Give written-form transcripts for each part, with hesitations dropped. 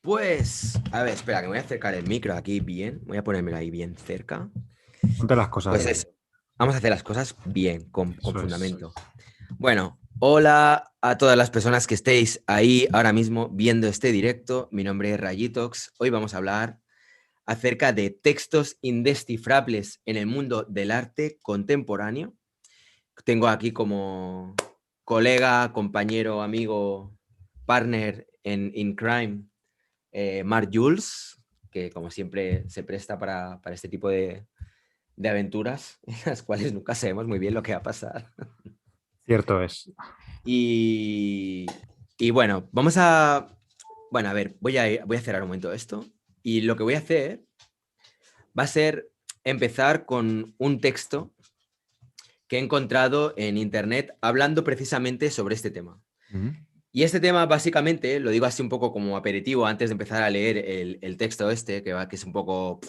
Pues, a ver, espera, que me voy a acercar el micro aquí bien. Voy a ponérmelo ahí bien cerca. Ponte las cosas Pues bien. eso, vamos a hacer las cosas bien, con Eso es. fundamento. Bueno, hola a todas las personas que estéis ahí ahora mismo viendo este directo. Mi nombre es Rayitox. Hoy vamos a hablar acerca de textos indescifrables en el mundo del arte contemporáneo. Tengo aquí como colega, compañero, amigo, partner in crime, Mark Jules, que como siempre se presta para este tipo de aventuras, en las cuales nunca sabemos muy bien lo que va a pasar. Cierto es. Y, y bueno, vamos a... Bueno, a ver, voy a cerrar un momento esto. Y lo que voy a hacer va a ser empezar con un texto que he encontrado en internet hablando precisamente sobre este tema. Ujú. Y este tema, básicamente, lo digo así un poco como aperitivo antes de empezar a leer el texto este, que es un poco,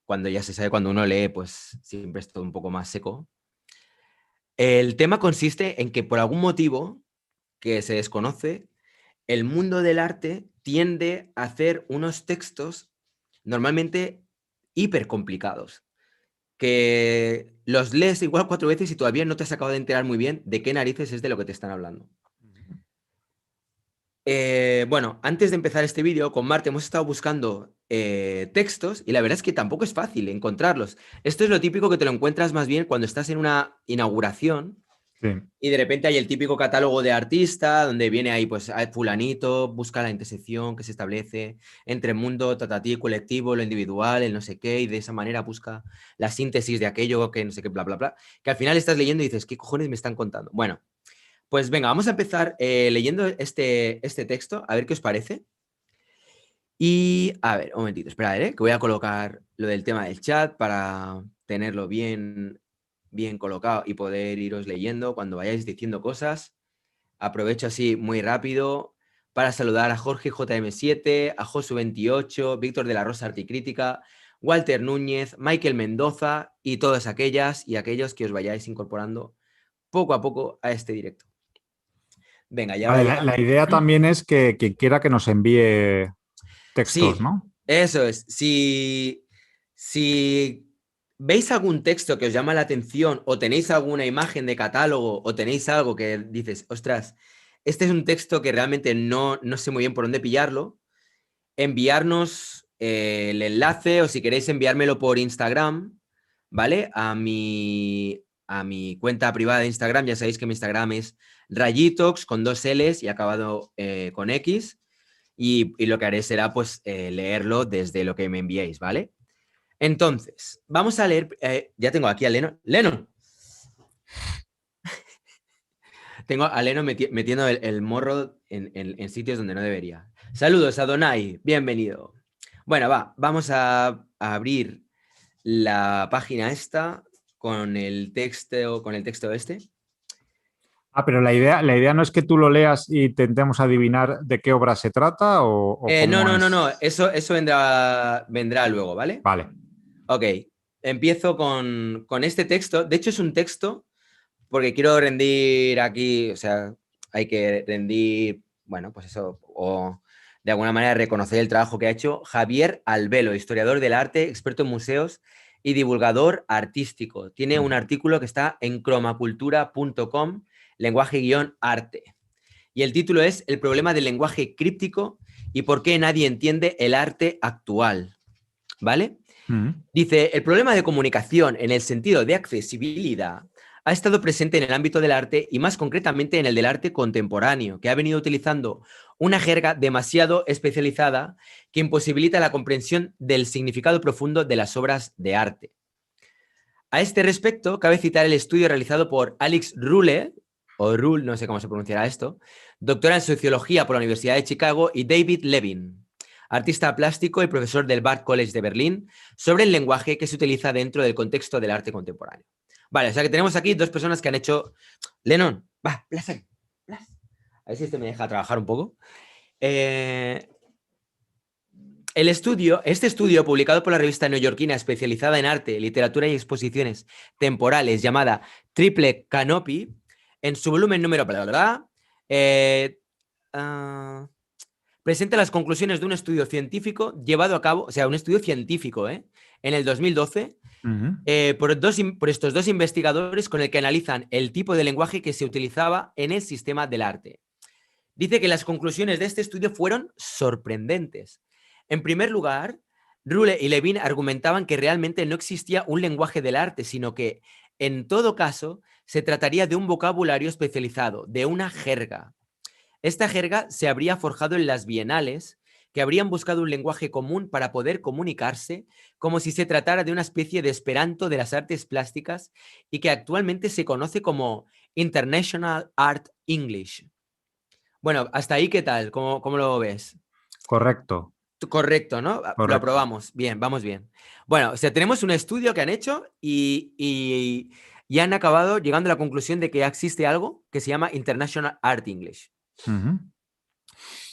cuando ya se sabe, cuando uno lee, pues siempre es todo un poco más seco. El tema consiste en que por algún motivo que se desconoce, el mundo del arte tiende a hacer unos textos normalmente hiper complicados, que los lees igual 4 veces y todavía no te has acabado de enterar muy bien de qué narices es de lo que te están hablando. Bueno, antes de empezar este vídeo, con Marte hemos estado buscando textos y la verdad es que tampoco es fácil encontrarlos. Esto es lo típico que te lo encuentras más bien cuando estás en una inauguración Sí. y de repente hay el típico catálogo de artista donde viene ahí, pues, fulanito, busca la intersección que se establece entre mundo, tatatí, colectivo, lo individual, el no sé qué, y de esa manera busca la síntesis de aquello que no sé qué, bla, bla, bla, que al final estás leyendo y dices, ¿qué cojones me están contando? Bueno, pues venga, vamos a empezar leyendo este texto, a ver qué os parece. Y a ver, un momentito, esperad, que voy a colocar lo del tema del chat para tenerlo bien colocado y poder iros leyendo cuando vayáis diciendo cosas. Aprovecho así muy rápido para saludar a Jorge JM7, a Josu28, Víctor de la Rosa Articrítica, Walter Núñez, Michael Mendoza y todas aquellas y aquellos que os vayáis incorporando poco a poco a este directo. Venga, y ahora Vale, ya. la idea también es que quien quiera que nos envíe textos, Sí, ¿no? eso es. Si veis algún texto que os llama la atención o tenéis alguna imagen de catálogo o tenéis algo que dices, ostras, este es un texto que realmente no sé muy bien por dónde pillarlo, enviarnos el enlace o si queréis enviármelo por Instagram, ¿vale? A mi cuenta privada de Instagram, ya sabéis que mi Instagram es rayitox con 2 Ls y acabado con X. Y lo que haré será pues leerlo desde lo que me enviéis, ¿vale? Entonces, vamos a leer, ya tengo aquí a Lennon. Lennon, tengo a Lennon metiendo el morro en sitios donde no debería. Saludos a Donai, bienvenido. Bueno, vamos a abrir la página esta con el texto este. Ah, pero la idea no es que tú lo leas y intentemos adivinar de qué obra se trata o No, cómo no, no, es. no, eso vendrá luego, ¿vale? Vale. Ok, empiezo con este texto. De hecho, es un texto porque quiero rendir aquí, o sea, hay que rendir, bueno, pues eso, o de alguna manera reconocer el trabajo que ha hecho Javier Albelo, historiador del arte, experto en museos y divulgador artístico. Tiene un Ujú. artículo que está en cromacultura.com, lenguaje-arte. Y el título es El problema del lenguaje críptico y por qué nadie entiende el arte actual. ¿Vale? Ujú. Dice, el problema de comunicación en el sentido de accesibilidad ha estado presente en el ámbito del arte y más concretamente en el del arte contemporáneo, que ha venido utilizando una jerga demasiado especializada que imposibilita la comprensión del significado profundo de las obras de arte. A este respecto, cabe citar el estudio realizado por Alex Rule, o Rule, no sé cómo se pronunciará esto, doctora en sociología por la Universidad de Chicago, y David Levin, artista plástico y profesor del Bard College de Berlín, sobre el lenguaje que se utiliza dentro del contexto del arte contemporáneo. Vale, o sea que tenemos aquí dos personas que han hecho... Lennon, va, placer. A ver si este me deja trabajar un poco. Eh, este estudio, publicado por la revista neoyorquina especializada en arte, literatura y exposiciones temporales, llamada Triple Canopy, en su volumen número bla, bla, bla, eh, uh, presenta las conclusiones de un estudio científico llevado a cabo, o sea, un estudio científico, en el 2012, por estos dos investigadores con el que analizan el tipo de lenguaje que se utilizaba en el sistema del arte. Dice que las conclusiones de este estudio fueron sorprendentes. En primer lugar, Rule y Levin argumentaban que realmente no existía un lenguaje del arte, sino que, en todo caso, se trataría de un vocabulario especializado, de una jerga. Esta jerga se habría forjado en las bienales, que habrían buscado un lenguaje común para poder comunicarse, como si se tratara de una especie de esperanto de las artes plásticas y que actualmente se conoce como International Art English. Bueno, hasta ahí, ¿qué tal? ¿Cómo lo ves? Correcto, Correcto, ¿no? Lo correcto. aprobamos. Bien, vamos bien. Bueno, o sea, tenemos un estudio que han hecho y han acabado llegando a la conclusión de que ya existe algo que se llama International Art English. Ujú.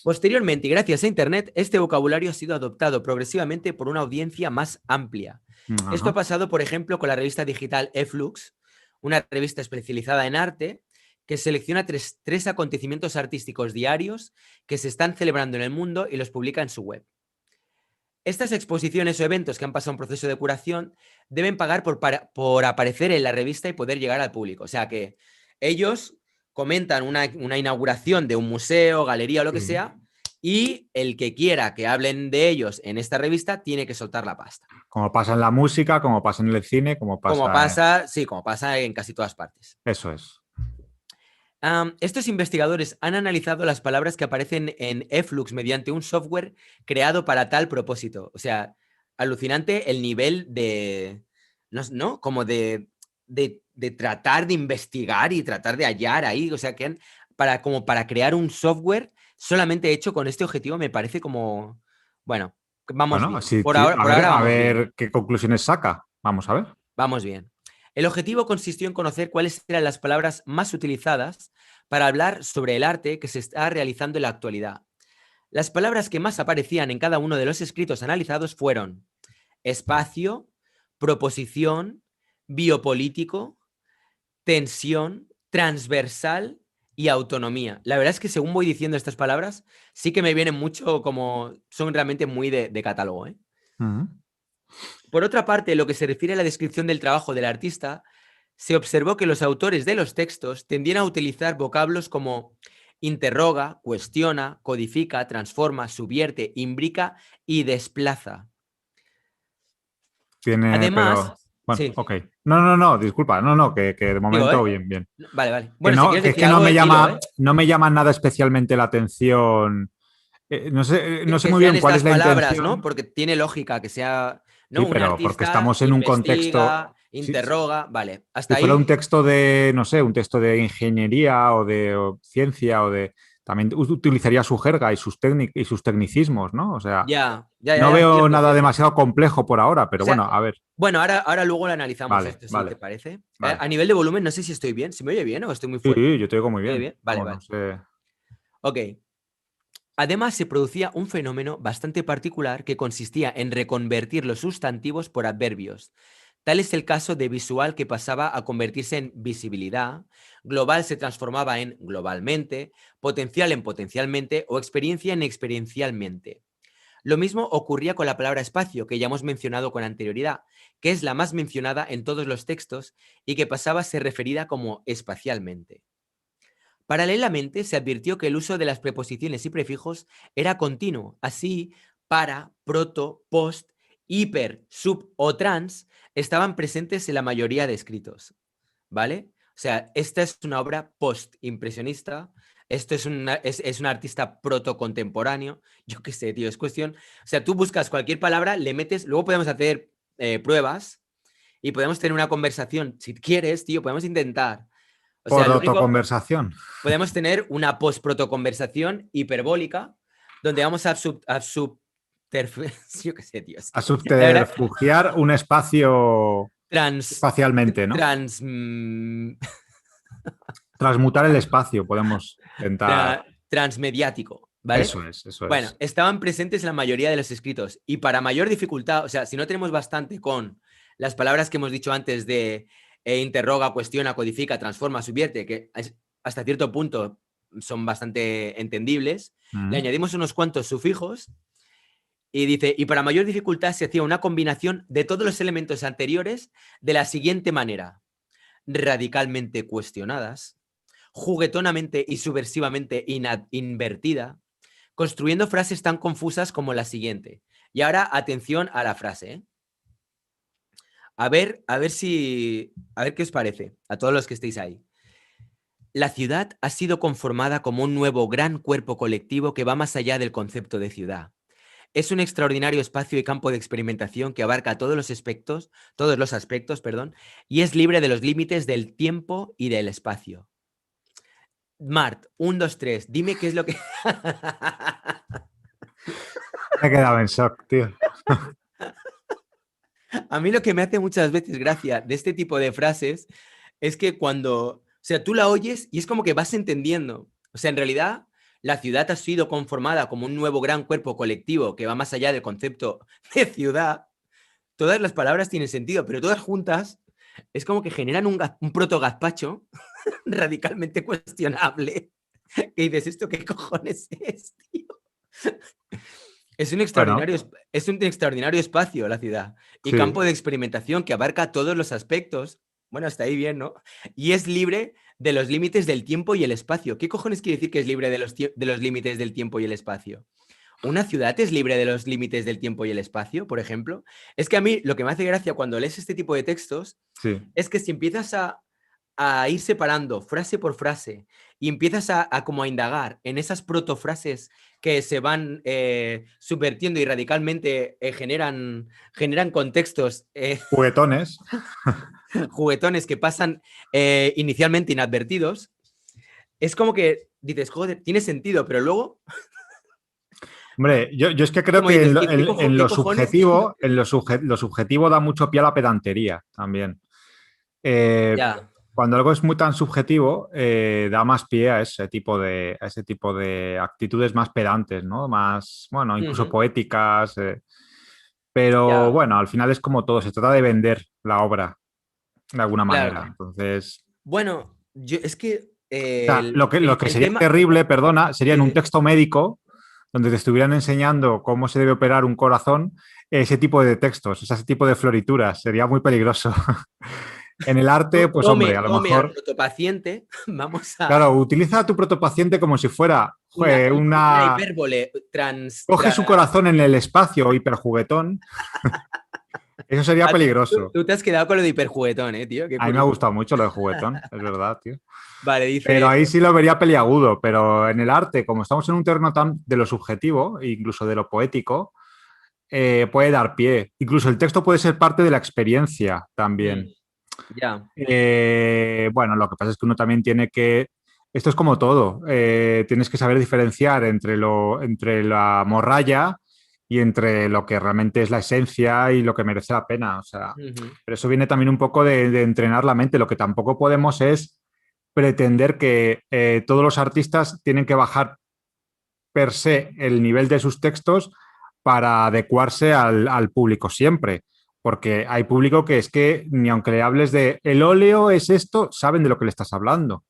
Posteriormente, y gracias a Internet, este vocabulario ha sido adoptado progresivamente por una audiencia más amplia. Esto ha Ajá. pasado, por ejemplo, con la revista digital eFlux, una revista especializada en arte, que selecciona tres acontecimientos artísticos diarios que se están celebrando en el mundo y los publica en su web. Estas exposiciones o eventos que han pasado un proceso de curación deben pagar por aparecer en la revista y poder llegar al público. O sea que ellos comentan una inauguración de un museo, galería o lo que Sí. sea, y el que quiera que hablen de ellos en esta revista tiene que soltar la pasta. Como pasa en la música, como pasa en el cine, como Como pasa... pasa, sí, como pasa en casi todas partes. Eso es. Estos investigadores han analizado las palabras que aparecen en eFlux mediante un software creado para tal propósito. O sea, alucinante el nivel de, ¿no? Como de tratar de investigar y tratar de hallar ahí. O sea, que como para crear un software solamente hecho con este objetivo me parece como, bueno, vamos Bueno, bien. sí, Por sí. ahora, por ahora A vamos bien, ¿eh? ver qué conclusiones saca. Vamos a ver. Vamos bien. El objetivo consistió en conocer cuáles eran las palabras más utilizadas para hablar sobre el arte que se está realizando en la actualidad. Las palabras que más aparecían en cada uno de los escritos analizados fueron espacio, proposición, biopolítico, tensión, transversal y autonomía. La verdad es que según voy diciendo estas palabras, sí que me vienen mucho como son realmente muy de catálogo, ¿eh? Ujú. Por otra parte, en lo que se refiere a la descripción del trabajo del artista, se observó que los autores de los textos tendían a utilizar vocablos como interroga, cuestiona, codifica, transforma, subvierte, imbrica y desplaza. Tiene, Además, pero... Bueno, sí, ok. No, no, no, disculpa. No, no, que de digo, momento bien, bien. vale, vale. Que Bueno, si no, quieres que es decir que no algo, me dilo, llama, no me llama nada especialmente la atención. No sé Que muy bien sean cuál es estas la palabras, ¿no? intención. Porque tiene lógica que sea, ¿no? Sí, Un pero porque artista estamos en un contexto. investiga, Si, interroga, vale. si Hasta fuera un ahí, texto de, no sé, un texto de ingeniería o de ciencia o de. También utilizaría su jerga y y sus tecnicismos, ¿no? O sea, no ya, veo cierto, nada cierto. demasiado complejo por ahora, O pero sea, bueno, a ver. bueno, ahora luego lo analizamos Vale, esto, si te vale, parece. vale. A nivel de volumen, no sé si estoy bien, si me oye bien o estoy muy fuerte. Sí, yo te digo muy ¿Me oye bien. bien? Vale, Vamos, no vale. sé. Ok. Además, se producía un fenómeno bastante particular que consistía en reconvertir los sustantivos por adverbios. Tal es el caso de visual, que pasaba a convertirse en visibilidad, global se transformaba en globalmente, potencial en potencialmente o experiencia en experiencialmente. Lo mismo ocurría con la palabra espacio, que ya hemos mencionado con anterioridad, que es la más mencionada en todos los textos y que pasaba a ser referida como espacialmente. Paralelamente, se advirtió que el uso de las preposiciones y prefijos era continuo. Así, para, proto, post, hiper, sub o trans estaban presentes en la mayoría de escritos. ¿Vale? O sea, esta es una obra post-impresionista. Esto es un artista proto-contemporáneo. Yo qué sé, tío, es cuestión. O sea, tú buscas cualquier palabra, le metes. Luego podemos hacer pruebas y podemos tener una conversación. Si quieres, tío, podemos intentar. O sea, Por lo único, autoconversación. podemos tener una post-proto-conversation hiperbólica donde vamos yo qué sé, tío, es A que la verdad, subterfugiar un espacio trans, espacialmente, ¿no? trans, Transmutar el espacio, podemos intentar. transmediático, ¿vale? Eso es, eso Bueno, es. estaban presentes en la mayoría de los escritos y para mayor dificultad, o sea, si no tenemos bastante con las palabras que hemos dicho antes de interroga, cuestiona, codifica, transforma, subvierte, que hasta cierto punto son bastante entendibles. Le añadimos unos cuantos sufijos y dice, y para mayor dificultad se hacía una combinación de todos los elementos anteriores de la siguiente manera: radicalmente cuestionadas, juguetonamente y subversivamente invertida, construyendo frases tan confusas como la siguiente. Y ahora, atención a la frase, ¿eh? A ver qué os parece, a todos los que estéis ahí. La ciudad ha sido conformada como un nuevo gran cuerpo colectivo que va más allá del concepto de ciudad. Es un extraordinario espacio y campo de experimentación que abarca todos los aspectos, y es libre de los límites del tiempo y del espacio. Mart, 1, 2, 3, dime qué es lo que... Me he quedado en shock, tío. A mí lo que me hace muchas veces gracia de este tipo de frases es que cuando, o sea, tú la oyes y es como que vas entendiendo. O sea, en realidad, la ciudad ha sido conformada como un nuevo gran cuerpo colectivo que va más allá del concepto de ciudad. Todas las palabras tienen sentido, pero todas juntas es como que generan un proto-gazpacho radicalmente cuestionable. Que dices, ¿esto qué cojones es, tío? Es un extraordinario espacio la ciudad y campo de experimentación que abarca todos los aspectos. Bueno, hasta ahí bien, ¿no? Y es libre de los límites del tiempo y el espacio. ¿Qué cojones quiere decir que es libre de los límites del tiempo y el espacio? ¿Una ciudad es libre de los límites del tiempo y el espacio, por ejemplo? Es que a mí lo que me hace gracia cuando lees este tipo de textos es que si empiezas a ir separando frase por frase y empiezas a como a indagar en esas protofrases que se van subvertiendo y radicalmente generan contextos juguetones juguetones que pasan inicialmente inadvertidos, es como que dices, joder, tiene sentido, pero luego... Hombre, yo es que creo que en lo subjetivo, lo subjetivo da mucho pie a la pedantería también. Cuando algo es muy tan subjetivo, da más pie a ese tipo de actitudes más pedantes, ¿no? Más, bueno, incluso poéticas. Pero bueno, al final es como todo, se trata de vender la obra de alguna manera. Entonces. Bueno, es que. Lo que sería terrible, perdona, sería en un texto médico donde te estuvieran enseñando cómo se debe operar un corazón, ese tipo de textos, ese tipo de florituras. Sería muy peligroso. En el arte, pues hombre, a lo mejor... al protopaciente, vamos a... Claro, utiliza a tu protopaciente como si fuera una hipérbole Coges un corazón en el espacio hiperjuguetón. Eso sería peligroso. Tú te has quedado con lo de hiperjuguetón, tío. A mí me ha gustado mucho lo de juguetón, es verdad, tío. Vale, dice... Pero ahí sí lo vería peliagudo, pero en el arte, como estamos en un terreno tan de lo subjetivo, incluso de lo poético, puede dar pie. Incluso el texto puede ser parte de la experiencia también. Bueno, lo que pasa es que uno también tiene que... Esto es como todo. Tienes que saber diferenciar entre la morralla y entre lo que realmente es la esencia y lo que merece la pena. O sea, pero eso viene también un poco de entrenar la mente. Lo que tampoco podemos es pretender que todos los artistas tienen que bajar per se el nivel de sus textos para adecuarse al público siempre. Porque hay público que es que ni aunque le hables de el óleo es esto, saben de lo que le estás hablando.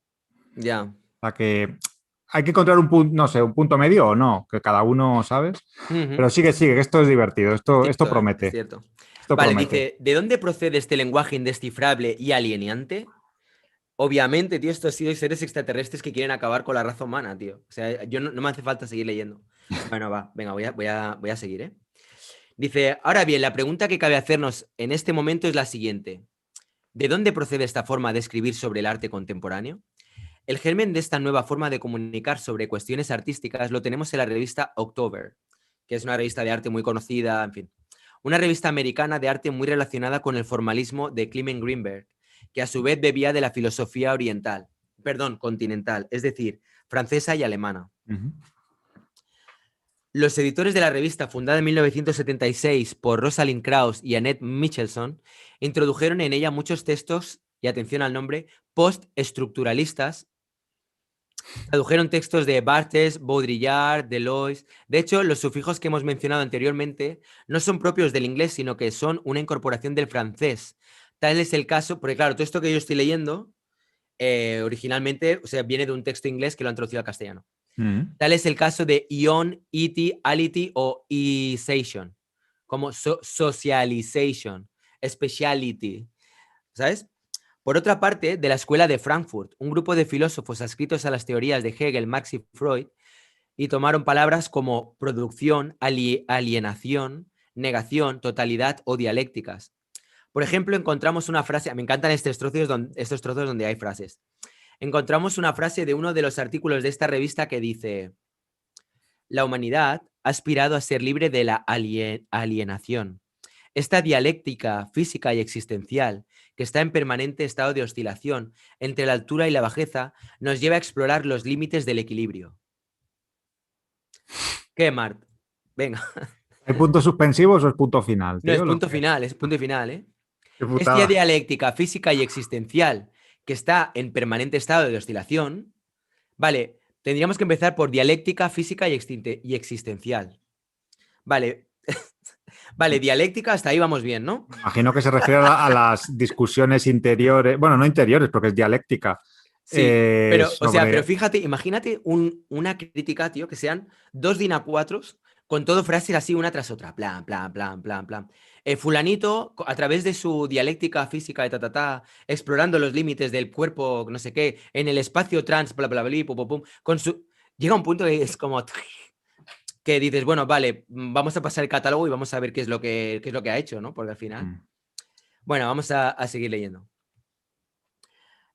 O sea que hay que encontrar un punto, no sé, un punto medio o no, que cada uno, ¿sabes? Pero sigue, que esto es divertido, esto promete. Es cierto. Vale, dice, ¿de dónde procede este lenguaje indescifrable y alienante? Obviamente, tío, esto ha sido seres extraterrestres que quieren acabar con la raza humana, tío. O sea, yo no me hace falta seguir leyendo. Bueno, va, venga, voy a seguir, ¿eh? Dice, ahora bien, la pregunta que cabe hacernos en este momento es la siguiente. ¿De dónde procede esta forma de escribir sobre el arte contemporáneo? El germen de esta nueva forma de comunicar sobre cuestiones artísticas lo tenemos en la revista October, que es una revista de arte muy conocida, en fin. Una revista americana de arte muy relacionada con el formalismo de Clement Greenberg, que a su vez bebía de la filosofía continental, es decir, francesa y alemana. Los editores de la revista, fundada en 1976 por Rosalind Krauss y Annette Michelson, introdujeron en ella muchos textos, y atención al nombre, post-estructuralistas. Tradujeron textos de Barthes, Baudrillard, Deleuze. De hecho, los sufijos que hemos mencionado anteriormente no son propios del inglés, sino que son una incorporación del francés. Tal es el caso, porque claro, todo esto que yo estoy leyendo originalmente, o sea, viene de un texto inglés que lo han traducido al castellano. Mm. Tal es el caso de ion, ity, ality o isation, como socialization, speciality, ¿sabes? Por otra parte, de la escuela de Frankfurt, un grupo de filósofos adscritos a las teorías de Hegel, Marx y Freud, y tomaron palabras como producción, alienación, negación, totalidad o dialécticas. Por ejemplo, encontramos una frase, me encantan estos trozos donde hay frases. Encontramos una frase de uno de los artículos de esta revista que dice: la humanidad ha aspirado a ser libre de la alienación. Esta dialéctica física y existencial, que está en permanente estado de oscilación entre la altura y la bajeza, nos lleva a explorar los límites del equilibrio. ¿Qué, Mart? Venga. ¿Hay puntos suspensivos o es punto final, No, es tío? punto final, es punto final, ¿eh? Qué Esta putada. dialéctica física y existencial, que está en permanente estado de oscilación, vale, tendríamos que empezar por dialéctica física y existencial. Vale, vale, dialéctica, hasta ahí vamos bien, ¿no? Imagino que se refiere a las discusiones interiores, bueno, no interiores, porque es dialéctica, Sí, pero, o sea, pero sobre... fíjate, imagínate una crítica, tío, que sean 2 DIN A4 con todo frases así una tras otra, plan, plan, plan, plan, plan. Fulanito, a través de su dialéctica física de explorando los límites del cuerpo, no sé qué, en el espacio trans, bla, bla, bla, pum, pum, pum, con su... Llega un punto que es como que dices, bueno, vale, vamos a pasar el catálogo y vamos a ver qué es lo que ha hecho, ¿no? Porque al final... Bueno, vamos a seguir leyendo.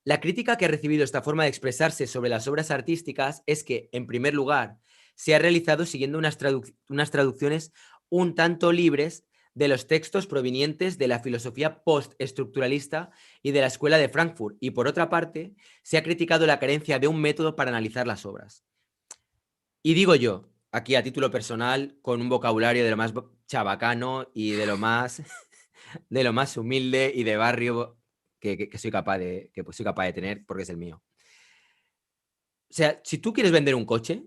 La crítica que ha recibido esta forma de expresarse sobre las obras artísticas es que, en primer lugar, se ha realizado siguiendo unas traducciones un tanto libres de los textos provenientes de la filosofía postestructuralista y de la escuela de Frankfurt, y por otra parte, se ha criticado la carencia de un método para analizar las obras. Y digo yo, aquí a título personal, con un vocabulario de lo más chabacano y de lo más, de lo más humilde y de barrio que soy capaz de tener, porque es el mío. O sea, si tú quieres vender un coche,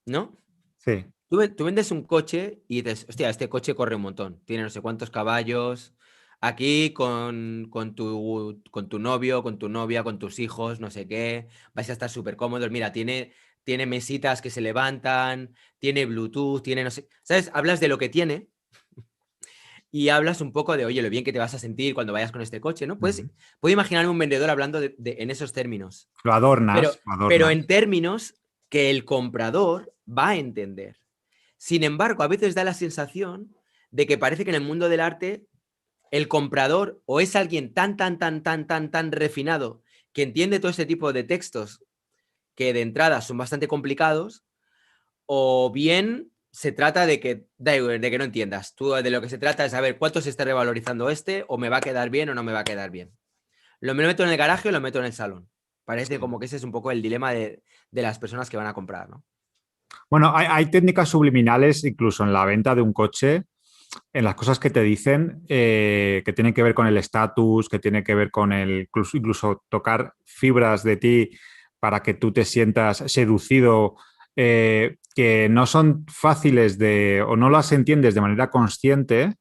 ¿no? Sí. Tú vendes un coche y dices, hostia, este coche corre un montón, tiene no sé cuántos caballos, aquí con tu novio, con tu novia, con tus hijos, no sé qué, vais a estar súper cómodos, mira, tiene mesitas que se levantan, tiene Bluetooth, tiene no sé, ¿sabes? Hablas de lo que tiene y hablas un poco de, oye, lo bien que te vas a sentir cuando vayas con este coche, ¿no? Puedo imaginarme un vendedor hablando en esos términos, Lo adornas, pero, lo pero adornas. en términos que el comprador va a entender. Sin embargo, a veces da la sensación de que parece que en el mundo del arte el comprador o es alguien tan, tan, tan, tan, tan, tan refinado que entiende todo ese tipo de textos que de entrada son bastante complicados, o bien se trata de que, de que no entiendas. Tú de lo que se trata es saber cuánto se está revalorizando este, o me va a quedar bien o no me va a quedar bien. ¿Lo meto en el garaje o lo meto en el salón? Parece Sí. como que ese es un poco el dilema de las personas que van a comprar, ¿no? Bueno, hay técnicas subliminales incluso en la venta de un coche, en las cosas que te dicen, que tienen que ver con el estatus, que tienen que ver con el incluso tocar fibras de ti para que tú te sientas seducido, que no son fáciles de, o no las entiendes de manera consciente,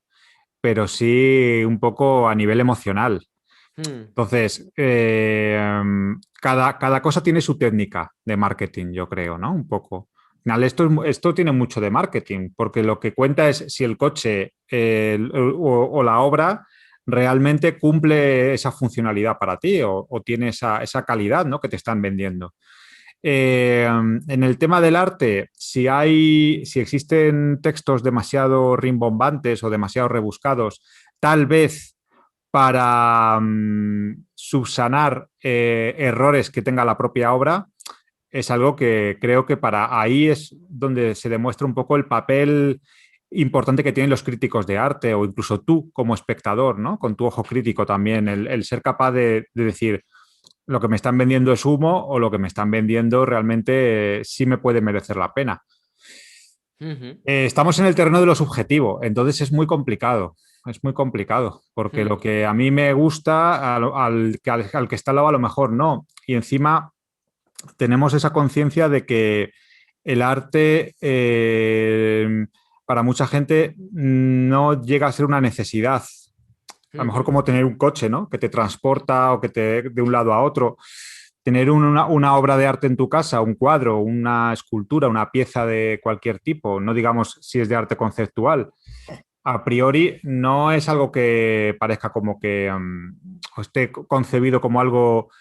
pero sí un poco a nivel emocional. Hmm. Entonces, cada cosa tiene su técnica de marketing, yo creo, ¿no? Un poco. Al final, esto tiene mucho de marketing, porque lo que cuenta es si el coche o la obra realmente cumple esa funcionalidad para ti o tiene esa calidad, ¿no? Que te están vendiendo. En el tema del arte, si existen textos demasiado rimbombantes o demasiado rebuscados, tal vez para subsanar errores que tenga la propia obra, es algo que creo que para ahí es donde se demuestra un poco el papel importante que tienen los críticos de arte o incluso tú como espectador, ¿no? Con tu ojo crítico también, el ser capaz de decir lo que me están vendiendo es humo o lo que me están vendiendo realmente sí me puede merecer la pena. Ujú. Estamos en el terreno de lo subjetivo, entonces es muy complicado, porque lo Hmm. que a mí me gusta, al que está al lado a lo mejor no. Y encima tenemos esa conciencia de que el arte para mucha gente no llega a ser una necesidad. A lo mejor Ujú. como tener un coche, ¿no? Que te transporta o que te de un lado a otro. tener una obra de arte en tu casa, un cuadro, una escultura, una pieza de cualquier tipo, no digamos si es de arte conceptual, a priori no es algo que parezca como que o esté concebido como algo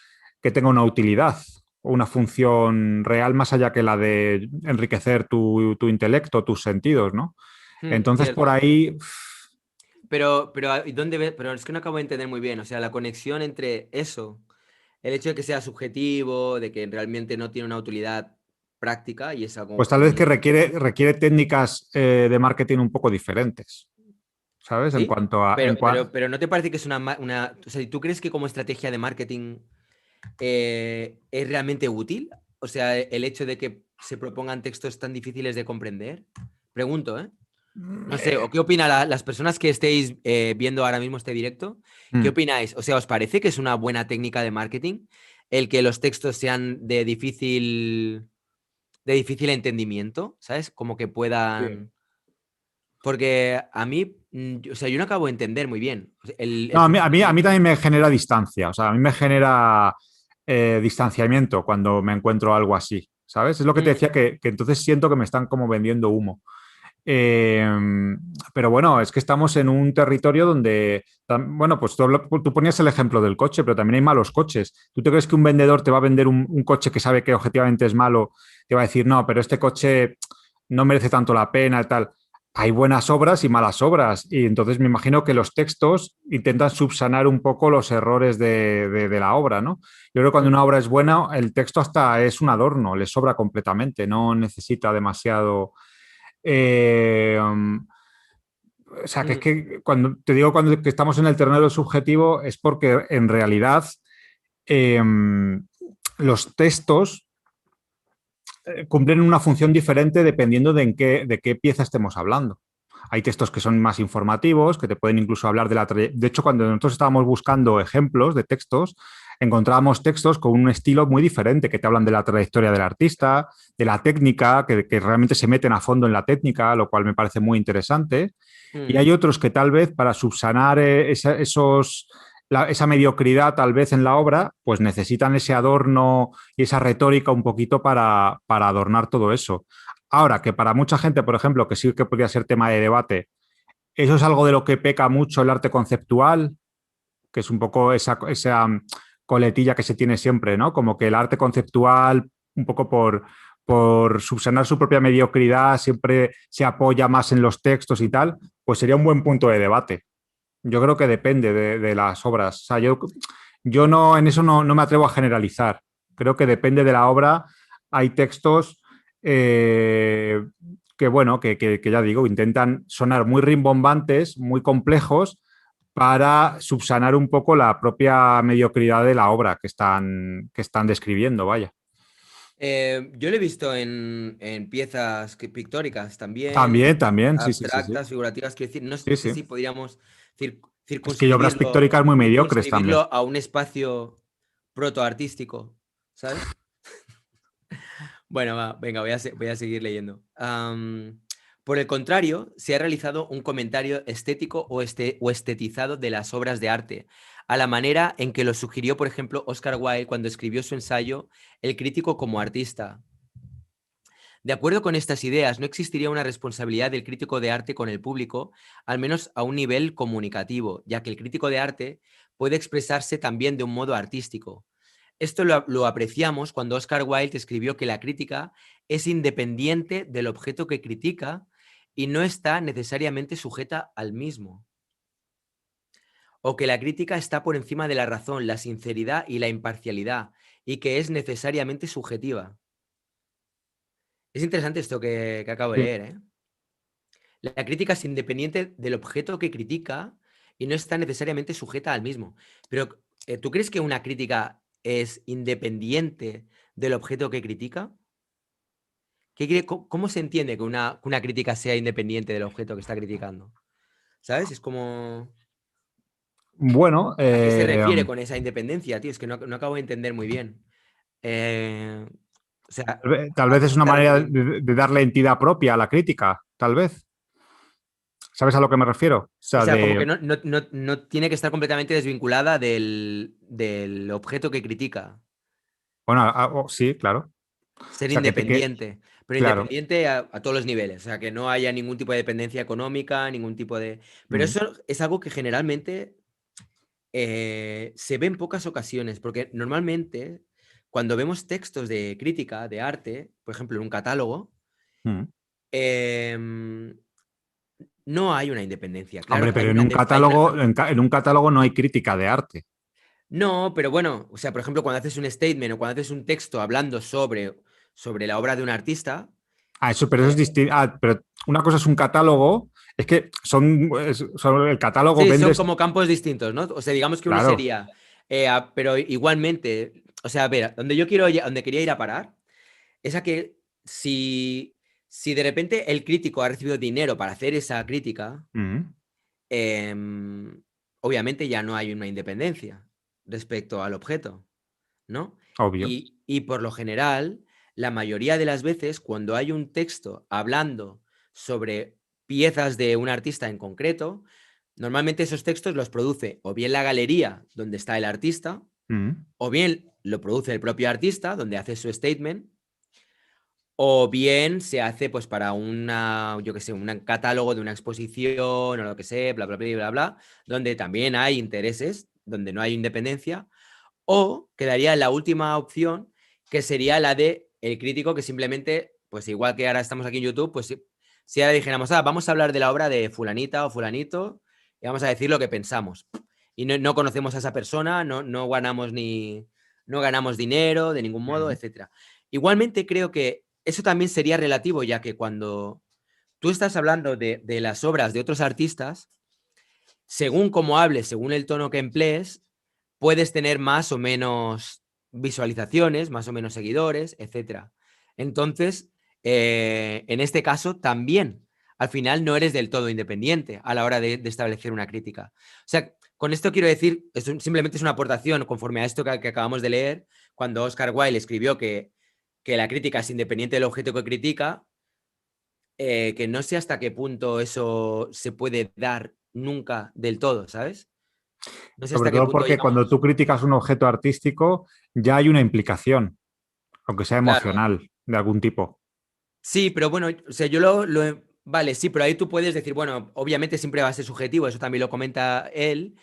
que tenga una utilidad o una función real más allá que la de enriquecer tu intelecto, tus sentidos, ¿no? Entonces, por Cierto. ahí, Pero, ¿y dónde pero es que no acabo de entender muy bien. O sea, la conexión entre eso, el hecho de que sea subjetivo, de que realmente no tiene una utilidad práctica y es pues algo tal vez que muy... requiere técnicas de marketing un poco diferentes, ¿sabes? En ¿Sí? cuanto a... Pero ¿no te parece que es una... O sea, ¿tú crees que como estrategia de marketing es realmente útil? O sea, el hecho de que se propongan textos tan difíciles de comprender. Pregunto, ¿eh? No sé, ¿o qué opinan las personas que estéis viendo ahora mismo este directo? ¿Qué mm, opináis? O sea, ¿os parece que es una buena técnica de marketing el que los textos sean de difícil entendimiento? ¿Sabes? Como que sí. puedan... Porque a mí, o sea, yo no acabo de entender muy bien o sea, No, el a mí funcionamiento. también me genera distancia, o sea, a mí me genera distanciamiento cuando me encuentro algo así, ¿sabes? Es lo que te Mm, decía, que entonces siento que me están como vendiendo humo. Eh, pero bueno, es que estamos en un territorio donde, bueno, pues tú ponías el ejemplo del coche, pero también hay malos coches. ¿Tú te crees que un vendedor te va a vender un coche que sabe que objetivamente es malo? Te va a decir, no, pero este coche no merece tanto la pena y tal. Hay buenas obras y malas obras, y entonces me imagino que los textos intentan subsanar un poco los errores de la obra, ¿no? Yo creo que cuando mm, una obra es buena, el texto hasta es un adorno, le sobra completamente, no necesita demasiado. O sea, que es mm. que cuando te digo que estamos en el terreno del subjetivo es porque en realidad eh, los textos cumplen una función diferente dependiendo de qué pieza estemos hablando. Hay textos que son más informativos, que te pueden incluso hablar de la trayectoria. De hecho, cuando nosotros estábamos buscando ejemplos de textos, encontrábamos textos con un estilo muy diferente, que te hablan de la trayectoria del artista, de la técnica, que realmente se meten a fondo en la técnica, lo cual me parece muy interesante. Y Mm. hay otros que tal vez para subsanar esa mediocridad tal vez en la obra, pues necesitan ese adorno y esa retórica un poquito para adornar todo eso. Ahora, que para mucha gente, por ejemplo, que sí que podría ser tema de debate, eso es algo de lo que peca mucho el arte conceptual, que es un poco esa coletilla que se tiene siempre, ¿no? Como que el arte conceptual, un poco por subsanar su propia mediocridad, siempre se apoya más en los textos y tal, pues sería un buen punto de debate. Yo creo que depende de las obras. O sea, yo no, en eso no me atrevo a generalizar. Creo que depende de la obra. Hay textos eh, que, bueno, que ya digo, intentan sonar muy rimbombantes, muy complejos, para subsanar un poco la propia mediocridad de la obra que están describiendo, vaya. Yo lo he visto en piezas pictóricas también, También, también, sí, sí, sí, sí. abstractas, figurativas. Quiero decir, no Sí, sé sí. si podríamos Es que hay obras circunscribirlo, pictóricas muy mediocres también. circunscribirlo a un espacio protoartístico, ¿sabes? Bueno, venga, voy a seguir leyendo. Por el contrario, se ha realizado un comentario estético o estetizado de las obras de arte, a la manera en que lo sugirió, por ejemplo, Oscar Wilde cuando escribió su ensayo El crítico como artista. De acuerdo con estas ideas, no existiría una responsabilidad del crítico de arte con el público, al menos a un nivel comunicativo, ya que el crítico de arte puede expresarse también de un modo artístico. Esto lo apreciamos cuando Oscar Wilde escribió que la crítica es independiente del objeto que critica y no está necesariamente sujeta al mismo. O que la crítica está por encima de la razón, la sinceridad y la imparcialidad, y que es necesariamente subjetiva. Es interesante esto que acabo de Sí. leer, ¿eh? La crítica es independiente del objeto que critica y no está necesariamente sujeta al mismo. Pero, ¿tú crees que una crítica es independiente del objeto que critica? ¿Cómo se entiende que una crítica sea independiente del objeto que está criticando? ¿Sabes? Es como... Bueno, ¿A qué se refiere con esa independencia, tío? Es que no acabo de entender muy bien. Eh, o sea, tal ¿a vez qué es se una está manera refiriendo? de darle entidad propia a la crítica, tal vez. ¿Sabes a lo que me refiero? O O sea, sea, como que no tiene que estar completamente desvinculada del objeto que critica. Bueno, sí, claro. O Ser sea, independiente, pero claro. independiente a todos los niveles, o sea, que no haya ningún tipo de dependencia económica, ningún tipo de... Pero Mm, eso es algo que generalmente se ve en pocas ocasiones, porque normalmente cuando vemos textos de crítica, de arte, por ejemplo, en un catálogo, mm. em, no hay una independencia. Claro, Hombre, hay pero en una, un hay una... catálogo, en un catálogo no hay crítica de arte. No, pero bueno, o sea, por ejemplo, cuando haces un statement o cuando haces un texto hablando sobre la obra de un artista, Ah, eso, pero eso es eh, distinto. Ah, pero una cosa es un catálogo, es que el catálogo sí, son vendes, como campos distintos, ¿no? O sea, digamos que uno claro. sería, pero igualmente, o sea, a ver, donde quería ir a parar, es a que si de repente el crítico ha recibido dinero para hacer esa crítica, Mm, em, obviamente ya no hay una independencia respecto al objeto, ¿no? obvio. Y por lo general, la mayoría de las veces, cuando hay un texto hablando sobre piezas de un artista en concreto, normalmente esos textos los produce o bien la galería donde está el artista, Mm. o bien lo produce el propio artista donde hace su statement, o bien se hace pues para una, yo qué sé, un catálogo de una exposición o lo que sea, bla, bla, bla, bla, bla, donde también hay intereses, donde no hay independencia, o quedaría la última opción, que sería la de el crítico que simplemente, pues igual que ahora estamos aquí en YouTube, pues si ahora dijéramos, vamos a hablar de la obra de fulanita o fulanito y vamos a decir lo que pensamos. Y no conocemos a esa persona, no ganamos no ganamos dinero de ningún modo, Mm. etcétera. Igualmente creo que eso también sería relativo, ya que cuando tú estás hablando de las obras de otros artistas, según cómo hables, según el tono que emplees, puedes tener más o menos visualizaciones, más o menos seguidores, etcétera. Entonces, en este caso, también, al final no eres del todo independiente a la hora de establecer una crítica. O sea, con esto quiero decir, simplemente es una aportación conforme a esto que acabamos de leer, cuando Oscar Wilde escribió que la crítica es independiente del objeto que critica, que no sé hasta qué punto eso se puede dar nunca del todo, ¿sabes? No sé Sobre hasta qué todo punto, porque cuando digamos, tú criticas un objeto artístico, ya hay una implicación, aunque sea claro. emocional, de algún tipo. Sí, pero bueno, o sea, vale, sí, pero ahí tú puedes decir, bueno, obviamente siempre va a ser subjetivo, eso también lo comenta él,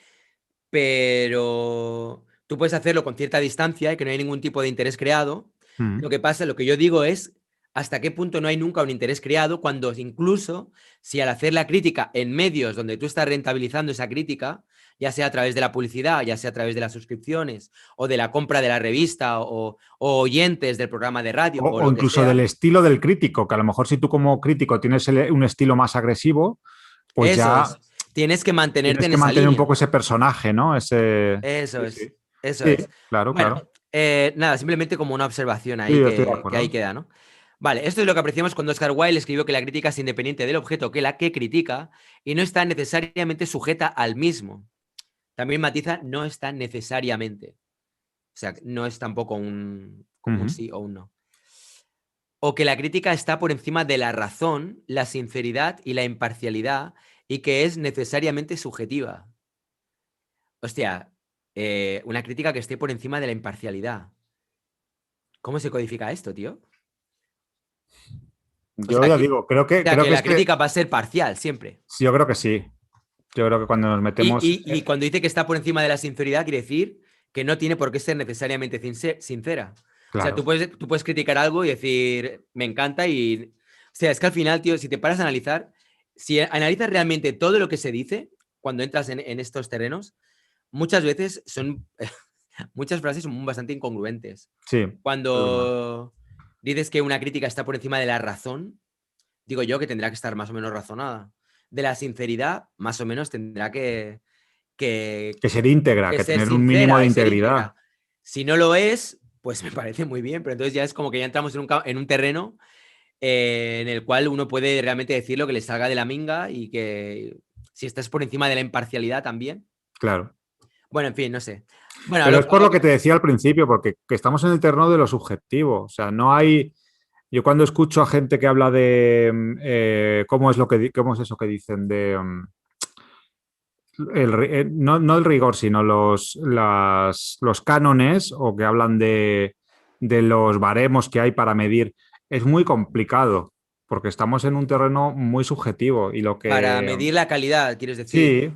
pero tú puedes hacerlo con cierta distancia y que no hay ningún tipo de interés creado. Mm. Lo que pasa, lo que yo digo es hasta qué punto no hay nunca un interés creado cuando incluso si al hacer la crítica en medios donde tú estás rentabilizando esa crítica, ya sea a través de la publicidad, ya sea a través de las suscripciones o de la compra de la revista o oyentes del programa de radio o O lo que incluso del sea, estilo del crítico, que a lo mejor si tú como crítico tienes un estilo más agresivo, pues eso ya es. Tienes que mantenerte tienes en que esa mantener un línea. poco ese personaje, ¿no? Ese... Eso Sí, es. sí. Eso Sí, es. claro, Bueno, claro. nada, simplemente como una observación Sí, ahí yo estoy de que ahí acuerdo. queda, ¿no? Vale, esto es lo que apreciamos cuando Oscar Wilde escribió que la crítica es independiente del objeto que la que critica y no está necesariamente sujeta al mismo. También matiza, no está necesariamente. O sea, no es tampoco como un Ujú. sí o un no. O que la crítica está por encima de la razón, la sinceridad y la imparcialidad y que es necesariamente subjetiva. Hostia, una crítica que esté por encima de la imparcialidad. ¿Cómo se codifica esto, tío? O Yo sea, ya digo, creo que que la es que crítica va a ser parcial siempre. sí, yo creo que sí. Yo creo que cuando nos metemos. Y cuando dice que está por encima de la sinceridad, quiere decir que no tiene por qué ser necesariamente sincera. O sea, Claro. tú puedes criticar algo y decir, me encanta y... O sea, es que al final, tío, si te paras a analizar, si analizas realmente todo lo que se dice cuando entras en estos terrenos, muchas veces son... muchas frases son bastante incongruentes. Sí, es verdad. Cuando dices que una crítica está por encima de la razón, digo yo que tendrá que estar más o menos razonada. De la sinceridad, más o menos tendrá que, Que ser íntegra, que que ser tener un mínimo sincera de y ser integridad. íntegra. Si no lo es, pues me parece muy bien, pero entonces ya es como que ya entramos en un terreno en el cual uno puede realmente decir lo que le salga de la minga y que si estás por encima de la imparcialidad también. Claro. Bueno, en fin, no sé. Bueno, Pero es a por lo lo que... que te decía al principio, porque que estamos en el terreno de lo subjetivo. O sea, no hay. Yo cuando escucho a gente que habla de cómo es lo que cómo es eso que dicen de no, no el rigor, sino los cánones, o que hablan de los baremos que hay para medir, es muy complicado porque estamos en un terreno muy subjetivo y lo Para que... medir la calidad, quieres decir.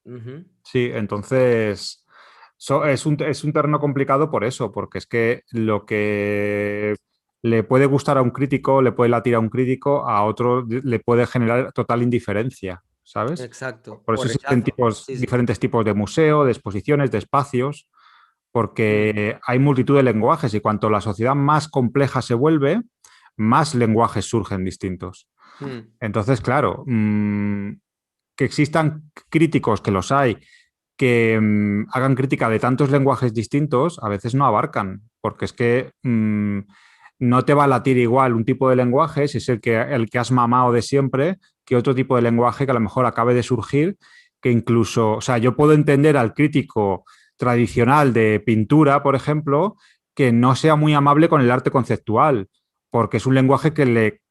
Sí, Ujú. sí, entonces es un terreno complicado por eso, porque es que lo que le puede gustar a un crítico, le puede latir a un crítico, a otro le puede generar total indiferencia, ¿sabes? Exacto. Por O eso existen rechazo. Sí, sí. diferentes tipos de museo, de exposiciones, de espacios, Mm, porque hay multitud de lenguajes y cuanto la sociedad más compleja se vuelve, más lenguajes surgen distintos. mm, Entonces, claro, que existan críticos, que los hay, que hagan crítica de tantos lenguajes distintos, a veces no abarcan, porque es que no te va a latir igual un tipo de lenguaje, si es el que has mamado de siempre, que otro tipo de lenguaje que a lo mejor acabe de surgir, que incluso, o sea, yo puedo entender al crítico tradicional de pintura, por ejemplo, que no sea muy amable con el arte conceptual, porque es un lenguaje le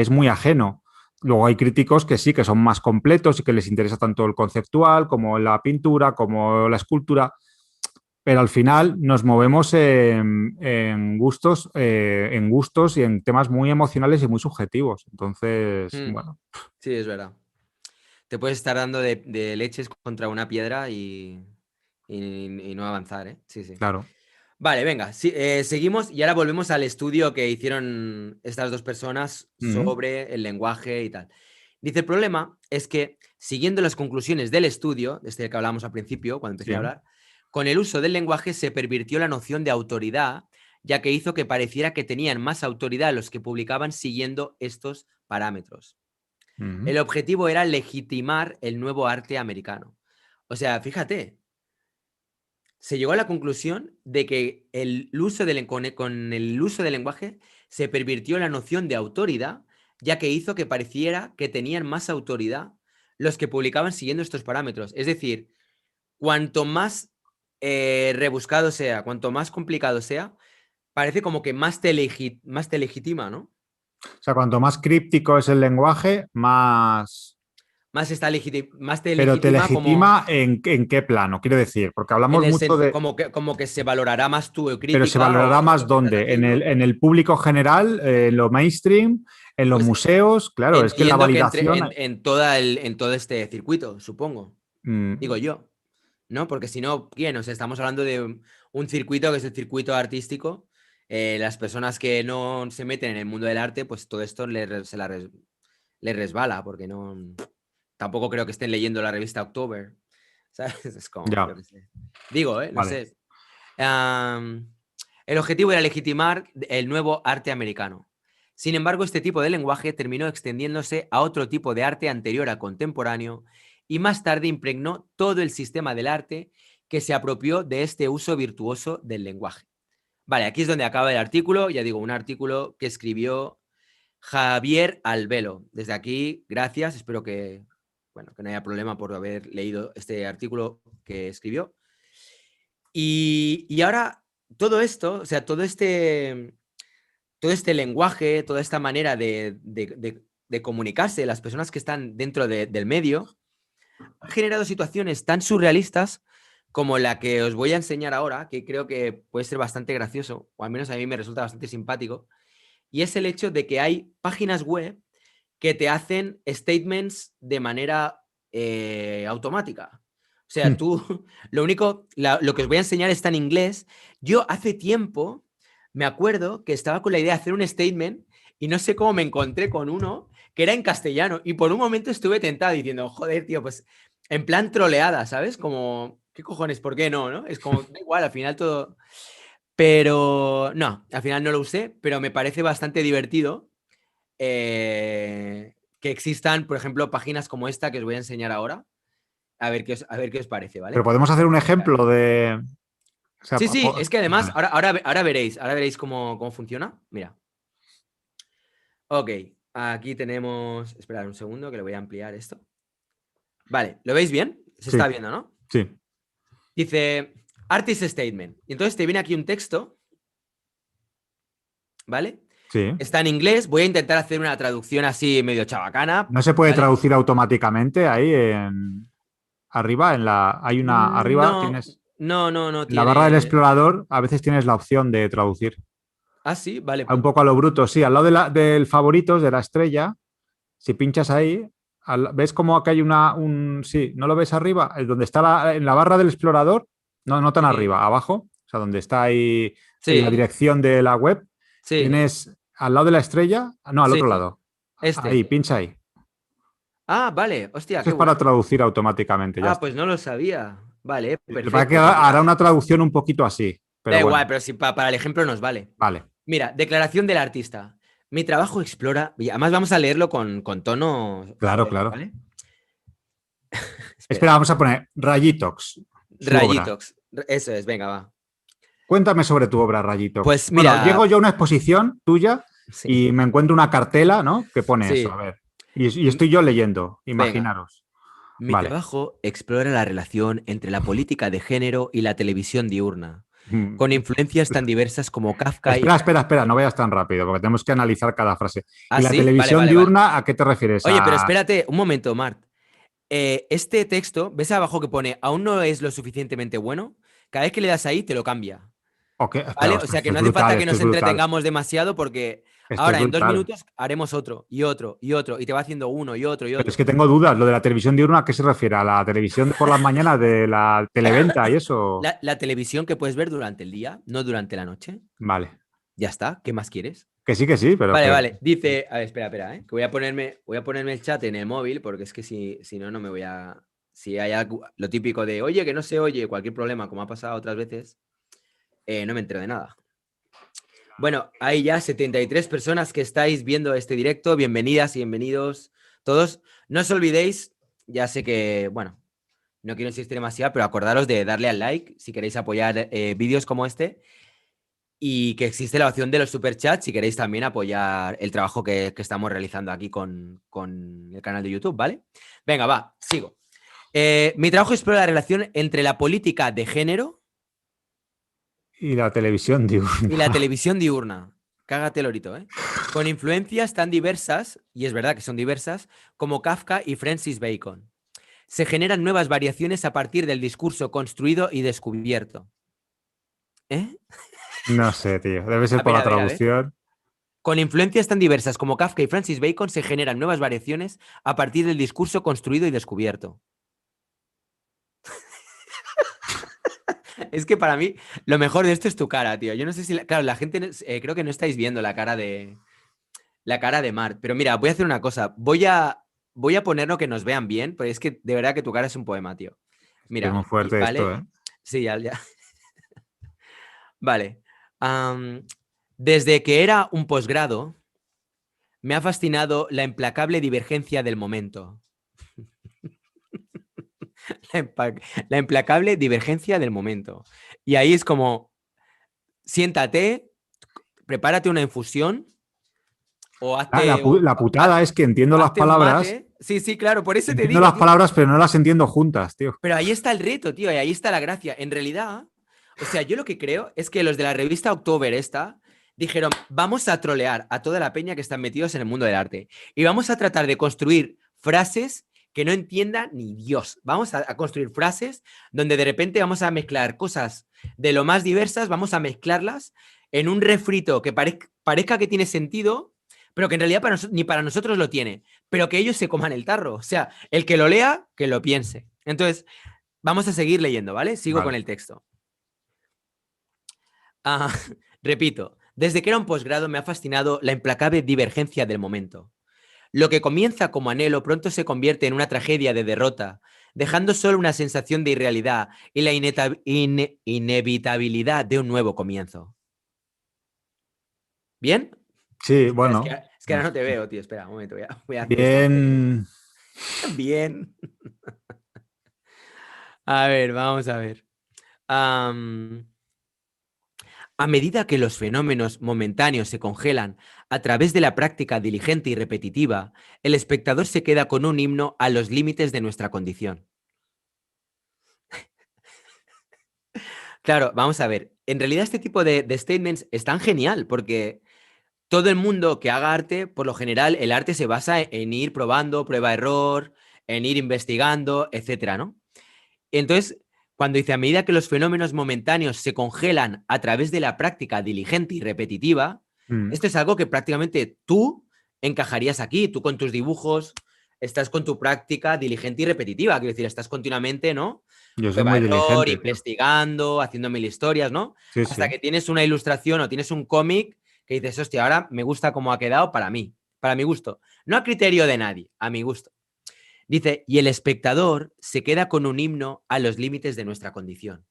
es muy ajeno. Luego hay críticos que sí, que son más completos y que les interesa tanto el conceptual como la pintura, como la escultura, pero al final nos movemos en gustos y en temas muy emocionales y muy subjetivos. Entonces, mm. bueno, Sí, es verdad. Te puedes estar dando de leches contra una piedra y no avanzar, ¿eh? Sí, sí. claro. Vale, venga, sí, seguimos y ahora volvemos al estudio que hicieron estas dos personas Mm, sobre el lenguaje y tal. Dice, el problema es que, siguiendo las conclusiones del estudio, desde el que hablábamos al principio, cuando empecé a sí. hablar, con el uso del lenguaje se pervirtió la noción de autoridad, ya que hizo que pareciera que tenían más autoridad los que publicaban siguiendo estos parámetros. Mm. El objetivo era legitimar el nuevo arte americano. O sea, fíjate, se llegó a la conclusión de que con el uso del lenguaje se pervirtió la noción de autoridad, ya que hizo que pareciera que tenían más autoridad los que publicaban siguiendo estos parámetros. Es decir, cuanto más rebuscado sea, cuanto más complicado sea, parece como que más te legitima, ¿no? O sea, cuanto más críptico es el lenguaje, más... Más te Pero te legitima como legitima en qué plano, quiero decir, porque hablamos mucho de... como que se valorará más tu Pero se crítica valorará o más lo que estás dónde, haciendo. en el público general, en lo mainstream, en los Pues museos, claro, es que la entiendo que entre validación... en todo este circuito, supongo, digo mm, yo, ¿no? Porque si no, ¿quién? O sea, estamos hablando de un circuito que es el circuito artístico. Las personas que no se meten en el mundo del arte, pues todo esto les resbala, porque no, tampoco creo que estén leyendo la revista October, ¿sabes? Es como, yo ya, qué sé. Digo, no vale. sé. El objetivo era legitimar el nuevo arte americano. Sin embargo, este tipo de lenguaje terminó extendiéndose a otro tipo de arte anterior a contemporáneo y más tarde impregnó todo el sistema del arte que se apropió de este uso virtuoso del lenguaje. Vale, aquí es donde acaba el artículo, ya digo, un artículo que escribió Javier Albelo. Desde aquí, gracias, espero que, bueno, que no haya problema por haber leído este artículo que escribió. Y ahora todo esto, o sea, todo este lenguaje, toda esta manera de comunicarse de las personas que están dentro del medio, ha generado situaciones tan surrealistas como la que os voy a enseñar ahora, que creo que puede ser bastante gracioso, o al menos a mí me resulta bastante simpático, y es el hecho de que hay páginas web que te hacen statements de manera automática. O sea, tú, lo que os voy a enseñar está en inglés. Yo hace tiempo me acuerdo que estaba con la idea de hacer un statement y no sé cómo me encontré con uno que era en castellano y por un momento estuve tentado diciendo, joder, tío, pues en plan troleada, ¿sabes? Como, ¿qué cojones? ¿Por qué no? ¿No? Es como, da igual, al final todo... Pero no, al final no lo usé, pero me parece bastante divertido que existan, por ejemplo, páginas como esta que os voy a enseñar ahora. A ver qué os parece, Pero ¿vale? podemos hacer un ejemplo de... O sea, Sí, sí, es que además, vale. ahora veréis cómo funciona. Mira. Ok, aquí tenemos. Esperad un segundo que le voy a ampliar esto. Vale, ¿lo veis bien? Se Sí, está viendo, ¿no? sí, Dice Artist Statement. Y entonces te viene aquí un texto, ¿vale? sí. Está en inglés. Voy a intentar hacer una traducción así medio chabacana, ¿No se puede ¿vale? traducir automáticamente ahí en arriba? En la, hay una arriba, No, tienes. No En la barra del tiene. explorador a veces tienes la opción de traducir. Ah, sí, vale. Un poco a lo bruto, sí, al lado del favoritos, de la estrella, si pinchas ahí, ¿ves como que hay sí, ¿no lo ves arriba? Donde está en la barra del explorador, no, no tan Sí, arriba, abajo, o sea, donde está ahí en la sí, dirección de la web, sí, tienes al lado de la estrella, no, al sí. otro lado. Ahí, Este. pincha ahí. Ah, vale. Hostia, Eso qué es para bueno. traducir automáticamente, ya Ah, está. pues no lo sabía. Vale, Lo que pasa es que perfecto. Pues hará mira, una traducción un poquito así, da pero igual, bueno, pero si para el ejemplo nos vale. vale. Mira, declaración del artista. Mi trabajo explora, y además vamos a leerlo con tono Claro, solemne, claro. ¿vale? Espera, Espera. vamos a poner Rayitox, su obra. Rayitos. Eso es, venga, va. Cuéntame sobre tu obra, Rayitox. Pues Bueno, llego mira, yo a una exposición tuya sí, y me encuentro una cartela, ¿no? Que pone eso, a sí. ver. Y estoy yo leyendo, Venga. imaginaros. Mi Vale. trabajo explora la relación entre la política de género y la televisión diurna, Mm. con influencias tan diversas como Kafka y... Espera, espera, espera, no vayas tan rápido, porque tenemos que analizar cada frase. ¿Y Ah, la sí, vale, televisión vale, vale. diurna, a qué te refieres? Oye, pero espérate un momento, Mart. Este texto, ¿ves abajo que pone aún no es lo suficientemente bueno? Cada vez que le das ahí te lo cambia, Espera, ¿vale? O ostras, sea que esto es no hace brutal, falta que esto es nos brutal, entretengamos demasiado porque esto es ahora en dos brutal. minutos haremos otro y otro y otro y te va haciendo uno y otro y Pero es otro. que tengo dudas, lo de la televisión diurna, ¿a qué se refiere? ¿A la televisión de por las mañanas de la televenta y eso? La televisión que puedes ver durante el día, no durante la noche. Vale. Ya está, ¿qué más quieres? Que sí, pero Vale, que... vale. Dice, a ver, espera, espera, que voy a ponerme el chat en el móvil porque es que si no, no me voy a. Si hay lo típico de, oye, que no se oye, cualquier problema, como ha pasado otras veces, no me entero de nada. Bueno, hay ya 73 personas que estáis viendo este directo. Bienvenidas y bienvenidos todos. No os olvidéis, ya sé que, bueno, no quiero insistir demasiado, pero acordaros de darle al like si queréis apoyar vídeos como este. Y que existe la opción de los superchats si queréis también apoyar el trabajo que estamos realizando aquí con el canal de YouTube, ¿vale? Venga, va, sigo. Mi trabajo explora la relación entre la política de género Y la televisión y la diurna. televisión diurna. Cágate, lorito, ¿eh? Con influencias tan diversas, y es verdad que son diversas, como Kafka y Francis Bacon. Se generan nuevas variaciones a partir del discurso construido y descubierto. ¿Eh? No sé, tío. Debe ser A por ver, la a ver, a ver. traducción. Con influencias tan diversas como Kafka y Francis Bacon se generan nuevas variaciones a partir del discurso construido y descubierto. Es que para mí lo mejor de esto es tu cara, tío. Yo no sé si, claro, la gente creo que no estáis viendo la cara de Mart, pero mira, voy a hacer una cosa. Voy a ponerlo que nos vean bien, porque es que de verdad que tu cara es un poema, tío. Es muy Mira, fuerte esto, vale. ¿eh? Sí, ya, ya. Vale. Am, desde que era un posgrado, me ha fascinado la implacable divergencia del momento. La implacable divergencia del momento. Y ahí es como, siéntate, prepárate una infusión o La putada es que hazte un mate. Sí, sí, claro, por eso te entiendo digo, las tío. palabras, pero no las entiendo juntas, tío. Pero ahí está el reto, tío, y ahí está la gracia. En realidad, o sea, yo lo que creo es que los de la revista October esta dijeron, vamos a trolear a toda la peña que están metidos en el mundo del arte y vamos a tratar de construir frases que no entienda ni Dios. Vamos a construir frases donde de repente vamos a mezclar cosas de lo más diversas, vamos a mezclarlas en un refrito que parezca que tiene sentido, pero que en realidad ni para nosotros lo tiene, pero que ellos se coman el tarro. O sea, el que lo lea, que lo piense. Entonces, vamos a seguir leyendo, ¿vale? Sigo con Vale. el texto. Ah, repito, desde que era un posgrado me ha fascinado la implacable divergencia del momento. Lo que comienza como anhelo pronto se convierte en una tragedia de derrota, dejando solo una sensación de irrealidad y la inevitabilidad de un nuevo comienzo. ¿Bien? Sí, Espera, es que, bueno. es que ahora no te veo, tío. Espera un momento, voy a hacer esto en serio. Bien. Bien. A ver, vamos a ver. Am, A medida que los fenómenos momentáneos se congelan a través de la práctica diligente y repetitiva, el espectador se queda con un himno a los límites de nuestra condición. Claro, vamos a ver. En realidad este tipo de statements es tan genial porque todo el mundo que haga arte, por lo general, el arte se basa en ir probando, prueba-error, en ir investigando, etcétera, ¿no? Entonces, cuando dice a medida que los fenómenos momentáneos se congelan a través de la práctica diligente y repetitiva, esto es algo que prácticamente tú encajarías aquí, tú con tus dibujos, estás con tu práctica diligente y repetitiva, quiero decir, estás continuamente, ¿no? Yo soy Prueba muy error, diligente, tío. investigando, haciendo mil historias, ¿no? Sí, Hasta sí. que tienes una ilustración o tienes un cómic que dices, hostia, ahora me gusta cómo ha quedado para mí, para mi gusto. No a criterio de nadie, a mi gusto. Dice, y el espectador se queda con un himno a los límites de nuestra condición.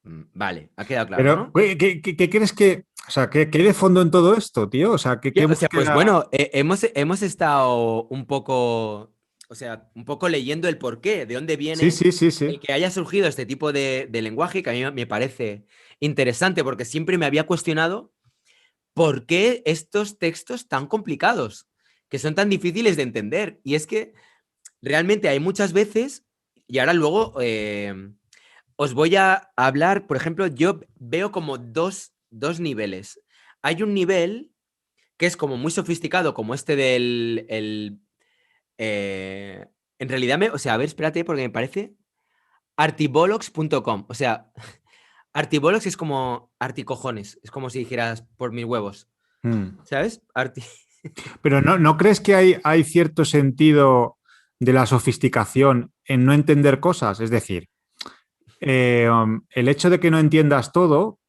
Vale, ha quedado claro, Pero, ¿no? ¿qué crees que, o sea, qué hay de fondo en todo esto, tío? O sea, ¿qué O sea, pues búsqueda? bueno, hemos estado un poco, o sea, un poco leyendo el porqué, de dónde Sí, viene sí, sí, sí. el que haya surgido este tipo de lenguaje, que a mí me parece interesante, porque siempre me había cuestionado por qué estos textos tan complicados, que son tan difíciles de entender. Y es que realmente hay muchas veces, y ahora luego os voy a hablar, por ejemplo, yo veo como dos niveles. Hay un nivel que es como muy sofisticado, como este eh, en realidad, o sea, a ver, espérate, porque me parece artibologs.com. O sea, artibologs es como articojones, es como si dijeras por mis huevos, Mm. ¿sabes? Pero ¿no crees que hay cierto sentido de la sofisticación en no entender cosas? Es decir, el hecho de que no entiendas todo, o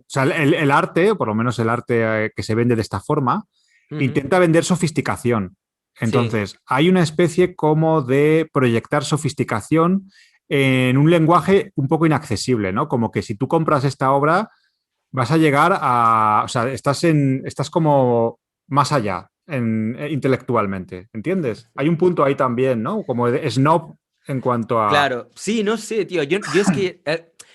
sea, el arte, o por lo menos el arte que se vende de esta forma, Ujú. intenta vender sofisticación. Sí, Entonces, hay una especie como de proyectar sofisticación en un lenguaje un poco inaccesible, ¿no? Como que si tú compras esta obra, vas a llegar a, o sea, estás como más allá intelectualmente, ¿entiendes? Hay un punto ahí también, ¿no? Como de snob en cuanto a... claro. Sí, no sé, tío. Yo es que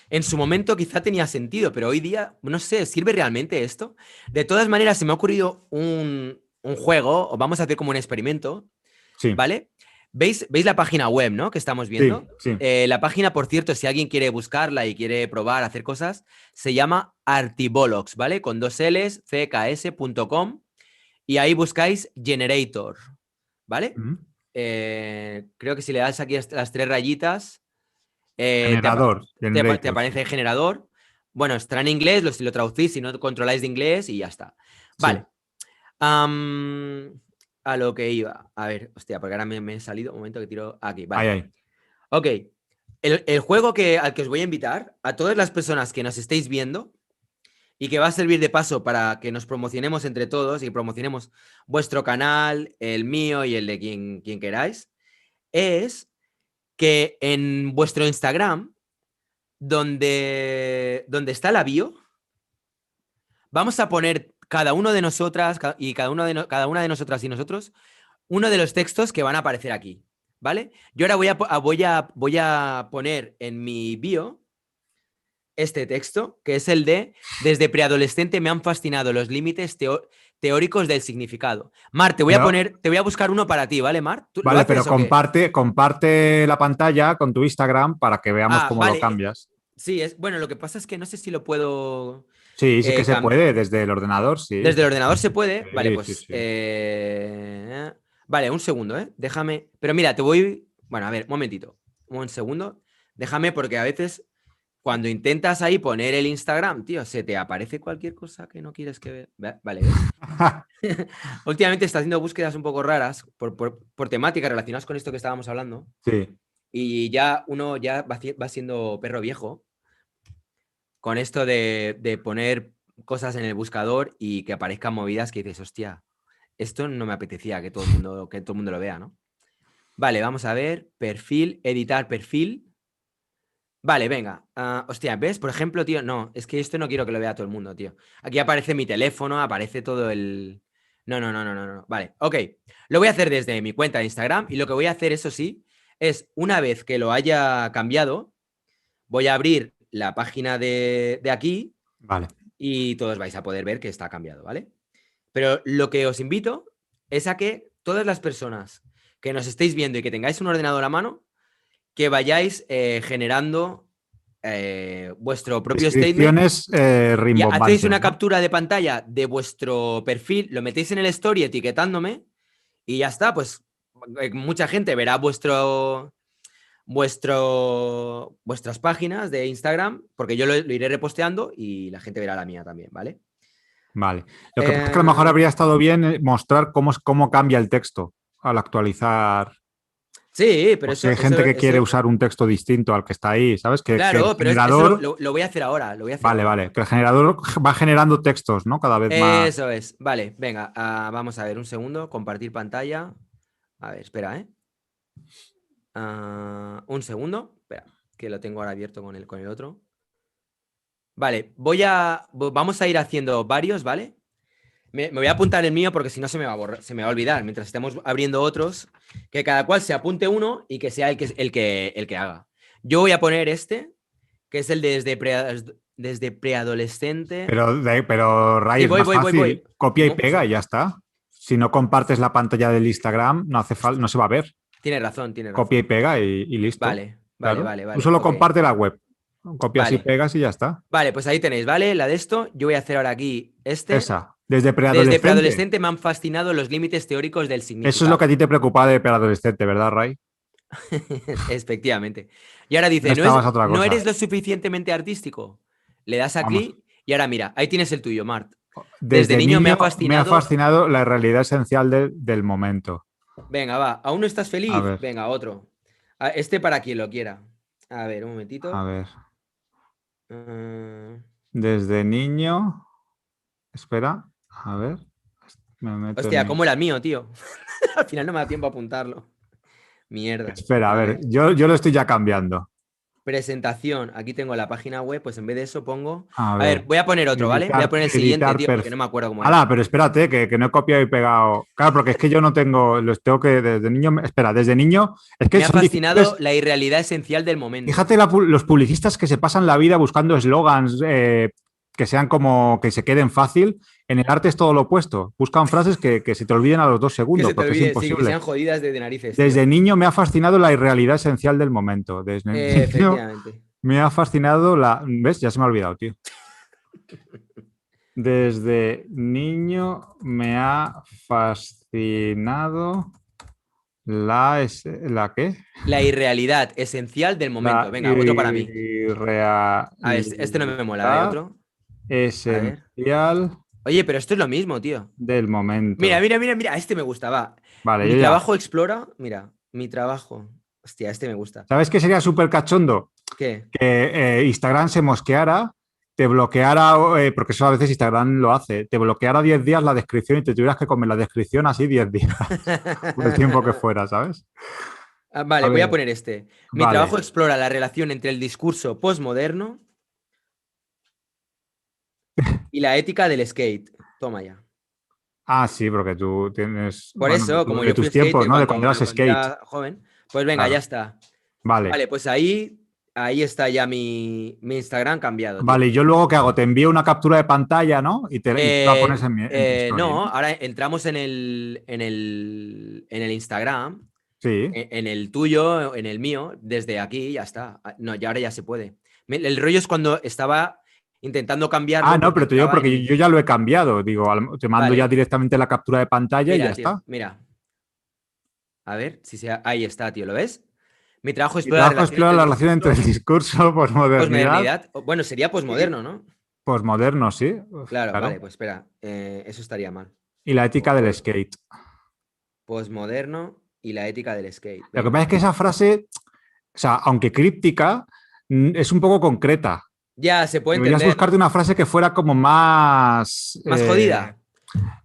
en su momento quizá tenía sentido, pero hoy día, no sé, ¿sirve realmente esto? De todas maneras, se me ha ocurrido un juego, o vamos a hacer como un experimento, Sí, ¿vale? ¿Veis la página web, ¿no? Que estamos sí, viendo. sí. La página, por cierto, si alguien quiere buscarla y quiere probar, hacer cosas, se llama Artibolox, ¿vale? Con dos L's, cks.com, y ahí buscáis Generator, ¿vale? Mm. Creo que si le das aquí las tres rayitas, Generador, te generator, sí. aparece generador. Bueno, estará en inglés, si lo traducís, si no controláis de inglés y ya está. Sí. Vale. Am, a lo que iba. A ver, hostia, porque ahora me he salido. Un momento que tiro aquí. Ahí, Vale. ahí. Ok. El juego al que os voy a invitar, a todas las personas que nos estéis viendo y que va a servir de paso para que nos promocionemos entre todos y promocionemos vuestro canal, el mío y el de quien queráis, es que en vuestro Instagram, donde está la bio, vamos a poner cada uno de nosotras y cada una de nosotras y nosotros uno de los textos que van a aparecer aquí, ¿vale? Yo ahora voy a poner en mi bio este texto, que es el de: desde preadolescente me han fascinado los límites teóricos del significado. Mar, Pero, te voy a buscar uno para ti, ¿vale, Mar? ¿Tú lo vale, haces pero o qué? comparte la pantalla con tu Instagram para que veamos Ah, cómo lo vale. cambias. Sí, bueno, lo que pasa es que no sé si lo puedo Sí, sí que se cambiar. puede desde el ordenador, sí. Desde el ordenador se puede. Vale, Sí, sí, pues. sí. Vale, un segundo, ¿eh? Déjame. Pero mira, te voy. Bueno, a ver, un momentito. Un segundo. Déjame, porque a veces cuando intentas ahí poner el Instagram, tío, se te aparece cualquier cosa que no quieres que vea. Vale, ¿ves? Últimamente está haciendo búsquedas un poco raras por temáticas relacionadas con esto que estábamos hablando. Sí. Y ya uno ya va siendo perro viejo con esto de poner cosas en el buscador y que aparezcan movidas que dices, hostia, esto no me apetecía que todo el mundo lo vea, ¿no? Vale, vamos a ver. Perfil, editar perfil. Vale, venga. Hostia, ¿ves? Por ejemplo, tío, no, es que esto no quiero que lo vea todo el mundo, tío. Aquí aparece mi teléfono, aparece todo el... No, no, no, no, no, no. Vale, ok. Lo voy a hacer desde mi cuenta de Instagram y lo que voy a hacer, eso sí, es una vez que lo haya cambiado, voy a abrir la página de aquí Vale. y todos vais a poder ver que está cambiado, ¿vale? Pero lo que os invito es a que todas las personas que nos estéis viendo y que tengáis un ordenador a mano, que vayáis generando vuestro propio statement Descripciones y hacéis rimbombantes, una ¿no? captura de pantalla de vuestro perfil, lo metéis en el story etiquetándome y ya está, pues mucha gente verá vuestras páginas de Instagram, porque yo lo iré reposteando y la gente verá la mía también, ¿vale? Vale. Lo que pasa es que a lo mejor habría estado bien mostrar cómo cambia el texto al actualizar. Sí, pero Porque hay gente que quiere usar un texto distinto al que está ahí, ¿sabes? Que el claro, pero eso generador. lo voy a hacer ahora, lo voy a hacer Vale, ahora. vale. Que el generador va generando textos, ¿no? Cada vez más. Eso es. Vale, venga, vamos a ver un segundo. Compartir pantalla. A ver, espera, ¿eh? Un segundo. Espera, que lo tengo ahora abierto con el otro. Vale, vamos a ir haciendo varios, ¿vale? Me voy a apuntar el mío porque si no se me va a se me va a olvidar. Mientras estemos abriendo otros, que cada cual se apunte uno y que sea el que haga. Yo voy a poner este, que es el de desde preadolescente. Pero Ray, Sí, es más fácil. voy. Copia y pega y ya está. Si no compartes la pantalla del Instagram, no hace falta, no se va a ver. Tienes razón, tienes razón. Copia y pega y listo. Vale, Claro. vale. Tú solo Ok. comparte la web. Copias y Vale. pegas y ya está. Vale, pues ahí tenéis, ¿vale? La de esto. Yo voy a hacer ahora aquí este. Esa. Desde Desde preadolescente. preadolescente me han fascinado los límites teóricos del significado. Eso es lo que a ti te preocupaba de preadolescente, ¿verdad, Ray? Efectivamente. Y ahora dice, No estabas a otra ¿no cosa. eres lo suficientemente artístico? Le das a Vamos. clic y ahora mira, ahí tienes el tuyo, Mart. Desde niño me ha fascinado. la realidad esencial del momento. Venga, va. ¿Aún no estás A feliz? ver. Venga, otro. Este para quien lo quiera. A ver, un momentito. A ver. Mm, Desde niño. Espera. A ver. Me meto Hostia, en ¿cómo era el mío, tío? Al final no me da tiempo a apuntarlo. Mierda. Espera, a ver. Yo lo estoy ya cambiando. Presentación. Aquí tengo la página web, pues en vez de eso pongo. A A ver, ver. voy a poner otro, ¿vale? Voy a poner el siguiente, editar tío, porque no me acuerdo cómo era. Hala, pero espérate, que no he copiado y pegado. Claro, porque es que yo no tengo. Los tengo que. Desde niño. Espera, desde niño. Es que Me ha son fascinado difíciles. la irrealidad esencial del momento. Fíjate los publicistas que se pasan la vida buscando eslogans que sean como que se queden fácil. En el arte es todo lo opuesto. Buscan frases que se te olviden a los 2 Que segundos, se te porque es olvide, sí, imposible. que sean jodidas de narices. Desde Tío. niño me ha fascinado la irrealidad esencial del momento. Desde niño Efectivamente. me ha fascinado la. ¿Ves? Ya se me ha olvidado, tío. Desde niño me ha fascinado ¿la qué? La irrealidad esencial del momento. Venga, otro para mí. Irrealidad A ver, este no me mola, ¿eh? Otro. esencial Oye, pero esto es lo mismo, tío. del momento. Mira, este me gusta, va. Vale, Mi yo trabajo explora. Mira, mi trabajo. Hostia, este me gusta. ¿Sabes qué sería súper cachondo? ¿Qué? Que Instagram se mosqueara, te bloqueara, porque eso a veces Instagram lo hace, te bloqueara 10 días la descripción y te tuvieras que comer la descripción así 10 días, por el tiempo que fuera, ¿sabes? Vale, voy a poner este. Mi Vale. trabajo explora la relación entre el discurso postmoderno y la ética del skate. Toma ya. Ah, sí, porque tú tienes. Por eso, como de yo fui tus tiempos, skate ¿no? De cuando eras skate. era joven. Pues venga, Claro. ya está. Vale. Vale, pues ahí está ya mi Instagram cambiado. Tío. Vale, ¿y yo luego qué hago? Te envío una captura de pantalla, ¿no? Y tú la pones en mi story, no, ahora entramos en el Instagram. Sí. En el tuyo, en el mío, desde aquí ya está. No, ya ahora ya se puede. El rollo es cuando estaba intentando cambiarlo. Ah, no, pero te digo porque yo ya lo he cambiado. Digo, te mando ya directamente la captura de pantalla mira, y ya tío, está. Mira. A ver, ahí está, tío, ¿lo ves? Mi trabajo explora la relación entre el discurso, posmodernidad. Bueno, sería posmoderno, ¿no? Posmoderno, sí. Claro, vale, pues espera. Eso estaría mal. Y la ética del skate. Posmoderno y la ética del skate. Lo que pasa es que esa frase, o sea, aunque críptica, es un poco concreta. Ya, se puede entender. Deberías buscarte una frase que fuera como más... ¿Más jodida?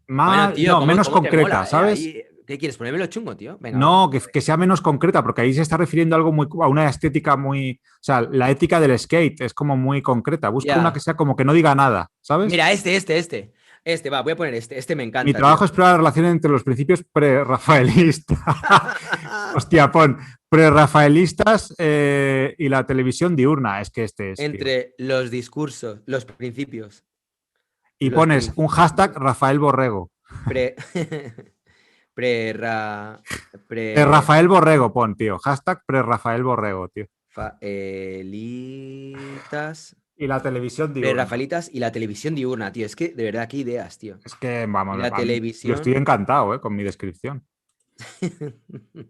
Más, bueno, tío, no, menos concreta, mola, ¿sabes? ¿Qué quieres? ¿Ponérmelo chungo, tío? Venga, no, que sea menos concreta, porque ahí se está refiriendo a algo a una estética muy... O sea, la ética del skate es como muy concreta. Busca una que sea como que no diga nada, ¿sabes? Mira, va, voy a poner este me encanta. Mi trabajo es explorar la relación entre los principios pre-rafaelistas. Hostia, pon pre-rafaelistas y la televisión diurna. Es que este es. Entre los discursos, los principios. Y pones un hashtag Rafael Borrego. Rafael Borrego, pon, tío. Hashtag pre-Rafael Borrego, tío. Rafaelitas. Y la televisión diurna. Rafaelitas y la televisión diurna, tío. Es que, de verdad, qué ideas, tío. Es que, vamos, la televisión. yo estoy encantado, con mi descripción.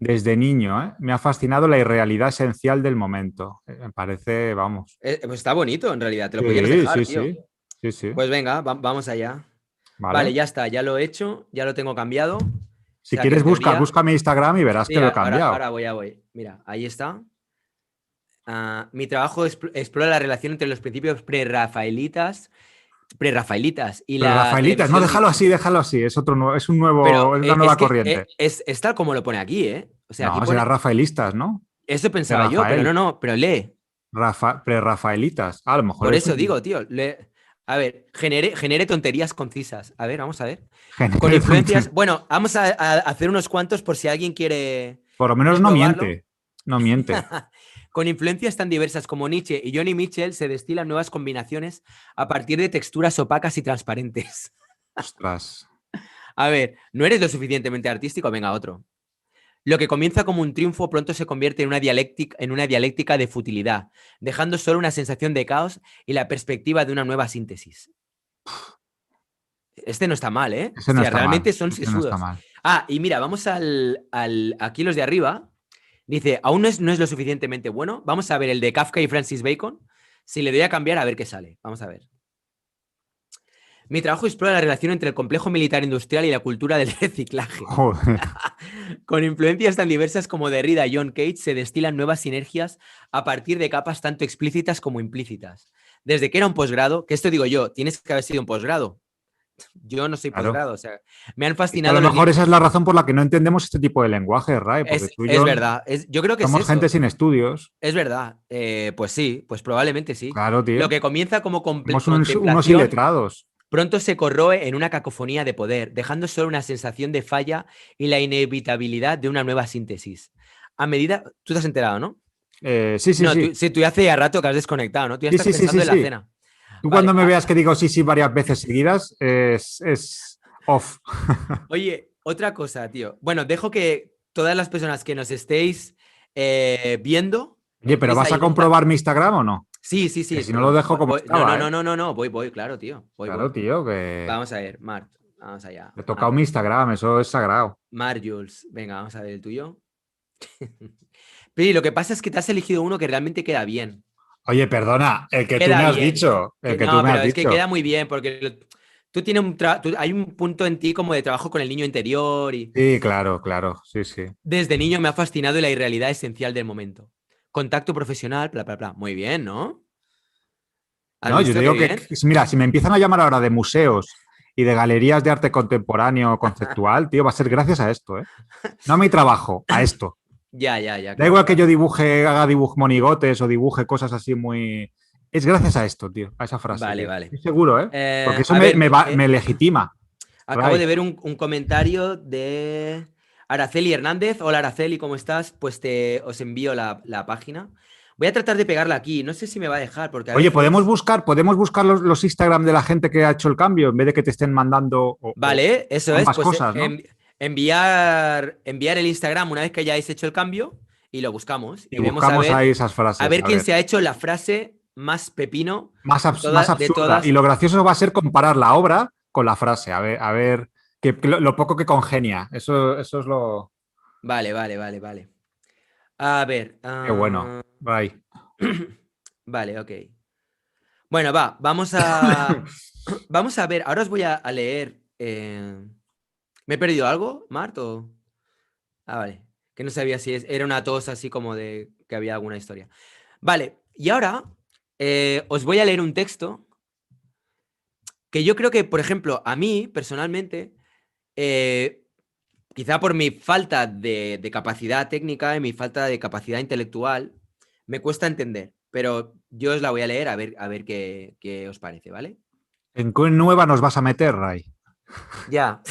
Desde niño, ¿eh? Me ha fascinado la irrealidad esencial del momento. Me parece, vamos. Pues está bonito, en realidad. Te lo podías Sí, dejar, sí, tío. sí. Sí, sí. Pues venga, vamos allá. Vale, Vale. ya está, ya lo he hecho, ya lo tengo cambiado. O Si sea que quieres, en teoría... busca mi Instagram y verás que Sí, lo he ahora, cambiado. ahora voy. Mira, ahí está. Mi trabajo explora la relación entre los principios prerrafaelitas y Pero la Rafaelitas, no, televisión. déjalo así. Es otro, es un Pero nuevo, es una es nueva que corriente. es tal como lo pone aquí, ¿eh? O sea, aquí No, será pone. Rafaelistas, ¿no? Eso De pensaba yo, pero Rafael. no, pero lee. Prerrafaelitas. A lo mejor Por es eso un digo, tío. A ver, genere tonterías concisas. A ver, vamos a ver. Con género. influencias. Bueno, vamos a hacer unos cuantos por si alguien Por lo menos quiere no probarlo. miente. No miente. Con influencias tan diversas como Nietzsche y Johnny Mitchell se destilan nuevas combinaciones a partir de texturas opacas y transparentes. Ostras. A ver, ¿no eres lo suficientemente artístico? Venga, otro. Lo que comienza como un triunfo pronto se convierte en una dialéctica de futilidad, dejando solo una sensación de caos y la perspectiva de una nueva síntesis. Este no está mal, ¿eh? Ese no Hostia, está mal. realmente son Ese no está sesudos. mal. Ah, y mira, vamos aquí los de arriba. Dice, aún no es lo suficientemente bueno. Vamos a ver el de Kafka y Francis Bacon. Si le doy a cambiar, a ver qué sale. Vamos a ver. Mi trabajo explora la relación entre el complejo militar industrial y la cultura del reciclaje. Joder. Con influencias tan diversas como Derrida y John Cage, se destilan nuevas sinergias a partir de capas tanto explícitas como implícitas. Desde que era un posgrado, que esto digo yo, tienes que haber sido un posgrado. Yo no soy Claro. posgrado, o sea, me han Es que a fascinado lo los mejor libros. esa es la razón por la que no entendemos este tipo de lenguaje, Ray, porque tú y Es yo verdad, yo creo que es somos gente eso. sin estudios. Es verdad. Pues sí, pues probablemente sí. Claro, Lo tío. que comienza como Somos unos contemplación iletrados. pronto se corroe en una cacofonía de poder, dejando solo una sensación de falla y la inevitabilidad de una nueva síntesis. A medida. Tú te has enterado, ¿no? Sí, sí, No, sí. sí, tú ya hace ya rato que has desconectado, ¿no? Tú ya Sí, estás sí, sí, pensando sí, en la sí. cena. Tú Vale. cuando me veas que digo sí, sí varias veces seguidas, es off. Oye, otra cosa, tío. Bueno, dejo que todas las personas que nos estéis viendo Oye, ¿pero entréis vas ahí a en esta. comprobar mi Instagram o no? Sí, sí, Que sí, si no lo perdón. dejo como No, no, estaba, no, ¿eh? no, no, no. Voy, claro, tío. Claro, Voy. tío, que Vamos a ver, Mart. Vamos allá. he tocado mi Instagram, eso es sagrado. Mar Jules. Venga, vamos a ver el tuyo. Pero lo que pasa es que te has elegido uno que realmente queda bien. Oye, perdona, el que tú Queda me has bien. dicho, el que tú No, me pero has es que dicho. queda muy bien porque tú tienes hay un punto en ti como de trabajo con el niño interior y Sí, claro, claro, sí, sí. desde niño me ha fascinado la irrealidad esencial del momento. Contacto profesional, bla, bla, bla. Muy bien, ¿no? ¿Has No, yo visto qué digo que, bien? mira, si me empiezan a llamar ahora de museos y de galerías de arte contemporáneo conceptual, tío, va a ser gracias a esto, ¿eh? No a mi trabajo, a esto. Ya, Da claro, igual que claro. yo dibuje, haga dibujo monigotes o dibuje cosas así muy... Es gracias a esto, tío, a esa frase, Vale, tío. vale. Estoy seguro, ¿eh? Porque eso A ver, me legitima, acabo Ray. de ver un comentario de Araceli Hernández. Hola Araceli, ¿cómo estás? Pues os envío la página. Voy a tratar de pegarla aquí. No sé si me va a dejar, porque a Oye, veces. podemos buscar los Instagram de la gente que ha hecho el cambio en vez de que te estén mandando Vale, eso es. ambas Pues cosas, ¿no? enviar el Instagram una vez que hayáis hecho el cambio y lo buscamos. Y Y vemos buscamos ahí esas a frases, ver a quién ver. se ha hecho la frase más pepino Más de absurda. Y todas. lo gracioso va a ser comparar la obra con la frase, a ver lo poco que congenia. Eso es lo... Vale. A ver. Qué bueno. Ray. Vale, ok. Bueno, vamos a. Vamos a ver. Ahora os voy a leer. ¿Me he perdido algo, Mart? Ah, vale. Que no sabía si era una tos así como de que había alguna historia. Vale, y ahora os voy a leer un texto que yo creo que, por ejemplo, a mí, personalmente, eh, quizá por mi falta de capacidad técnica y mi falta de capacidad intelectual, me cuesta entender. Pero yo os la voy a leer a ver qué os parece, ¿vale? ¿En qué nueva nos vas a meter, Ray? Ya.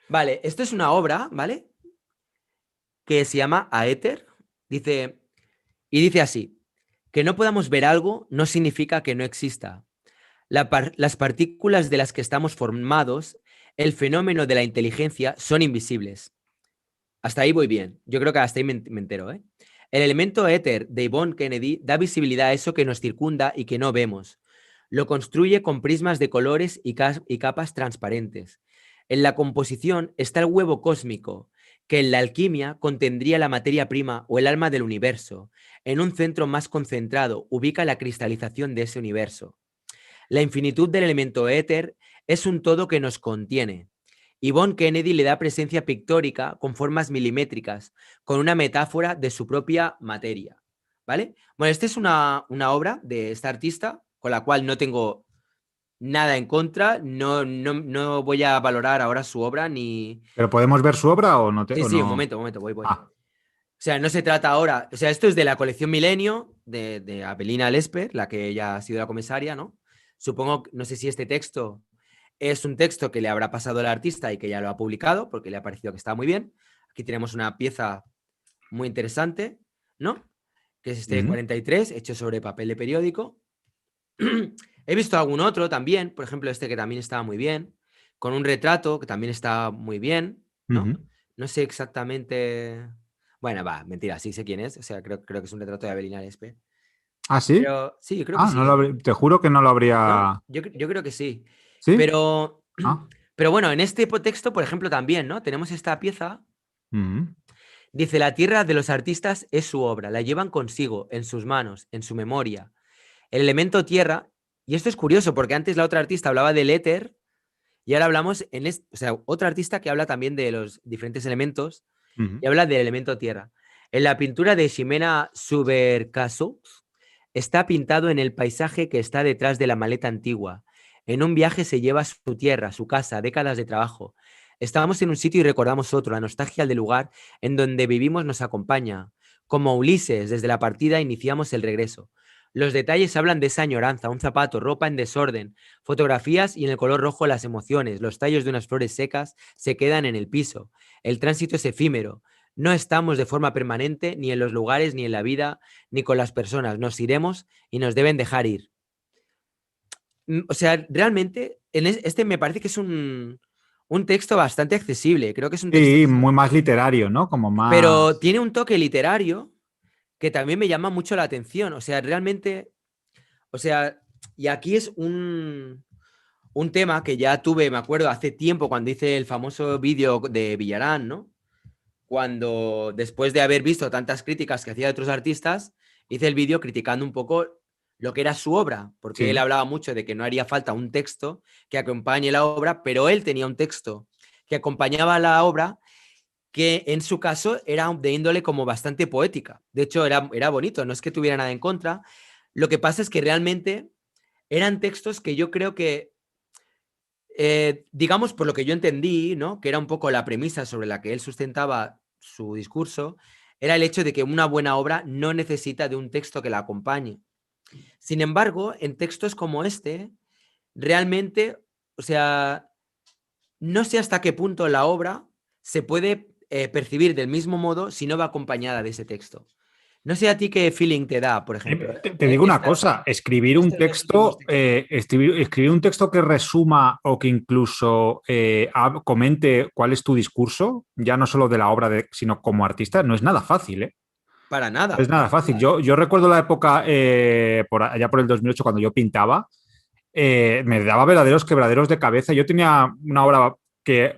Vale, esto es una obra, ¿vale? Que se llama Aether. Dice, y dice así, que no podamos ver algo no significa que no exista. Las partículas de las que estamos formados, el fenómeno de la inteligencia, son invisibles. Hasta ahí voy bien. Yo creo que hasta ahí me entero, ¿eh? El elemento éter de Yvonne Kennedy da visibilidad a eso que nos circunda y que no vemos. Lo construye con prismas de colores y capas transparentes. En la composición está el huevo cósmico, que en la alquimia contendría la materia prima o el alma del universo. En un centro más concentrado ubica la cristalización de ese universo. La infinitud del elemento éter es un todo que nos contiene. Yvonne Kennedy le da presencia pictórica con formas milimétricas, con una metáfora de su propia materia. ¿Vale? Bueno, esta es una obra de esta artista con la cual no tengo nada en contra, no voy a valorar ahora su obra ni... ¿Pero podemos ver su obra o no? Sí, O sí, un no? momento, voy. O Ah, sea, no se trata ahora, o sea, esto es de la colección Milenio de Abelina Lesper, la que ella ha sido la comisaria, ¿no? Supongo, no sé si este texto es un texto que le habrá pasado al artista y que ya lo ha publicado, porque le ha parecido que está muy bien. Aquí tenemos una pieza muy interesante, ¿no? Que es este de mm, 43, hecho sobre papel de periódico. He visto algún otro también, por ejemplo, este que también estaba muy bien, con un retrato que también está muy bien, ¿no? ujú. No sé exactamente. Bueno, va, mentira, sí sé quién es. O sea, creo que es un retrato de Abelina Lespe. ¿Ah, sí? Pero sí, creo que Ah, sí. te juro que no lo ¿No? habría... Yo creo que sí. ¿Sí? Pero, Ah, pero bueno, en este texto, por ejemplo, también, ¿no? Tenemos esta pieza. mm, Dice, la tierra de los artistas es su obra, la llevan consigo, en sus manos, en su memoria. El elemento tierra, y esto es curioso porque antes la otra artista hablaba del éter y ahora hablamos o sea, otra artista que habla también de los diferentes elementos ujú. y habla del elemento tierra. En la pintura de Ximena Subercaseaux está pintado en el paisaje que está detrás de la maleta antigua. En un viaje se lleva su tierra, su casa, décadas de trabajo. Estamos en un sitio y recordamos otro. La nostalgia del lugar en donde vivimos nos acompaña. Como Ulises, desde la partida iniciamos el regreso. Los detalles hablan de esa añoranza, un zapato, ropa en desorden, fotografías y en el color rojo las emociones. Los tallos de unas flores secas se quedan en el piso. El tránsito es efímero. No estamos de forma permanente ni en los lugares, ni en la vida, ni con las personas. Nos iremos y nos deben dejar ir. O sea, realmente, este me parece que es un texto bastante accesible. Creo que es un texto, Sí, muy más literario, ¿no? Como pero más... tiene un toque literario que también me llama mucho la atención. O sea, realmente, o sea, y aquí es un tema que ya tuve, me acuerdo, hace tiempo cuando hice el famoso vídeo de Villarán, ¿no? Cuando después de haber visto tantas críticas que hacía de otros artistas, hice el vídeo criticando un poco lo que era su obra, porque él Sí. hablaba mucho de que no haría falta un texto que acompañe la obra, pero él tenía un texto que acompañaba la obra que en su caso era de índole como bastante poética. De hecho, era bonito, no es que tuviera nada en contra. Lo que pasa es que realmente eran textos que yo creo que, digamos, por lo que yo entendí, ¿no? Que era un poco la premisa sobre la que él sustentaba su discurso, era el hecho de que una buena obra no necesita de un texto que la acompañe. Sin embargo, en textos como este, realmente, o sea, no sé hasta qué punto la obra se puede percibir del mismo modo si no va acompañada de ese texto. No sé a ti qué feeling te da, por ejemplo. Te digo una cosa, Estos dos últimos textos. escribir un texto que resuma o que incluso comente cuál es tu discurso, ya no solo de la obra, sino como artista, no es nada fácil, ¿eh? Para No es nada, nada para fácil. nada. Yo recuerdo la época, allá por el 2008, cuando yo pintaba, me daba verdaderos quebraderos de cabeza. Yo tenía una obra que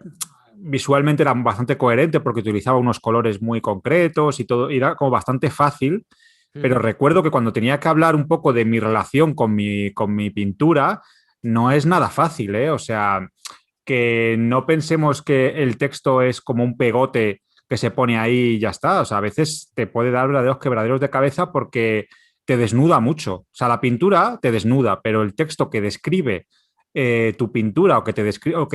visualmente era bastante coherente porque utilizaba unos colores muy concretos y todo, y era como bastante fácil, pero Ujú. recuerdo que cuando tenía que hablar un poco de mi relación con mi pintura, no es nada fácil, ¿eh? O sea, que no pensemos que el texto es como un pegote que se pone ahí y ya está. O sea, a veces te puede dar verdaderos quebraderos de cabeza porque te desnuda mucho. O sea, la pintura te desnuda, pero el texto que describe tu pintura o que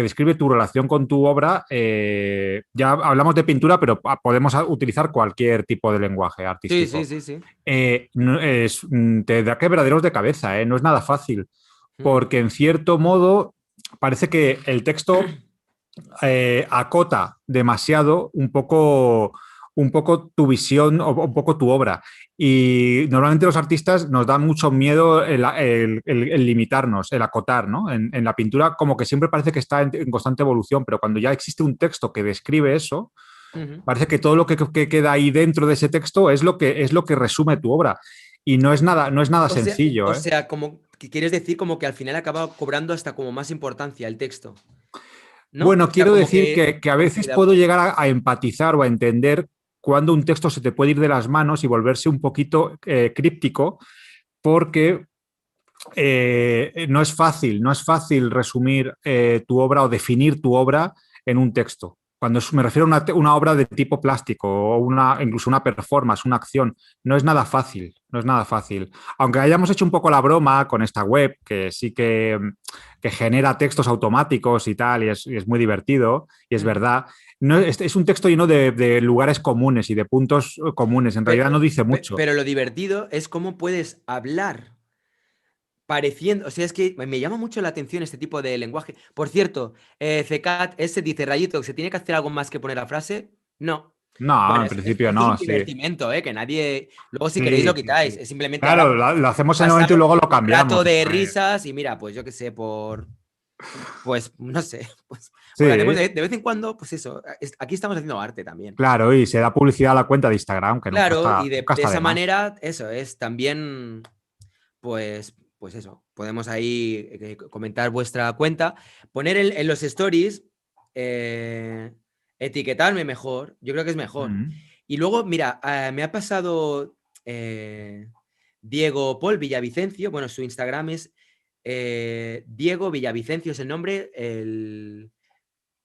describe tu relación con tu obra, ya hablamos de pintura, pero podemos utilizar cualquier tipo de lenguaje Sí, sí, artístico. sí, sí. Te da quebraderos de cabeza, no es nada fácil, Ujú. porque en cierto modo parece que el texto acota demasiado un poco tu visión o un poco tu obra. Y normalmente los artistas nos dan mucho miedo el limitarnos, el acotar, ¿no? En la pintura como que siempre parece que está en constante evolución, pero cuando ya existe un texto que describe eso, Ujú. parece que todo lo que queda ahí dentro de ese texto es lo que resume tu obra. Y no es nada sencillo, O ¿eh? sea, como que quieres decir como que al final acaba cobrando hasta como más importancia el texto, ¿no? Bueno, O sea, quiero como decir que... que a veces puedo llegar a empatizar o a entender cuando un texto se te puede ir de las manos y volverse un poquito críptico, porque no es fácil resumir tu obra o definir tu obra en un texto. Cuando me refiero a una obra de tipo plástico o incluso una performance, una acción, no es nada fácil, no es nada fácil. Aunque hayamos hecho un poco la broma con esta web, que sí que genera textos automáticos y tal, y es muy divertido, y es Mm. verdad, no, es un texto lleno de lugares comunes y de puntos comunes. En realidad Pe- no dice mucho. pero lo divertido es cómo puedes hablar pareciendo, o sea, es que me llama mucho la atención este tipo de lenguaje. Por cierto, Cecat ese dice, Rayito, ¿se tiene que hacer algo más que poner la frase? No. No, Bueno, en principio esto es un no, sí. divertimento, ¿eh? Que nadie, luego si queréis Sí, lo sí, quitáis, sí. es simplemente ahora Claro, pues lo hacemos en el momento y pasamos luego lo un rato cambiamos de otra vez. risas y mira, pues yo qué sé, pues no sé, pues hacemos Sí, de vez en cuando, pues eso, aquí estamos haciendo arte también. claro, y se da publicidad a la cuenta de Instagram, que Claro, y nunca de está esa de más. manera, eso es también. Pues eso, podemos ahí comentar vuestra cuenta, poner en los stories, eh, etiquetarme mejor, yo creo que es mejor. Mm. Y luego, mira, me ha pasado Diego Paul Villavicencio, bueno, su Instagram es Diego Villavicencio, es el nombre,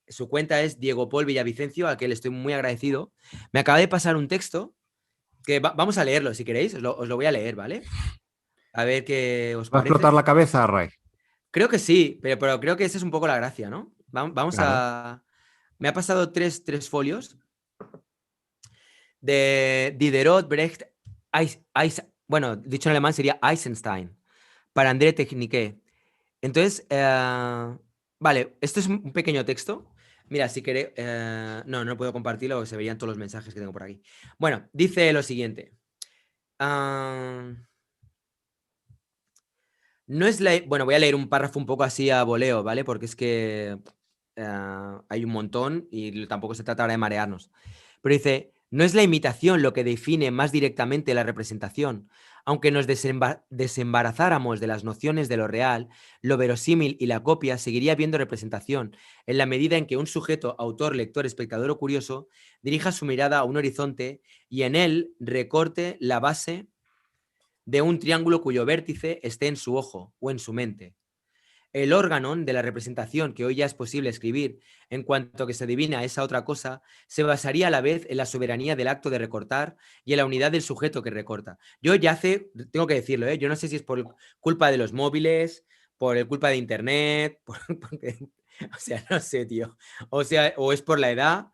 su cuenta es Diego Paul Villavicencio, a que le estoy muy agradecido. Me acaba de pasar un texto que vamos a leerlo si queréis, os lo voy a leer, ¿vale? A ver qué os ¿Va a explotar parece. la cabeza, Ray? Creo que sí, pero creo que esa es un poco la gracia, ¿no? Vamos Claro. a... Me ha pasado tres folios de Diderot, Brecht, bueno, dicho en alemán sería Eisenstein, para André Technique. Entonces, vale, esto es un pequeño texto. Mira, si queréis... no puedo compartirlo, se verían todos los mensajes que tengo por aquí. Bueno, dice lo siguiente. Ah, no es la... Bueno, voy a leer un párrafo un poco así a voleo, ¿vale? Porque es que hay un montón y tampoco se trata ahora de marearnos. Pero dice, no es la imitación lo que define más directamente la representación. Aunque nos desembarazáramos de las nociones de lo real, lo verosímil y la copia seguiría habiendo representación, en la medida en que un sujeto, autor, lector, espectador o curioso, dirija su mirada a un horizonte y en él recorte la base de un triángulo cuyo vértice esté en su ojo o en su mente. El órgano de la representación que hoy ya es posible escribir en cuanto que se adivina esa otra cosa, se basaría a la vez en la soberanía del acto de recortar y en la unidad del sujeto que recorta. Yo ya tengo que decirlo, yo no sé si es por culpa de los móviles, por el culpa de internet, o sea, no sé, tío. O sea, o es por la edad,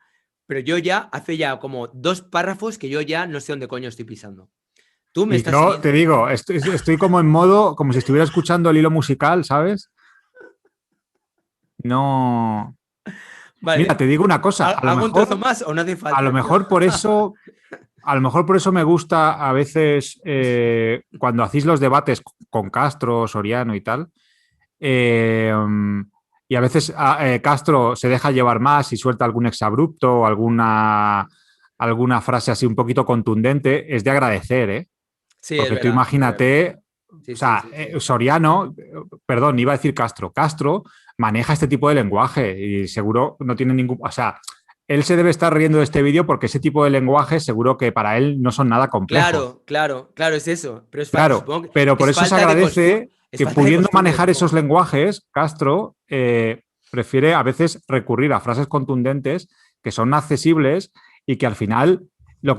pero yo ya hace ya como 2 párrafos que yo ya no sé dónde coño estoy pisando. Tú me Y estás yo te siguiendo. digo, estoy como en modo, como si estuviera escuchando el hilo musical, ¿sabes? No. Mira, Vale. te digo una cosa, ¿Hago un trozo más o no hace a lo falta, tío? mejor por eso, a lo mejor por eso me gusta a veces cuando hacéis los debates con Castro, Soriano y tal, eh, y a veces Castro se deja llevar más y suelta algún exabrupto o alguna frase así un poquito contundente, es de agradecer, ¿eh? Sí, es Porque tú verdad, es verdad. imagínate, Sí, o sí, sea, sí, sí. Soriano, perdón, iba a decir Castro, Castro maneja este tipo de lenguaje y seguro no tiene ningún, o sea, él se debe estar riendo de este vídeo porque ese tipo de lenguaje seguro que para él no son nada complejos. Claro, claro, claro, es eso. Pero Claro, supongo que pero por es eso se falta de agradece es que falta de pudiendo costumbre, manejar esos supongo. lenguajes, Castro prefiere a veces recurrir a frases contundentes que son accesibles y que al final lo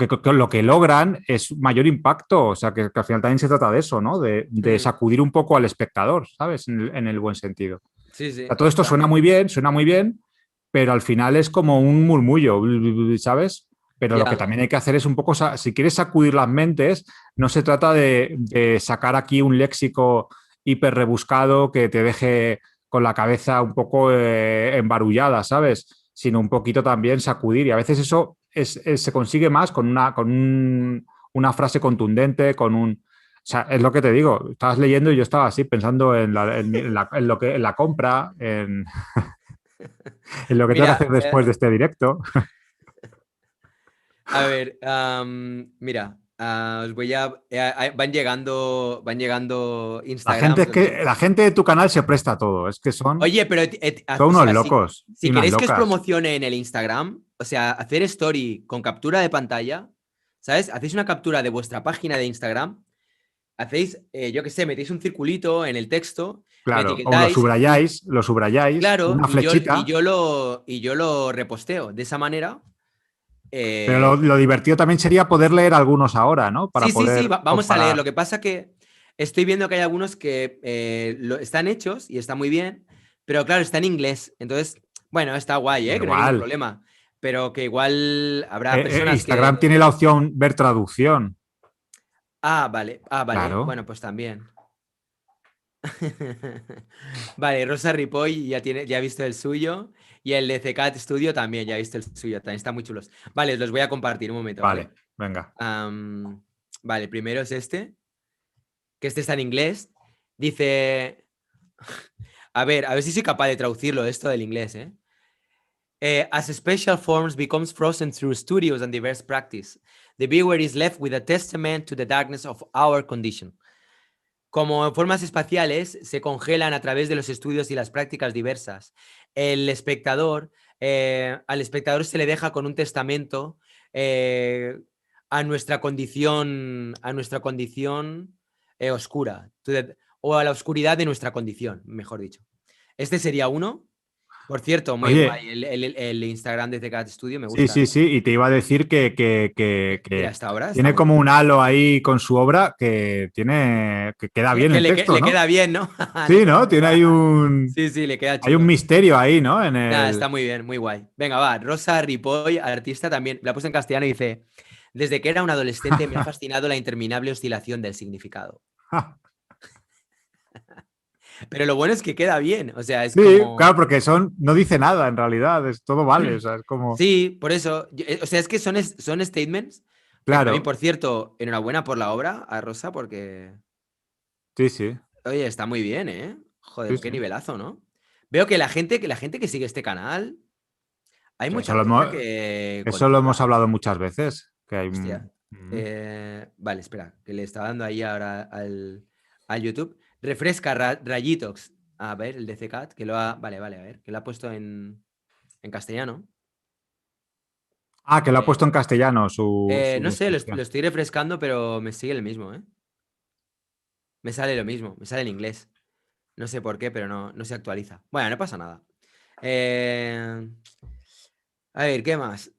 que logran es mayor impacto. O sea, que al final también se trata de eso, ¿no? De Mm, sacudir un poco al espectador, ¿sabes? En el buen sentido. sí, O sea, sí. todo esto suena muy bien, pero al final es como un murmullo, ¿sabes? Pero lo que Ya. también hay que hacer es un poco, si quieres sacudir las mentes, no se trata de sacar aquí un léxico hiper rebuscado que te deje con la cabeza un poco embarullada, ¿sabes? Sino un poquito también sacudir. Y a veces eso se consigue más una frase contundente, con un... O sea, es lo que te digo, estabas leyendo y yo estaba así pensando en la compra, en lo que tengo que Mira, hacer después de este directo. a ver, mira. Os voy a... van llegando Instagrams donde... La gente de tu canal se presta a todo. Es que Oye, pero son o unos sea, si, locos y si unas queréis que os locas. promocione en el Instagram, o sea, hacer story con captura de pantalla, ¿sabes? Hacéis una captura de vuestra página de Instagram, hacéis, yo qué sé, metéis un circulito en el texto, me Claro. O etiquetáis y, lo subrayáis, claro, una flechita. y yo lo reposteo. De esa manera, Pero eh, lo divertido también sería poder leer algunos ahora, ¿no? Para sí, sí, sí, poder vamos a leer. Lo comparar. que pasa que estoy viendo que hay algunos que están hechos y está muy bien, pero claro, está en inglés. Entonces, bueno, está guay, Da ¿eh? Que no hay ningún igual. problema. Pero que igual habrá personas Instagram que... tiene la opción ver traducción. Ah, vale, ah, vale. Claro. Bueno, pues también. Vale, Rosa Ripoll ya ha visto el suyo. Y el de CCAT Studio también, ya ha visto el suyo. También están muy chulos. Vale, los voy a compartir un momento, ¿vale? Vale, venga. Vale, primero es este, que este está en inglés. Dice, a ver si soy capaz de traducirlo esto del inglés, ¿eh? As special forms becomes frozen through studios and diverse practice, the viewer is left with a testament to the darkness of our condition. Como formas espaciales se congelan a través de los estudios y las prácticas diversas. El espectador, al espectador se le deja con un testamento eh, a nuestra condición oscura, o a la oscuridad de nuestra condición, mejor dicho. Este sería uno. Por cierto, muy Oye, guay. El Instagram de The Cat Studio me sí, gusta. sí, sí. Y te iba a decir Mira, que esta obra está tiene muy como bien. un halo ahí con su obra que queda bien Que el texto, le ¿no? queda bien, ¿no? Le Sí, queda ¿no? muy guay. Sí, sí, le queda Hay un chulo. misterio ahí, ¿no? En Nada, el. está muy bien, muy guay. Venga, va. Rosa Ripoll, artista también. La puse en castellano y dice: Desde que era un adolescente me ha fascinado la interminable oscilación del significado. Pero lo bueno es que queda bien. O sea, es Sí, como. claro, porque no dice nada en realidad, es todo vale, o sea, es como. Sí, por eso. O sea, es que son statements. Que también, Claro, por cierto, enhorabuena por la obra a Rosa, porque. sí, sí, Oye, está muy bien, ¿eh? sí, Joder, qué sí. nivelazo, ¿no? Veo que la gente que sigue este canal, hay Sí, mucha peña que eso lo hemos controla, ¿eh? hablado muchas veces, que hay. Hostia. Vale, espera, que le está dando ahí ahora al YouTube. Refresca Rayitox. A ver, el de CCAT, que lo ha. Vale, vale, a ver, que lo ha puesto en castellano. Ah, que lo ha Eh, puesto en castellano su no sé, lo descripción. estoy refrescando, pero me sigue el mismo, ¿eh? Me sale lo mismo, me sale en inglés. No sé por qué, pero no se actualiza. Bueno, no pasa nada. Eh, a ver, ¿qué más?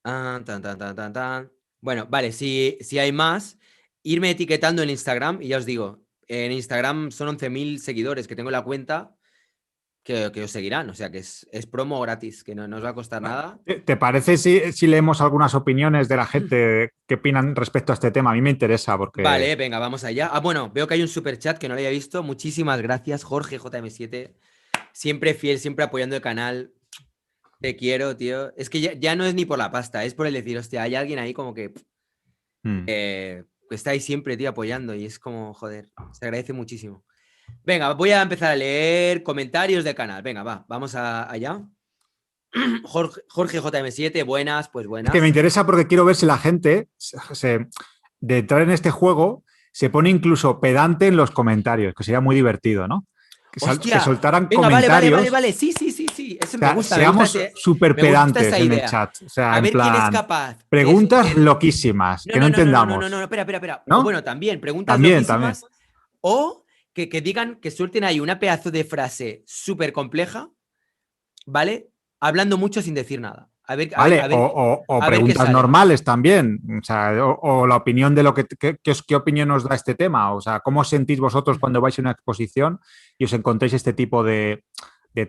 Tan, tan, tan, tan, tan. Bueno, vale, si hay más, irme etiquetando en Instagram y ya os digo, en Instagram son 11.000 seguidores que tengo en la cuenta que os seguirán, o sea que es promo gratis, que no os va a costar nada. ¿Te parece si leemos algunas opiniones de la gente que opinan respecto a este tema? A mí me interesa porque. Vale, venga, vamos allá. Ah, bueno, veo que hay un super chat que no lo había visto. Muchísimas gracias, Jorge JM7. Siempre fiel, siempre apoyando el canal. Te quiero, tío. Es que ya no es ni por la pasta, es por el decir, hostia, hay alguien ahí como Mm. que está ahí siempre, tío, apoyando y es como, joder, se agradece muchísimo. Venga, voy a empezar a leer comentarios del canal. Venga, vamos allá. Jorge JM7, buenas, pues Es que me buenas. interesa porque quiero ver si la gente, de entrar en este juego, se pone incluso pedante en los comentarios, que sería muy divertido, ¿no? Que Hostia, soltaran venga, vale, vale, vale, comentarios, vale. Sí, sí, sí, sí. Eso o sea, seamos súper me gusta esa pedantes en el idea. chat, o sea, A en ver quién es plan, capaz preguntas loquísimas, No, que no no, no, no, no, no, no, no, entendamos, espera, espera, espera. O ¿no? bueno, también, preguntas También, también. loquísimas. O que digan, que suelten ahí una pedazo de frase súper compleja, ¿vale? Hablando mucho sin decir nada. A ver, a ver, Vale, o a ver qué preguntas sale. normales también, o sea, o la opinión de lo qué opinión os da este tema, o sea, cómo os sentís vosotros cuando vais a una exposición y os encontréis este tipo de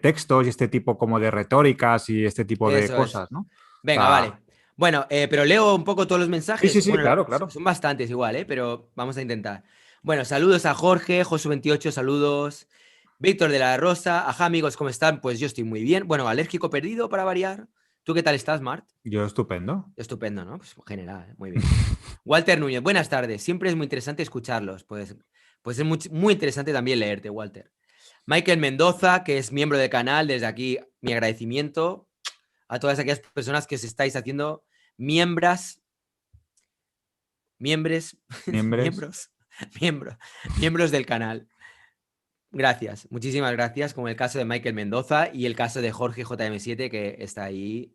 textos y este tipo como de retóricas y este tipo de Eso es. cosas, ¿no? O Venga, sea, vale. Bueno, pero leo un poco todos los sí, sí, mensajes. sí, Bueno, claro, claro. son bastantes igual, ¿eh? Pero vamos a intentar. Bueno, saludos a Jorge, Josu28, saludos. Víctor de la Rosa, ajá, amigos, ¿cómo están? Pues yo estoy muy bien. Bueno, alérgico perdido para variar. ¿Tú qué tal estás, Mart? Yo estupendo. Estupendo, ¿no? Pues general, muy bien. Walter Núñez, buenas tardes. Siempre es muy interesante escucharlos. Pues es muy interesante también leerte, Walter. Michael Mendoza, que es miembro del canal, desde aquí mi agradecimiento a todas aquellas personas que os estáis haciendo miembros miembros, Miembros. miembros, miembros, miembros del canal. Gracias, muchísimas gracias, como el caso de Michael Mendoza y el caso de Jorge JM7, que está ahí,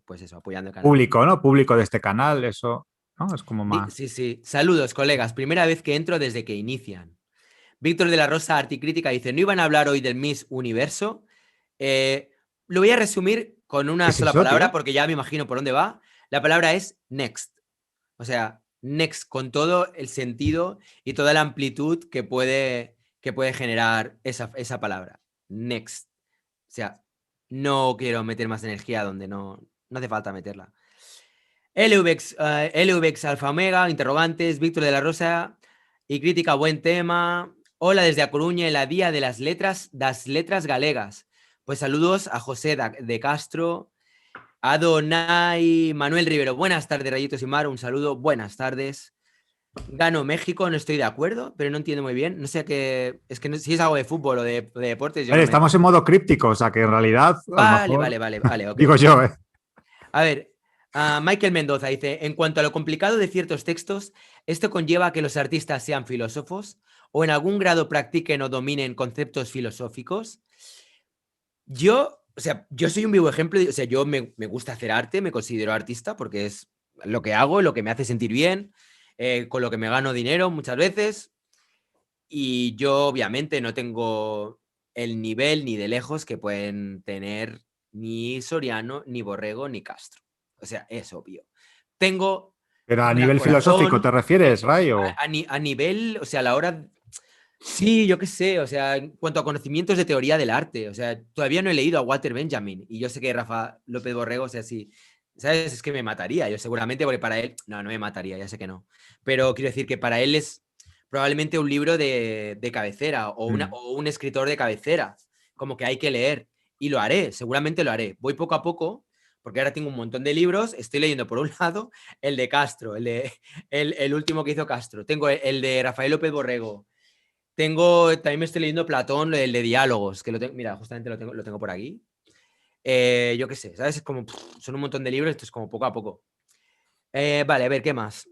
pues eso, apoyando el canal. Público, ¿no? Público de este canal, eso, ¿no? Es como más. Sí, sí. Saludos, colegas. Primera vez que entro desde que inician. Víctor de la Rosa, Articrítica, dice: ¿no iban a hablar hoy del Miss Universo? Lo voy a resumir con ¿Qué una es sola eso, palabra tío? porque ya me imagino por dónde va. La palabra es next. O sea, next, con todo el sentido y toda la amplitud que puede generar esa palabra. Next. O sea, no quiero meter más energía donde no hace falta meterla. LVX Alfa Omega, interrogantes, Víctor de la Rosa y crítica, buen tema. Hola desde A Coruña, en la Día de las letras galegas. Pues saludos a José de Castro, Adonai, Manuel Rivero. Buenas tardes, Rayitos y Mar, un saludo, buenas tardes. Gano México, no estoy de acuerdo, pero no entiendo muy bien. No sé qué, es que si es algo de fútbol o de deportes, yo Vale, no me... estamos en modo críptico, o sea que en realidad, a lo Vale, mejor, vale, vale, vale, ok. digo yo, ¿eh? A ver, Michael Mendoza dice: en cuanto a lo complicado de ciertos textos, ¿esto conlleva a que los artistas sean filósofos o en algún grado practiquen o dominen conceptos filosóficos? Yo soy un vivo ejemplo, o sea, yo me gusta hacer arte, me considero artista porque es lo que hago, lo que me hace sentir bien, con lo que me gano dinero muchas veces, y yo obviamente no tengo el nivel ni de lejos que pueden tener ni Soriano, ni Borrego, ni Castro. O sea, es obvio. Tengo Pero a un gran nivel filosófico, ¿te corazón, refieres, Ray? O... a nivel, o sea, a la hora... Sí, yo qué sé, o sea, en cuanto a conocimientos de teoría del arte, o sea, todavía no he leído a Walter Benjamin y yo sé que Rafa López Borrego, o sea, sí, ¿sabes? Es que me mataría, yo seguramente, porque para él, no me mataría, ya sé que no, pero quiero decir que para él es probablemente un libro de cabecera Mm. o un escritor de cabecera, como que hay que leer y lo haré, seguramente lo haré, voy poco a poco, porque ahora tengo un montón de libros, estoy leyendo por un lado el de Castro, el último que hizo Castro, tengo el de Rafael López Borrego. También me estoy leyendo Platón, el de diálogos, que mira, justamente lo tengo por aquí. Yo qué sé, ¿sabes? Es como, son un montón de libros, esto es como poco a poco. Vale, a ver, ¿qué más?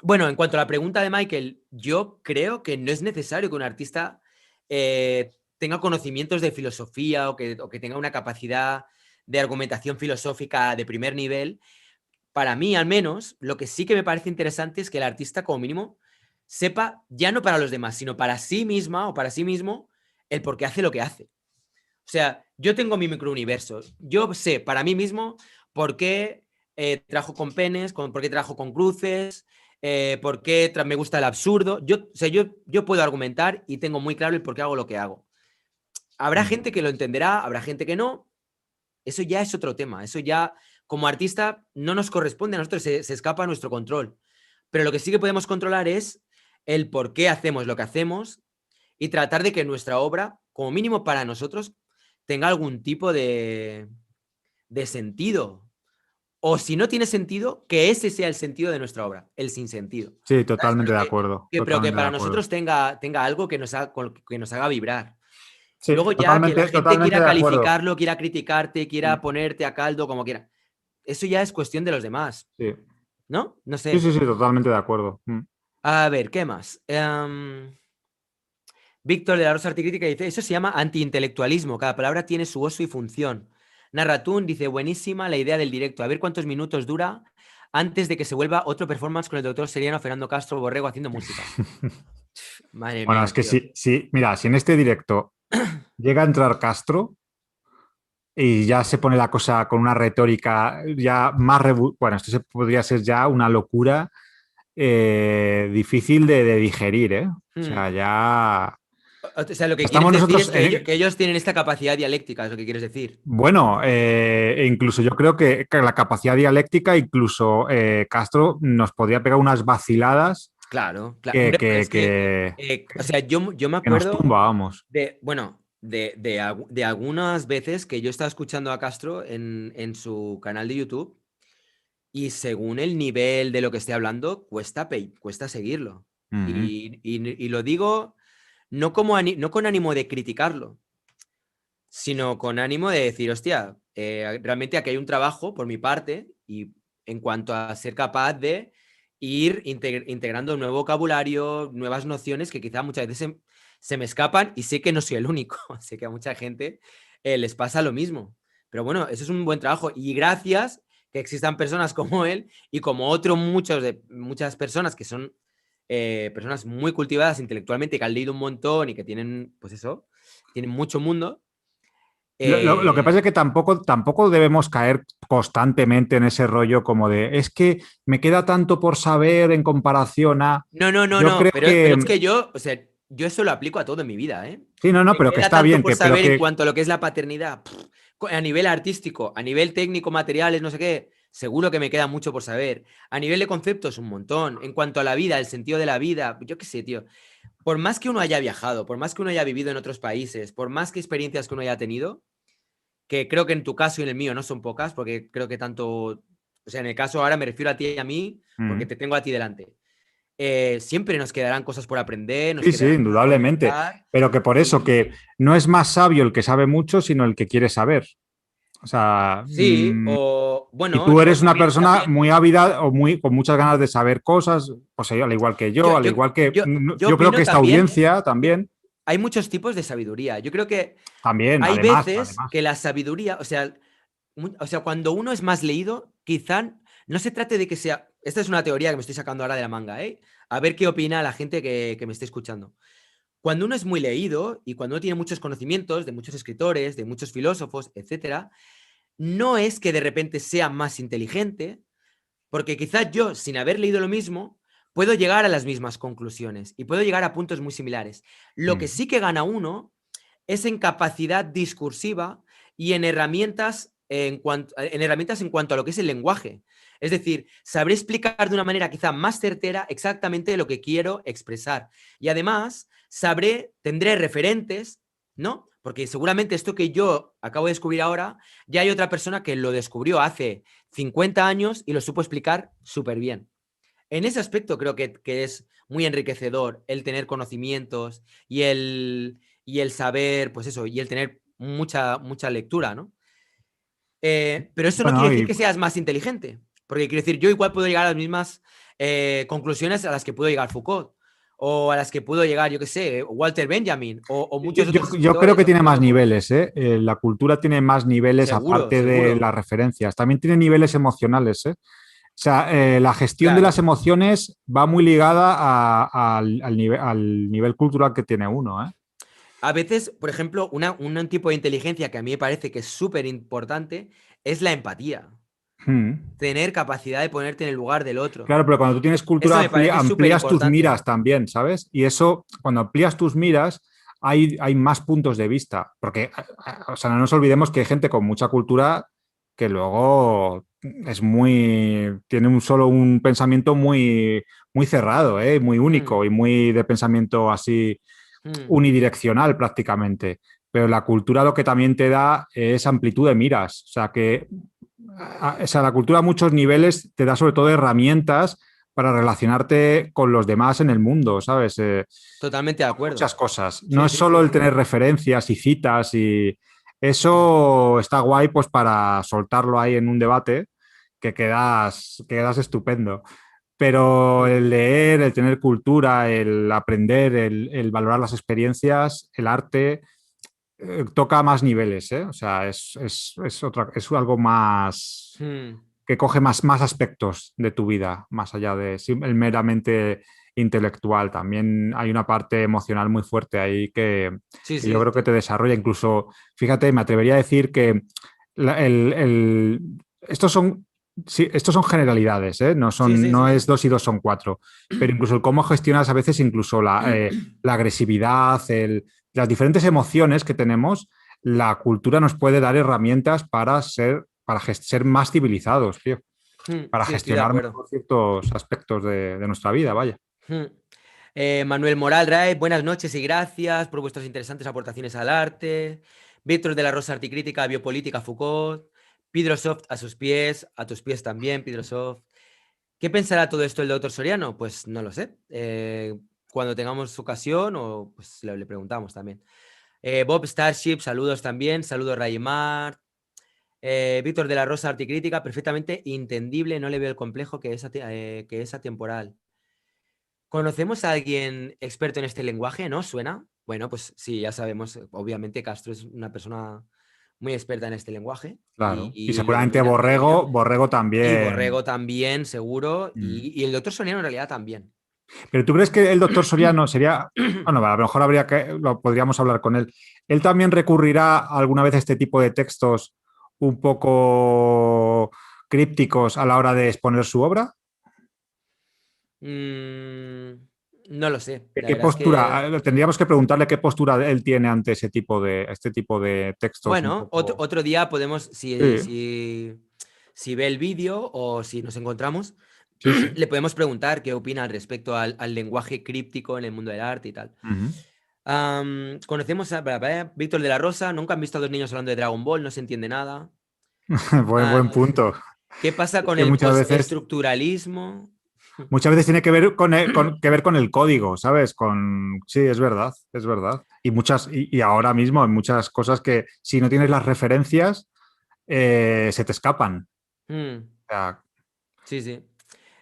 Bueno, en cuanto a la pregunta de Michael, yo creo que no es necesario que un artista tenga conocimientos de filosofía o que tenga una capacidad de argumentación filosófica de primer nivel. Para mí, al menos, lo que sí que me parece interesante es que el artista, como mínimo, sepa, ya no para los demás, sino para sí misma o para sí mismo, el por qué hace lo que hace. O sea, yo tengo mi microuniverso. Yo sé para mí mismo por qué trabajo con penes, por qué trabajo con cruces, por qué me gusta el absurdo. Yo puedo argumentar y tengo muy claro el por qué hago lo que hago. Habrá Mm. gente que lo entenderá, habrá gente que no. Eso ya es otro tema. Eso ya, como artista, no nos corresponde a nosotros, se escapa a nuestro control. Pero lo que sí que podemos controlar es el por qué hacemos lo que hacemos y tratar de que nuestra obra, como mínimo para nosotros, tenga algún tipo de sentido. O si no tiene sentido, que ese sea el sentido de nuestra obra, el sinsentido. Sí, ¿Sabes? totalmente de acuerdo, Pero que totalmente de para acuerdo. nosotros tenga algo que nos haga vibrar. Sí, Luego ya que la totalmente, gente totalmente quiera de acuerdo. calificarlo, quiera criticarte, quiera Mm. ponerte a caldo, como quiera. Eso ya es cuestión de los demás, Sí, ¿no? No sí, sé. sí, sí, totalmente de acuerdo. Mm. A ver, ¿qué más? Víctor de la Rosa Articrítica dice: eso se llama antiintelectualismo. Cada palabra tiene su uso y función. Narratún dice: buenísima la idea del directo. A ver cuántos minutos dura antes de que se vuelva otro performance con el doctor Seriano, Fernando Castro, Borrego haciendo música. Madre Bueno, es mía, que tío. sí, sí, mira, si en este directo llega a entrar Castro y ya se pone la cosa con una retórica ya más... Bueno, esto podría ser ya una locura difícil de digerir, ¿eh? O Hmm. sea, ya... O sea, lo que quieres Estamos decir es nosotros que ellos tienen esta capacidad dialéctica, es lo que quieres decir. Bueno, e incluso yo creo que la capacidad dialéctica, incluso Castro nos podría pegar unas vaciladas Claro, claro. que, Hombre, pero que, es que, que, o sea, yo me que nos acuerdo tumba, vamos. bueno, de algunas veces que yo estaba escuchando a Castro en su canal de YouTube y según el nivel de lo que esté hablando, cuesta seguirlo. Ujú. Y lo digo no con ánimo de criticarlo, sino con ánimo de decir, hostia, realmente aquí hay un trabajo por mi parte y en cuanto a ser capaz de ir integrando un nuevo vocabulario, nuevas nociones que quizá muchas veces se me escapan y sé que no soy el único, sé que a mucha gente les pasa lo mismo. Pero bueno, eso es un buen trabajo y gracias que existan personas como él y como otros muchas personas que son personas muy cultivadas intelectualmente, que han leído un montón y que tienen, pues eso, tienen mucho mundo. Lo que pasa es que tampoco debemos caer constantemente en ese rollo como de, es que me queda tanto por saber en comparación a... No, no, no, Yo no, creo pero es que... que yo, o sea, yo eso lo aplico a todo en mi vida, ¿eh? Sí, no, no, Me pero que queda está tanto bien, por pero saber en que cuanto a lo que es la paternidad, a nivel artístico, a nivel técnico, materiales, no sé qué, seguro que me queda mucho por saber. A nivel de conceptos, un montón. En cuanto a la vida, el sentido de la vida, yo qué sé, tío. Por más que uno haya viajado, por más que uno haya vivido en otros países, por más que experiencias que uno haya tenido, que creo que en tu caso y en el mío no son pocas, porque creo que tanto, o sea, en el caso ahora me refiero a ti y a mí, porque mm. te tengo a ti delante. Siempre nos quedarán cosas por aprender, nos Sí, sí, quedarán cosas por indudablemente. mejorar. Pero que por eso, que Y no es más sabio el que sabe mucho, sino el que quiere saber. O sea, sí, o si bueno, tú o eres una vivir persona también. muy ávida o muy con muchas ganas de saber cosas, pues al igual que Yo, yo, al yo, igual que yo yo creo que opino esta también, audiencia también, hay muchos tipos de sabiduría. Yo creo que también, hay además, veces además. que la sabiduría, o sea, cuando uno es más leído, quizá no se trate de que sea. Esta es una teoría que me estoy sacando ahora de la manga, ¿eh? A ver qué opina la gente que me esté escuchando. Cuando uno es muy leído y cuando uno tiene muchos conocimientos de muchos escritores, de muchos filósofos, etcétera, no es que de repente sea más inteligente, porque quizás yo, sin haber leído lo mismo, puedo llegar a las mismas conclusiones y puedo llegar a puntos muy similares. Lo que Mm, sí que gana uno es en capacidad discursiva y en herramientas en cuanto a lo que es el lenguaje. Es decir, sabré explicar de una manera quizá más certera exactamente lo que quiero expresar. Y además, tendré referentes, ¿no? Porque seguramente esto que yo acabo de descubrir ahora, ya hay otra persona que lo descubrió hace 50 años y lo supo explicar súper bien. En ese aspecto creo que es muy enriquecedor el tener conocimientos y el saber, pues eso, y el tener mucha lectura, ¿no? Pero eso no quiere bueno, decir y que seas más inteligente, porque quiere decir, yo igual puedo llegar a las mismas conclusiones a las que pudo llegar Foucault, o a las que pudo llegar, yo qué sé, Walter Benjamin, o yo, muchos yo- otros yo creo escritores que o tiene más filósofos. niveles, ¿eh? La cultura tiene más niveles Seguro, aparte de seguro. las referencias. También tiene niveles emocionales, ¿eh? O sea, la gestión de las Claro. emociones va muy ligada al nivel cultural que tiene uno, ¿eh? A veces, por ejemplo, un tipo de inteligencia que a mí me parece que es súper importante es la empatía. Mm. Tener capacidad de ponerte en el lugar del otro. Claro, pero cuando tú tienes Eso cultura, me parece súper amplías tus importante. miras también, ¿sabes? Y eso, cuando amplías tus miras, hay más puntos de vista. Porque, o sea, no nos olvidemos que hay gente con mucha cultura que luego tiene un pensamiento muy cerrado, ¿eh? Muy Mm, único y muy de pensamiento así mm. unidireccional prácticamente. Pero la cultura lo que también te da es amplitud de miras. O sea, o sea, la cultura a muchos niveles te da sobre todo herramientas para relacionarte con los demás en el mundo, ¿sabes? Totalmente de acuerdo. Muchas cosas. No Sí, es sí, sí, solo el sí. tener referencias y citas y eso está guay pues para soltarlo ahí en un debate que quedas estupendo. Pero Mm. el leer, el tener cultura, el aprender, el valorar las experiencias, el arte, toca más niveles, ¿eh? O sea, es algo más Mm. que coge más aspectos de tu vida, más allá de el meramente intelectual. También hay una parte emocional muy fuerte ahí Sí, que yo sí. creo que te desarrolla. Incluso, fíjate, me atrevería a decir que la- el- el- estos son... Sí, estos son generalidades, ¿eh? Sí, sí, No sí, es sí. dos y dos son cuatro, pero incluso el cómo gestionas a veces incluso la agresividad, las diferentes emociones que tenemos, la cultura nos puede dar herramientas para ser más civilizados, tío, para Sí, estoy de gestionar acuerdo. mejor ciertos aspectos de nuestra vida, vaya. Mm. Manuel Moral Ray, buenas noches y gracias por vuestras interesantes aportaciones al arte. Víctor de la Rosa Articrítica, Biopolítica Foucault. Pidrosoft a sus pies, a tus pies también, Pidrosoft. ¿Qué pensará todo esto el doctor Soriano? Pues no lo sé. Cuando tengamos ocasión, o pues le preguntamos también. Bob Starship, saludos también. Saludos Raymar. Víctor de la Rosa, Articrítica, perfectamente entendible, no le veo el complejo que es atemporal. ¿Conocemos a alguien experto en este lenguaje? ¿No? ¿Suena? Bueno, pues sí, ya sabemos. Obviamente Castro es una persona muy experta en este lenguaje Claro. Y y lo seguramente domina muy bien. Borrego Y también. Borrego también, seguro. Mm. Y el doctor Soriano en realidad también. Pero ¿tú crees que el doctor Soriano sería, bueno, a lo mejor lo podríamos hablar con él? ¿Él también recurrirá alguna vez a este tipo de textos un poco crípticos a la hora de exponer su obra? Mm, no lo sé. ¿De La qué verdad es que, postura? Tendríamos que preguntarle qué postura él tiene ante este tipo de textos un bueno, poco. otro día podemos, Sí, si ve el vídeo o si nos encontramos, sí, sí. le podemos preguntar qué opina al respecto al lenguaje críptico en el mundo del arte y tal. Ujú. Conocemos a Víctor de la Rosa. Nunca han visto a dos niños hablando de Dragon Ball, no se entiende nada. Buen Ah, punto. ¿Qué pasa Es con que el muchas postestructuralismo? veces tiene que ver que ver con el código, ¿sabes? Sí, es verdad, es verdad. Y ahora mismo hay muchas cosas que si no tienes las referencias, se te escapan. Mm, O sea, sí, sí.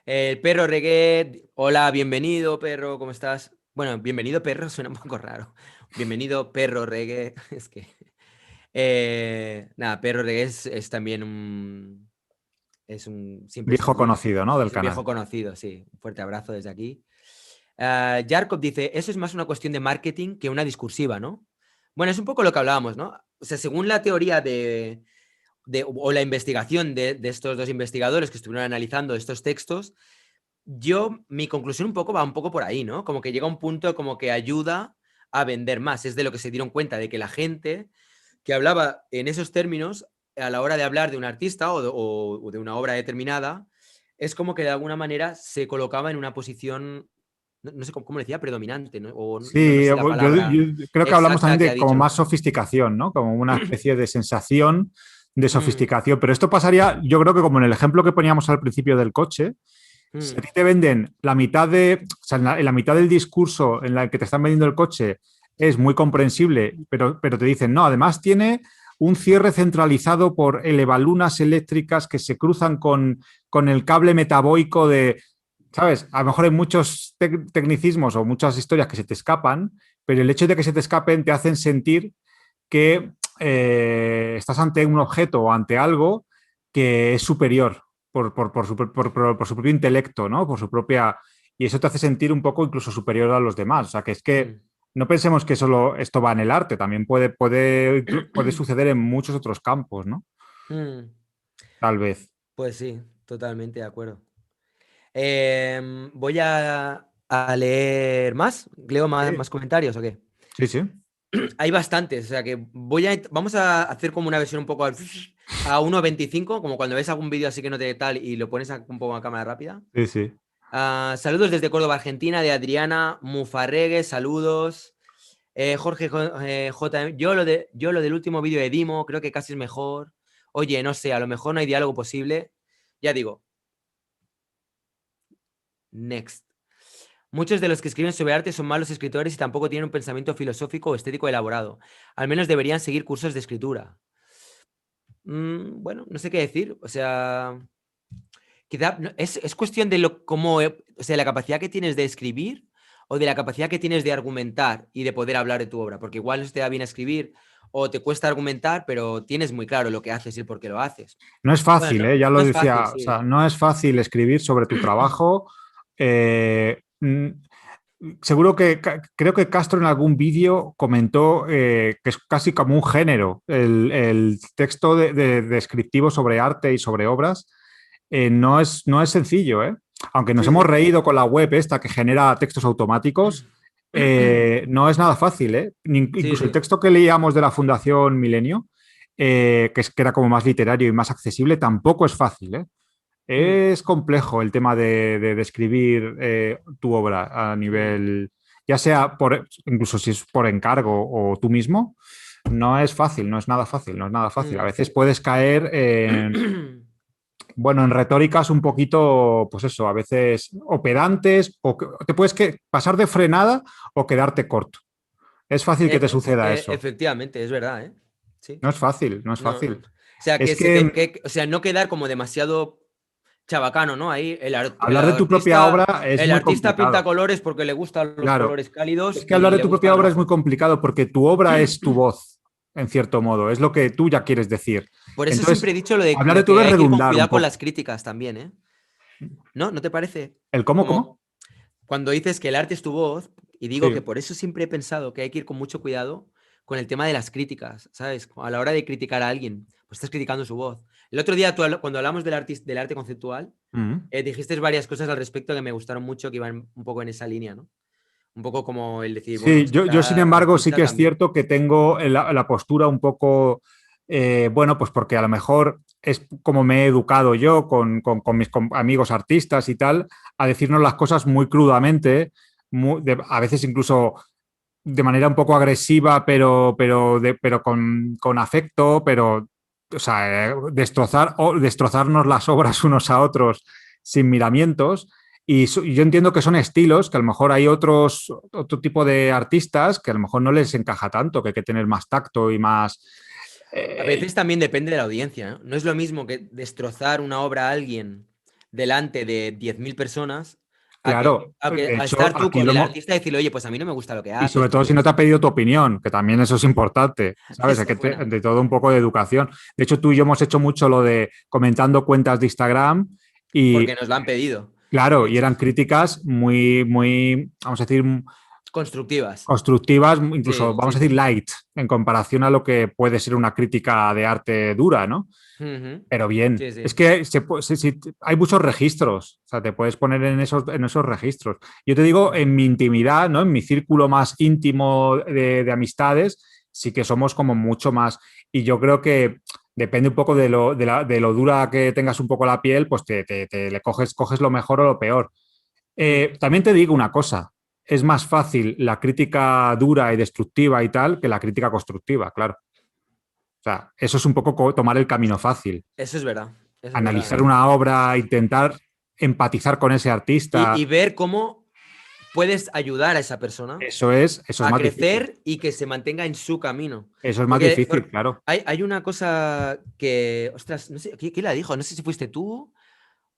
El perro reggae. Hola, bienvenido, perro, ¿cómo estás? Bueno, bienvenido, perro, suena un poco raro. Bienvenido, perro reggae. Es que. Nada, perro reggae es también un. Siempre viejo conocido, ¿no? Del es un viejo canal. conocido, sí. Un fuerte abrazo desde aquí. Jacob dice, eso es más una cuestión de marketing que una discursiva, ¿no? Bueno, es un poco lo que hablábamos, ¿no? O sea, según la teoría o la investigación de estos dos investigadores que estuvieron analizando estos textos, mi conclusión va un poco por ahí, ¿no? Como que llega un punto como que ayuda a vender más. Es de lo que se dieron cuenta, de que la gente que hablaba en esos términos a la hora de hablar de un artista o de una obra determinada, es como que de alguna manera se colocaba en una posición, no sé cómo decía, predominante, ¿no? O no Sí, sé la palabra yo creo que hablamos exacta también que ha de como dicho. más sofisticación, ¿no? Como una especie de sensación de Mm, sofisticación. Pero esto pasaría, yo creo que como en el ejemplo que poníamos al principio del coche, si a mm, ti te venden la mitad o sea, en la mitad del discurso en la que te están vendiendo el coche es muy comprensible, pero te dicen, no, además tiene un cierre centralizado por elevalunas eléctricas que se cruzan con el cable metaboico de, ¿sabes? A lo mejor hay muchos tecnicismos o muchas historias que se te escapan, pero el hecho de que se te escapen te hacen sentir que estás ante un objeto o ante algo que es superior por su propio intelecto, ¿no? Por su propia... Y eso te hace sentir un poco incluso superior a los demás. O sea, que es que mm, no pensemos que solo esto va en el arte, también puede suceder en muchos otros campos, ¿no? mm. Tal vez. Pues sí, totalmente de acuerdo. Voy a leer más. ¿Leo más Sí, comentarios o qué? sí, sí. Hay bastantes, o sea que vamos a hacer como una versión un poco a 1.25, como cuando ves algún vídeo así que no te tal y lo pones un poco a cámara rápida. Sí, sí. Saludos desde Córdoba, Argentina, de Adriana Mufarregue, saludos. Jorge JM, yo lo del último vídeo de Dimo, creo que casi es mejor. Oye, no sé, a lo mejor no hay diálogo posible. Ya digo, next. Muchos de los que escriben sobre arte son malos escritores y tampoco tienen un pensamiento filosófico o estético elaborado. Al menos deberían seguir cursos de escritura. Bueno, no sé qué decir. O sea, quizá es cuestión de o sea, la capacidad que tienes de escribir o de la capacidad que tienes de argumentar y de poder hablar de tu obra. Porque igual no te da bien escribir o te cuesta argumentar, pero tienes muy claro lo que haces y el por qué lo haces. No es Bueno, fácil, ¿eh? Ya no lo es fácil, decía, o sí. sea, no es fácil escribir sobre tu trabajo. Eh, mm, Seguro que creo que Castro en algún vídeo comentó que es casi como un género el texto descriptivo sobre arte y sobre obras. No es sencillo, ¿eh? Aunque nos Sí, hemos sí. reído con la web esta que genera textos automáticos, no es nada fácil, ¿eh? Sí, Incluso el sí. texto que leíamos de la Fundación Milenio, que era como más literario y más accesible, tampoco es fácil, ¿eh? Mm, Es complejo el tema de describir tu obra a mm, nivel, ya sea incluso si es por encargo o tú mismo, no es fácil, no es nada fácil, no es nada fácil. A mm. veces puedes caer bueno, en retóricas un poquito, pues eso, a veces o pedantes, o te puedes pasar de frenada o quedarte corto. Es fácil que te suceda eso. Efectivamente, es verdad, ¿eh? Sí. No es fácil, no es No, fácil. O sea, Es que o sea, no quedar como demasiado chabacano, ¿no? Ahí hablar de tu propia obra es el muy artista pinta complicado. colores porque le gustan los Claro. colores cálidos Es que hablar y de le tu propia gustan obra es muy rojos. complicado porque tu obra es tu voz, en cierto modo, es lo que tú ya quieres decir. Por eso Entonces, siempre he dicho hablar de lo tu que obra es hay que ir con redundar un cuidado con poco. las críticas también, ¿eh? ¿No? ¿No te parece? ¿El cómo, cómo? Como cuando dices que el arte es tu voz, y digo que Sí. por eso siempre he pensado que hay que ir con mucho cuidado con el tema de las críticas, ¿sabes? A la hora de criticar a alguien, pues estás criticando su voz. El otro día, cuando hablamos del arte conceptual, Mm. dijiste varias cosas al respecto que me gustaron mucho, que iban un poco en esa línea, ¿no? Un poco como el decir, bueno, Sí, pues yo sin cada embargo sí artista que es también. cierto que tengo la postura un poco, bueno, pues porque a lo mejor es como me he educado yo con mis amigos artistas y tal, a decirnos las cosas muy crudamente, a veces incluso de manera un poco agresiva, pero con afecto, pero, o sea, destrozarnos las obras unos a otros sin miramientos. Y yo entiendo que son estilos, que a lo mejor hay otro tipo de artistas que a lo mejor no les encaja tanto, que hay que tener más tacto y más... A eh, veces también depende de la audiencia, ¿no? No es lo mismo que destrozar una obra a alguien delante de 10.000 personas claro, a de hecho, estar tú aquí con lo el hemos... artista y decirle, oye, pues a mí no me gusta lo que Y sobre haces. todo si no te ha pedido tu opinión, que también eso es importante, ¿sabes? Hay Esa que es buena. de todo un poco de educación. De hecho, tú y yo hemos hecho mucho lo de comentando cuentas de Instagram Porque y, nos lo han pedido. claro, y Sí, eran sí. críticas muy, vamos a decir, Constructivas. constructivas, incluso, Sí, sí, vamos a decir, sí. light, en comparación a lo que puede ser una crítica de arte dura, ¿no? Ujú. Pero bien, Sí, es sí. que hay muchos registros, o sea, te puedes poner en esos registros. Yo te digo, en mi intimidad, ¿no? En mi círculo más íntimo de amistades, sí que somos como mucho más. Y yo creo que depende un poco de lo dura que tengas un poco la piel, pues te le coges lo mejor o lo peor. Mm. También te digo una cosa, es más fácil la crítica dura y destructiva y tal que la crítica constructiva, claro. O sea, eso es un poco tomar el camino fácil, Eso es verdad. Eso es verdad, analizar ¿eh? una obra, intentar empatizar con ese Y artista, ver cómo puedes ayudar a esa persona eso es a más difícil. crecer y que se mantenga en su camino. Eso es más Porque difícil, claro. hay una cosa que, ostras, no sé, ¿quién la dijo? No sé si fuiste tú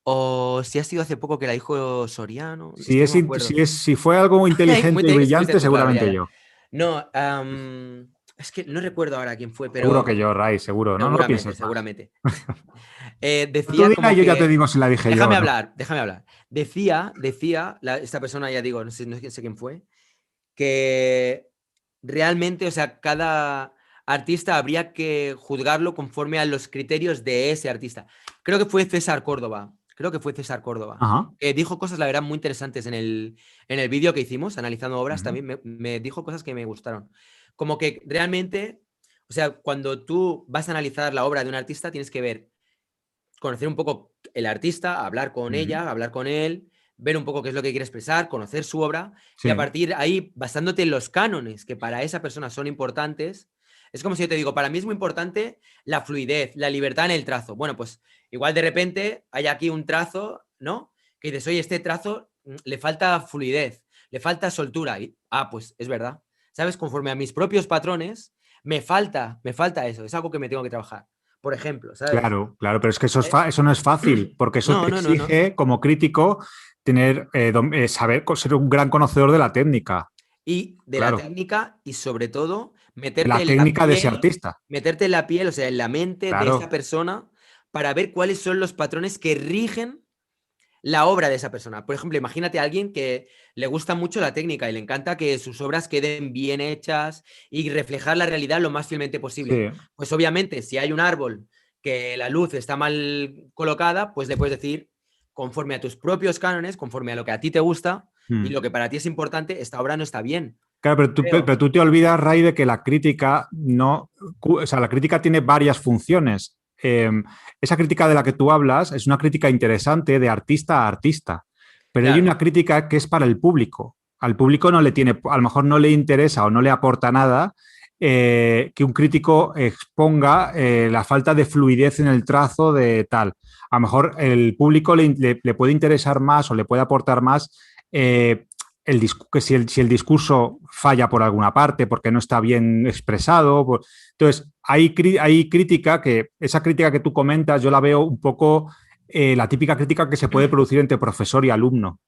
o si ha sido hace poco que la dijo Soriano, es que no me acuerdo. Si fue algo inteligente y Fuiste brillante, tú, claro, ya, seguramente ya. yo. No, es que no recuerdo ahora quién fue, Seguro que pero yo, Ray, seguro. No, no lo seguramente, pienses más. seguramente. Tú Decía dila y como yo ya te que, digo si la dije yo o no. déjame hablar. Decía, esta persona, ya digo, no sé quién fue, que realmente, o sea, cada artista habría que juzgarlo conforme a los criterios de ese artista. Creo que fue César Córdoba. Creo que fue César Córdoba. Ajá. Que dijo cosas, la verdad, muy interesantes en el vídeo que hicimos, analizando obras, Ujú. también me dijo cosas que me gustaron. Como que realmente, o sea, cuando tú vas a analizar la obra de un artista, tienes que ver, conocer un poco el artista, hablar con Ujú. ella, hablar con él, ver un poco qué es lo que quiere expresar, conocer su obra y a Sí, partir de ahí, basándote en los cánones que para esa persona son importantes, es como si yo te digo, para mí es muy importante la fluidez, la libertad en el trazo. Bueno, pues igual de repente hay aquí un trazo, ¿no? Que dices, oye, este trazo le falta fluidez, le falta soltura. Y, pues es verdad. ¿Sabes? Conforme a mis propios patrones, me falta eso, es algo que me tengo que trabajar. Por ejemplo, ¿sabes? claro, claro, pero es que Eh, eso no es fácil, porque eso no, te no, no, no. exige, como crítico, tener, saber ser un gran conocedor de la técnica, Y de la claro, técnica y sobre todo de la técnica de ese artista, meterte en la piel, o sea, en la mente de esa claro. persona para ver cuáles son los patrones que rigen la obra de esa persona. Por ejemplo, imagínate a alguien que le gusta mucho la técnica y le encanta que sus obras queden bien hechas y reflejar la realidad lo más fielmente posible. Sí. Pues obviamente, si hay un árbol que la luz está mal colocada, pues le puedes decir, conforme a tus propios cánones, conforme a lo que a ti te gusta y Mm. lo que para ti es importante, esta obra no está bien. Claro, Creo. pero tú te olvidas, Ray, de que la crítica no, o sea, la crítica tiene varias funciones. Esa crítica de la que tú hablas es una crítica interesante de artista a artista, pero hay Claro, una crítica que es para el público. Al público no le tiene, a lo mejor no le interesa o no le aporta nada que un crítico exponga la falta de fluidez en el trazo de tal. A lo mejor el público le puede interesar más o le puede aportar más. que si el discurso falla por alguna parte, porque no está bien expresado. Entonces, hay crítica esa crítica que tú comentas, yo la veo un poco la típica crítica que se puede producir entre profesor y alumno,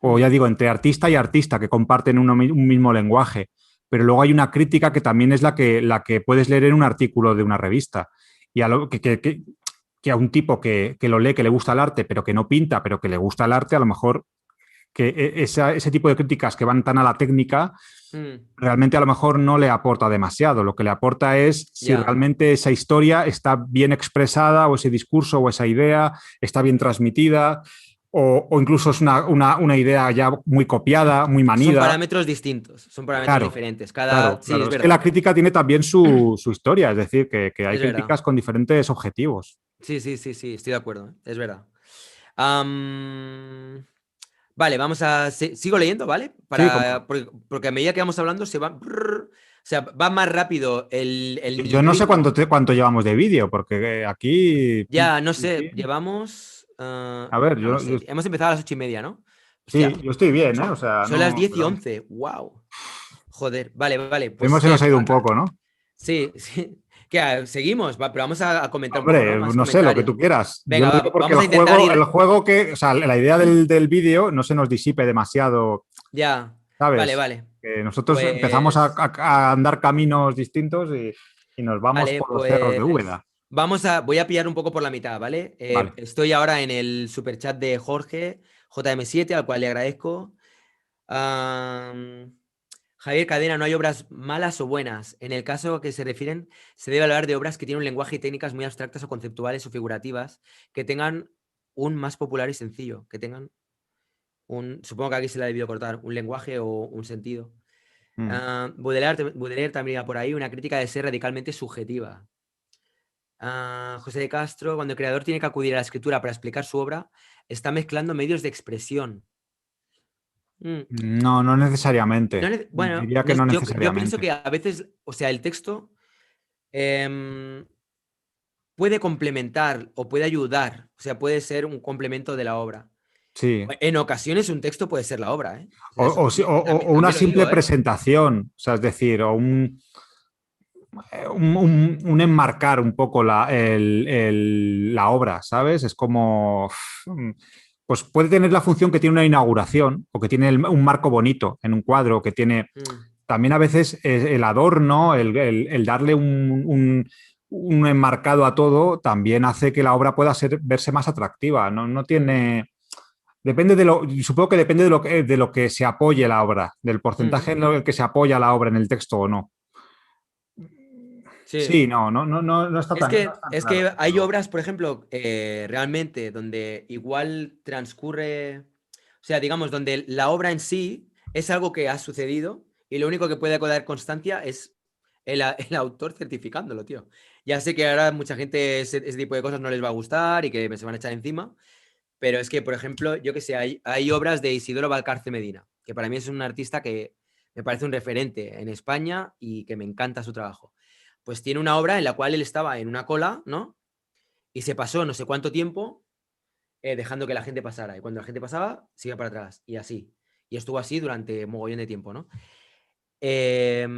o ya Mm, digo, entre artista y artista que comparten un mismo lenguaje. Pero luego hay una crítica que también es la que puedes leer en un artículo de una revista. Y que a un tipo que lo lee, que le gusta el arte, pero que no pinta, pero que le gusta el arte, a lo mejor que ese tipo de críticas que van tan a la técnica, mm, realmente a lo mejor no le aporta demasiado. Lo que le aporta es si ya. realmente esa historia está bien expresada, o ese discurso o esa idea está bien transmitida, o incluso es una idea ya muy copiada, muy Son manida. parámetros distintos, son parámetros Claro, diferentes. claro, Sí, claro. es Es que la verdad. crítica tiene también su historia, es decir, que hay Es verdad. críticas con diferentes objetivos. Sí, sí, sí, sí, estoy de acuerdo, ¿eh? Es verdad. Am, vale, sigo leyendo, ¿vale? Sí, como. Porque a medida que vamos hablando se va. O sea, va más rápido Yo el no sé ritmo. cuánto llevamos de vídeo, porque aquí. Ya, no sé, llevamos. A ver, No lo sé. Hemos empezado a las 8:30, ¿no? sí, Hostia, yo estoy bien, ¿eh? O sea, son las no. 10:11. ¡Wow! Joder, vale, vale. Lo mismo Pues, se nos ha ido un poco, ¿no? sí, sí. ¿Qué? Seguimos, va, pero vamos a comentar un poco, ¿no? Hombre, Más no sé, lo que comentarios. tú quieras. Yo Venga, lo digo porque vamos a intentar el ir. juego o sea, la idea del vídeo no se nos disipe demasiado, Ya, vale, ¿sabes? vale. Que nosotros empezamos Pues, a andar caminos distintos y nos vamos vale, por los cerros de pues Úbeda. voy a pillar un poco por la mitad, ¿vale? Vale. Estoy ahora en el superchat de Jorge JM7, al cual le agradezco. Am, Javier Cadena, no hay obras malas o buenas. En el caso que se refieren, se debe hablar de obras que tienen un lenguaje y técnicas muy abstractas o conceptuales o figurativas, que tengan un más popular y sencillo, que tengan supongo que aquí se la ha debido cortar, un lenguaje o un sentido. Mm. Baudelaire también iba por ahí, una crítica de ser radicalmente subjetiva. José de Castro, cuando el creador tiene que acudir a la escritura para explicar su obra, está mezclando medios de expresión. Mm, No, no necesariamente. bueno, Diría que no yo pienso necesariamente. que a veces, o sea, el texto puede complementar o puede ayudar, o sea, puede ser un complemento de la obra. Sí. En ocasiones un texto puede ser la obra, ¿eh? O sea, O, eso o si- también, o una también lo simple digo, ¿eh? presentación, o sea, es decir, o un enmarcar un poco la obra, ¿sabes? Es como, pues puede tener la función que tiene una inauguración o que tiene un marco bonito en un cuadro, que tiene Mm, también a veces el adorno, el darle un enmarcado a todo, también hace que la obra pueda verse más atractiva. No, no mm, tiene. Supongo que depende de lo que se apoye la obra, del ujú. porcentaje en el que se apoya la obra en el texto o no. Sí. Sí, no, no, no, no, no es tan Es claro. que hay obras, por ejemplo, realmente donde igual transcurre, o sea, digamos, donde la obra en sí es algo que ha sucedido y lo único que puede dar constancia es el autor certificándolo, tío. Ya sé que ahora mucha gente ese tipo de cosas no les va a gustar y que se van a echar encima, pero es que, por ejemplo, yo que sé, hay obras de Isidoro Valcarce Medina, que para mí es un artista que me parece un referente en España y que me encanta su trabajo. Pues tiene una obra en la cual él estaba en una cola, ¿no? Y se pasó no sé cuánto tiempo dejando que la gente pasara. Y cuando la gente pasaba, se iba para atrás. Y así. Y estuvo así durante mogollón de tiempo, ¿no? Eh,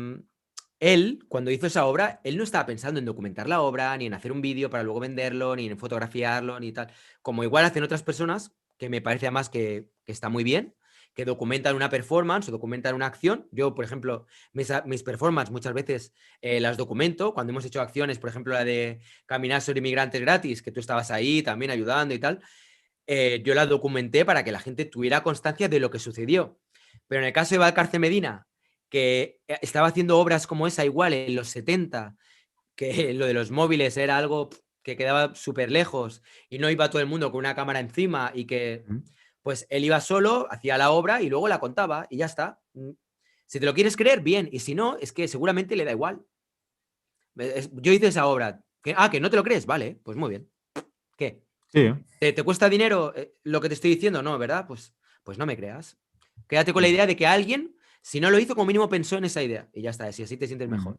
Él, cuando hizo esa obra, él no estaba pensando en documentar la obra, ni en hacer un vídeo para luego venderlo, ni en fotografiarlo, ni tal. Como igual hacen otras personas, que me parece además que está muy bien, que documentan una performance o documentan una acción. Yo, por ejemplo, mis performances muchas veces las documento. Cuando hemos hecho acciones, por ejemplo, la de caminar sobre inmigrantes gratis, que tú estabas ahí también ayudando y tal, yo la documenté para que la gente tuviera constancia de lo que sucedió. Pero en el caso de Valcarce Medina, que estaba haciendo obras como esa igual en los 70, que lo de los móviles era algo que quedaba súper lejos y no iba todo el mundo con una cámara encima y que pues él iba solo, hacía la obra y luego la contaba y ya está. Si te lo quieres creer, bien, y si no, es que seguramente le da igual. Yo hice esa obra. Que no te lo crees, vale, pues muy bien. ¿Qué? Sí. ¿Te cuesta dinero lo que te estoy diciendo? No, ¿verdad? Pues no me creas. Quédate con la idea de que alguien, si no lo hizo, como mínimo pensó en esa idea. Y ya está, si así te sientes Mm. mejor.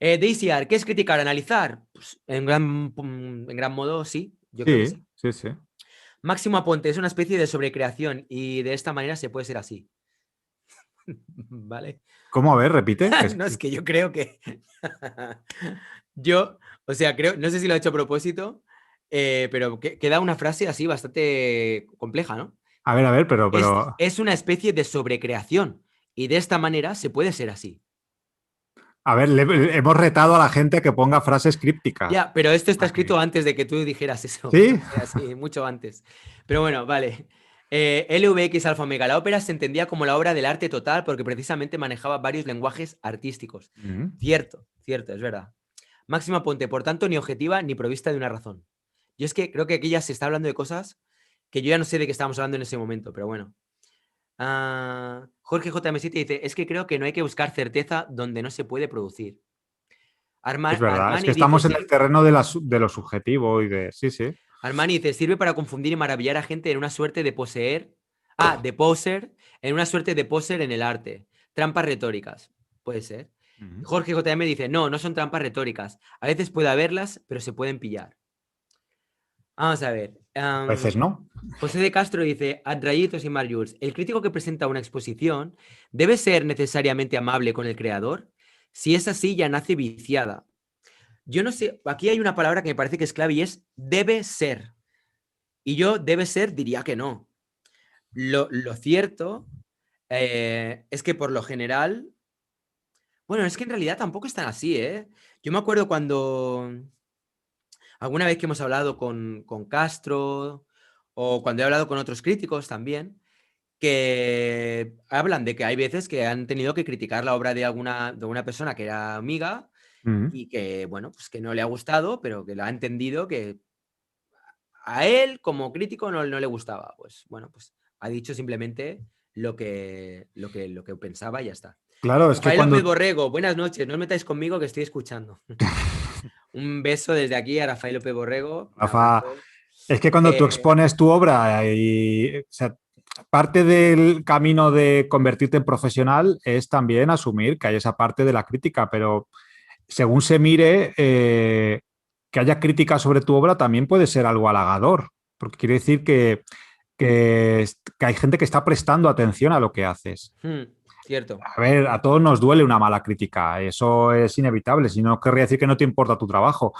Daisy ¿qué es criticar? ¿Analizar? Pues en gran modo, sí. Yo creo que Sí, sí. sí, sí. Máximo Aponte es una especie de sobrecreación y de esta manera se puede ser así. ¿Vale? ¿Cómo? A ver, repite. No, es que yo creo que... Yo, o sea, creo, no sé si lo he hecho a propósito, pero queda una frase así bastante compleja, ¿no? A ver, pero... Es una especie de sobrecreación y de esta manera se puede ser así. A ver, hemos retado a la gente a que ponga frases crípticas. Ya, pero esto está Ok. escrito antes de que tú dijeras eso. ¿Sí? O sea, sí, mucho antes. Pero bueno, vale. LVX Alfa Omega. La ópera se entendía como la obra del arte total porque precisamente manejaba varios lenguajes artísticos. Mm. Cierto, cierto, es verdad. Máxima Ponte, por tanto, ni objetiva ni provista de una razón. Yo es que creo que aquí ya se está hablando de cosas que yo ya no sé de qué estábamos hablando en ese momento, pero bueno. Jorge JM7 dice, es que creo que no hay que buscar certeza donde no se puede producir. Es verdad, es que Armani dice, estamos en el terreno de lo subjetivo y de... Sí, sí. Armani dice, sirve para confundir y maravillar a gente en una suerte de poseer. De poser, en una suerte de poser en el arte. Trampas retóricas. Puede ser. Mm. Jorge JM dice, no, no son trampas retóricas. A veces puede haberlas, pero se pueden pillar. Vamos a ver. A veces no. José de Castro dice, ad rayitos y Marjuls, el crítico que presenta una exposición debe ser necesariamente amable con el creador. Si es así, ya nace viciada. Yo no sé, aquí hay una palabra que me parece que es clave y es debe ser. Y yo debe ser diría que no. Lo cierto es que por lo general, bueno, es que en realidad tampoco es tan así, ¿eh? Yo me acuerdo cuando alguna vez que hemos hablado con Castro o cuando he hablado con otros críticos también, que hablan de que hay veces que han tenido que criticar la obra de una persona que era amiga Mm. y que, bueno, pues que no le ha gustado, pero que lo ha entendido que a él como crítico no le gustaba. Pues bueno, pues ha dicho simplemente lo que pensaba y ya está. Claro, es que Rafael López cuando... Borrego, buenas noches, no os metáis conmigo que estoy escuchando. Un beso desde aquí a Rafael López Borrego, un Rafa, abrazo. es que cuando tú Eh, expones tu obra y... O sea, parte del camino de convertirte en profesional es también asumir que hay esa parte de la crítica, pero según se mire, que haya crítica sobre tu obra también puede ser algo halagador, porque quiere decir que hay gente que está prestando atención a lo que haces. cierto. A ver, a todos nos duele una mala crítica, eso es inevitable, si no querría decir que no te importa tu trabajo,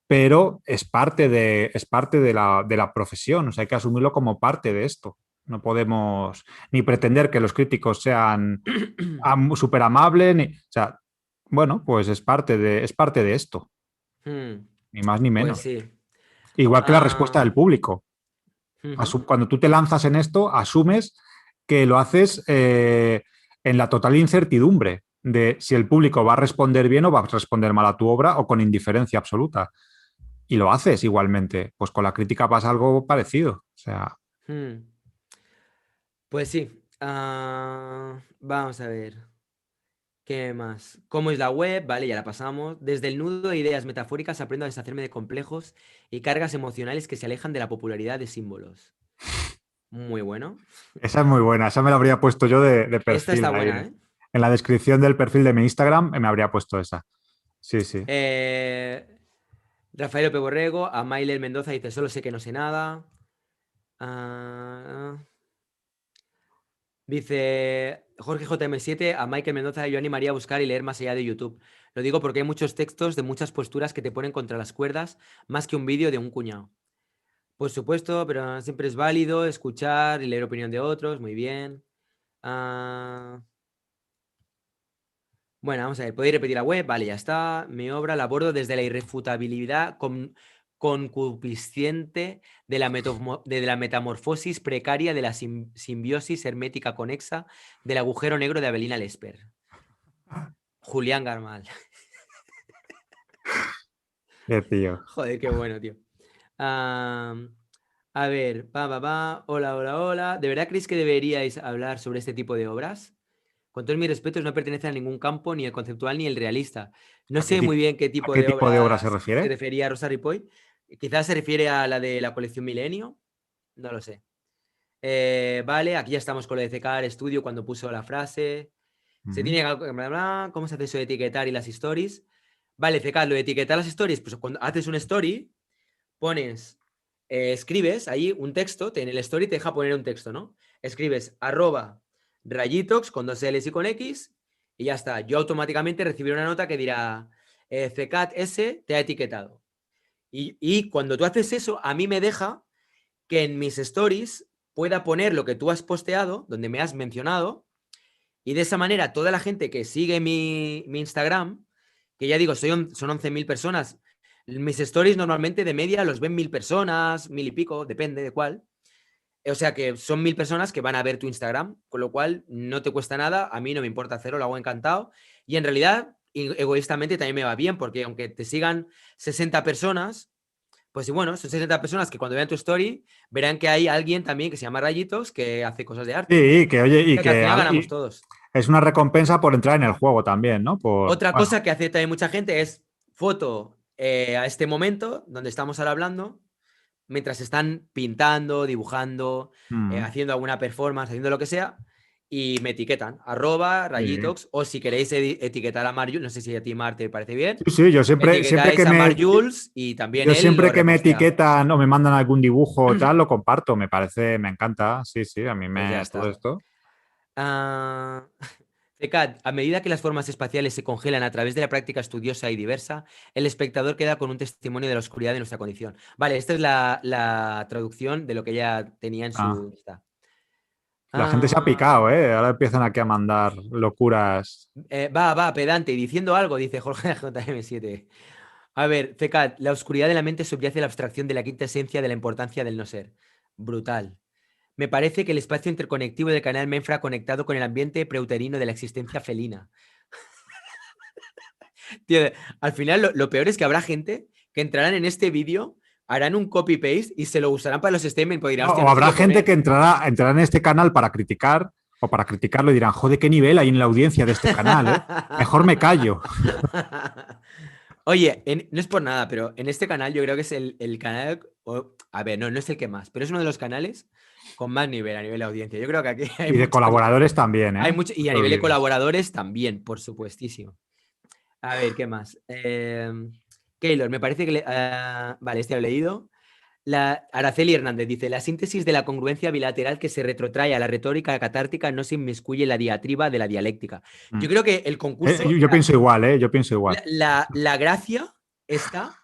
pero es parte de la profesión, o sea, hay que asumirlo como parte de esto. No podemos ni pretender que los críticos sean súper amables, ni, o sea, bueno, pues es parte de esto, ni más ni Pues menos. sí. Igual que la respuesta Ah, del público. ujú, Cuando tú te lanzas en esto, asumes que lo haces en la total incertidumbre de si el público va a responder bien o va a responder mal a tu obra o con indiferencia absoluta. Y lo haces igualmente. Pues con la crítica pasa algo parecido. O sea, mm. Pues sí. Vamos a ver. ¿Qué más? ¿Cómo es la web? Vale, ya la pasamos. Desde el nudo de ideas metafóricas aprendo a deshacerme de complejos y cargas emocionales que se alejan de la popularidad de símbolos. Muy bueno. esa es muy buena. Esa me la habría puesto yo de Esta perfil está ahí. buena, ¿eh? En la descripción del perfil de mi Instagram me habría puesto esa. Sí, sí. Eh, Rafael López Borrego, a Mailer Mendoza dice, solo sé que no sé nada. Ah, dice Jorge JM7, a Michael Mendoza yo animaría a buscar y leer más allá de YouTube. Lo digo porque hay muchos textos de muchas posturas que te ponen contra las cuerdas, más que un vídeo de un cuñado. Por supuesto, pero siempre es válido escuchar y leer opinión de otros, muy bien. Ah, bueno, vamos a ver, ¿podéis repetir la web? Vale, ya está. Mi obra la abordo desde la irrefutabilidad concupisciente de la metamorfosis precaria de la simbiosis hermética conexa del agujero negro de Avelina Lesper. Julián Garmal. Qué tío. Joder, qué bueno, tío. Ah, a ver, hola, hola, hola. ¿De verdad creéis que deberíais hablar sobre este tipo de obras? Con todos mis respetos, no pertenece a ningún campo, ni el conceptual ni el realista. No sé muy bien qué A tipo qué de tipo de obra se obras se refiere? refería Rosa Ripoll. Quizás se refiere a la de la colección Milenio. No lo sé. Vale, aquí ya estamos con lo de CK Studio cuando puso la frase. Se Mm. tiene que... bla, bla, ¿cómo se hace eso de etiquetar y las stories? Vale, CK, lo de etiquetar las stories. Pues cuando haces una story, pones escribes ahí un texto, en el story te deja poner un texto, ¿no? Escribes @rayitox con 2 L's y con X y ya está. Yo automáticamente recibiré una nota que dirá CCAT S te ha etiquetado. Y cuando tú haces eso, a mí me deja que en mis stories pueda poner lo que tú has posteado, donde me has mencionado, y de esa manera toda la gente que sigue mi Instagram, que ya digo, son 11.000 personas, mis stories normalmente de media los ven 1.000 personas, 1.000 y pico, depende de cuál. O sea que son 1.000 personas que van a ver tu Instagram, con lo cual no te cuesta nada, a mí no me importa hacerlo, lo hago encantado. Y en realidad, egoístamente también me va bien, porque aunque te sigan 60 personas, pues bueno, son 60 personas que cuando vean tu story verán que hay alguien también que se llama Rayitos que hace cosas de arte. Sí, que oye, O sea que al final ganamos todos. es una recompensa por entrar en el juego también, ¿no? Otra Bueno, cosa que hace también mucha gente es foto a este momento donde estamos ahora hablando, mientras están pintando, dibujando, haciendo alguna performance, haciendo lo que sea, y me etiquetan, sí. @rayitox, o si queréis etiquetar a Marjules, no sé si a ti Mar te parece bien, Sí, sí, me etiquetáis a Marjules y también yo él lo siempre que me repostea. etiquetan o me mandan algún dibujo o tal, lo comparto, me parece, me encanta, sí, sí, a mí Pues ya todo está. esto. Ah, CECAT, a medida que las formas espaciales se congelan a través de la práctica estudiosa y diversa, el espectador queda con un testimonio de la oscuridad de nuestra condición. Vale, esta es la traducción de lo que ella tenía en Ah, su lista. la gente se ha picado, ¿eh? Ahora empiezan aquí a mandar locuras. Va, pedante, y diciendo algo, dice Jorge JM7. A ver, CECAT, la oscuridad de la mente subyace a la abstracción de la quinta esencia de la importancia del no ser. Brutal. Me parece que el espacio interconectivo del canal Menfra conectado con el ambiente preuterino de la existencia felina. Tío, al final lo peor es que habrá gente que entrarán en este vídeo, harán un copy-paste y se lo usarán para los statements y dirán, No, hostia, o habrá necesito gente comer. que entrará en este canal para criticar o para criticarlo y dirán, joder, qué nivel hay en la audiencia de este canal, ¿eh? Mejor me callo. Oye, no es por nada, pero en este canal yo creo que es el canal, a ver, no es el que más, pero es uno de los canales con más nivel a nivel de audiencia. Yo creo que aquí hay Y de colaboradores también, ¿eh? y No a te nivel de olvides. colaboradores también, por supuestísimo. A ver, ¿qué más? Keylor, me parece que... vale, este lo he leído. Araceli Hernández dice, la síntesis de la congruencia bilateral que se retrotrae a la retórica catártica no se inmiscuye en la diatriba de la dialéctica. Mm. Yo creo que el concurso, Yo pienso igual, ¿eh? Yo pienso igual. la gracia está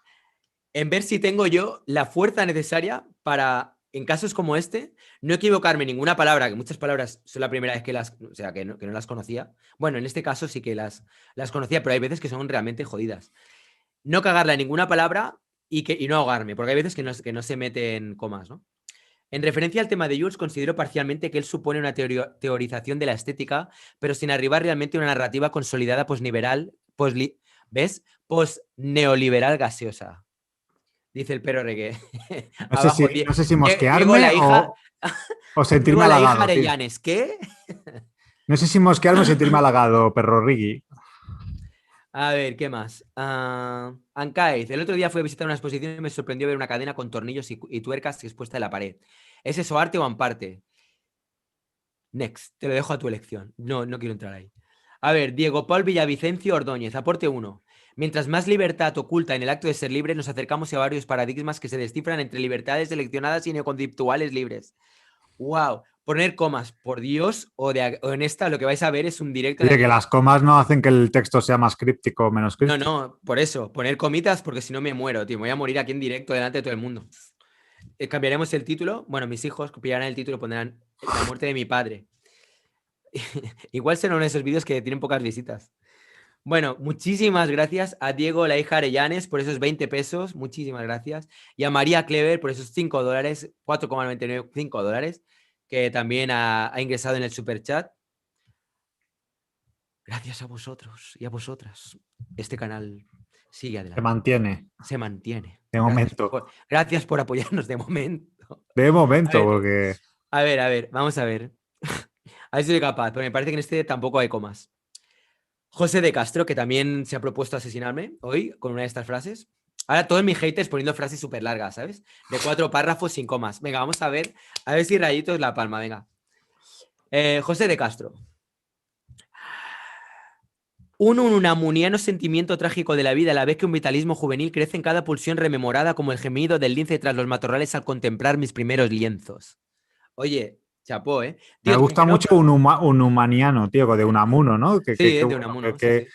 en ver si tengo yo la fuerza necesaria para, en casos como este, no equivocarme en ninguna palabra, que muchas palabras son la primera vez que o sea, que no las conocía. Bueno, en este caso sí que las conocía, pero hay veces que son realmente jodidas. No cagarla en ninguna palabra y no ahogarme, porque hay veces que no se meten comas, ¿no? En referencia al tema de Jules, considero parcialmente que él supone una teorización de la estética, pero sin arribar realmente a una narrativa consolidada posniveral, ¿ves? Post-neoliberal gaseosa. Dice el perro reggae. Abajo, No sé si Diego mosquearme la hija. o Diego sentirme la hija halagado, tío. Arellanes. ¿Qué? No sé si mosquearme o sentirme halagado, perro Riggy. A ver, ¿qué más? Ancaez. El otro día fui a visitar una exposición y me sorprendió ver una cadena con tornillos y tuercas expuesta en la pared. ¿Es eso arte o amparte? Next, te lo dejo a tu elección. No quiero entrar ahí. A ver, Diego Paul Villavicencio Ordóñez, aporte 1. Mientras más libertad oculta en el acto de ser libre, nos acercamos a varios paradigmas que se descifran entre libertades seleccionadas y neoconceptuales libres. ¡Wow! Poner comas, por Dios, o en esta lo que vais a ver es un directo de Oye, que anime. las comas no hacen que el texto sea más críptico o menos críptico. No, por eso, poner comitas, porque si no me muero, tío. Me voy a morir aquí en directo delante de todo el mundo. Cambiaremos el título. Bueno, mis hijos copiarán el título y pondrán La muerte de mi padre. Igual será uno de esos vídeos que tienen pocas visitas. Bueno, muchísimas gracias a Diego, la hija Arellanes, por esos 20 pesos. Muchísimas gracias. Y a María Clever por esos $5, 4,99, $5, que también ha ingresado en el super chat. Gracias a vosotros y a vosotras. Este canal sigue Se adelante. mantiene, Se mantiene. de momento. Gracias por apoyarnos de momento. De A momento, ver, porque vamos a ver. A ver si soy capaz, pero me parece que en este tampoco hay comas. José de Castro, que también se ha propuesto asesinarme hoy con una de estas frases. Ahora todos mis haters poniendo frases súper largas, ¿sabes? De 4 párrafos sin comas. Venga, vamos a ver si Rayitos la palma, venga. José de Castro. Un unamuniano sentimiento trágico de la vida, a la vez que un vitalismo juvenil crece en cada pulsión rememorada como el gemido del lince tras los matorrales al contemplar mis primeros lienzos. Oye, chapó, ¿eh? Me Tío, gusta que no... mucho un humaniano, tío, de Unamuno, ¿no? Sí, Qué de bueno, Unamuno, sí, sí.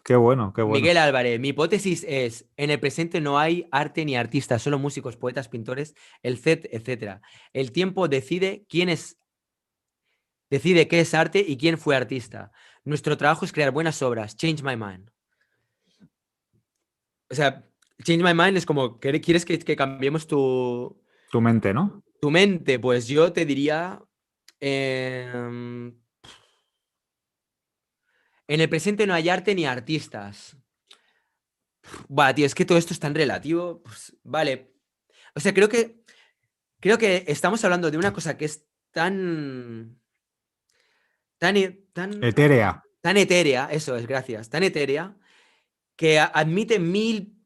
qué bueno, qué bueno. Miguel Álvarez, mi hipótesis es, en el presente no hay arte ni artistas, solo músicos, poetas, pintores, el Z, etcétera. El tiempo decide qué es arte y quién fue artista. Nuestro trabajo es crear buenas obras. Change my mind. O sea, change my mind es como, ¿quieres que cambiemos Tu mente, ¿no? tu mente? Pues yo te diría, en el presente no hay arte ni artistas. Buah, tío, es que todo esto es tan relativo. Pues, vale. O sea, creo que estamos hablando de una cosa que es tan, Etérea. tan etérea, eso es, gracias, tan etérea, que admite mil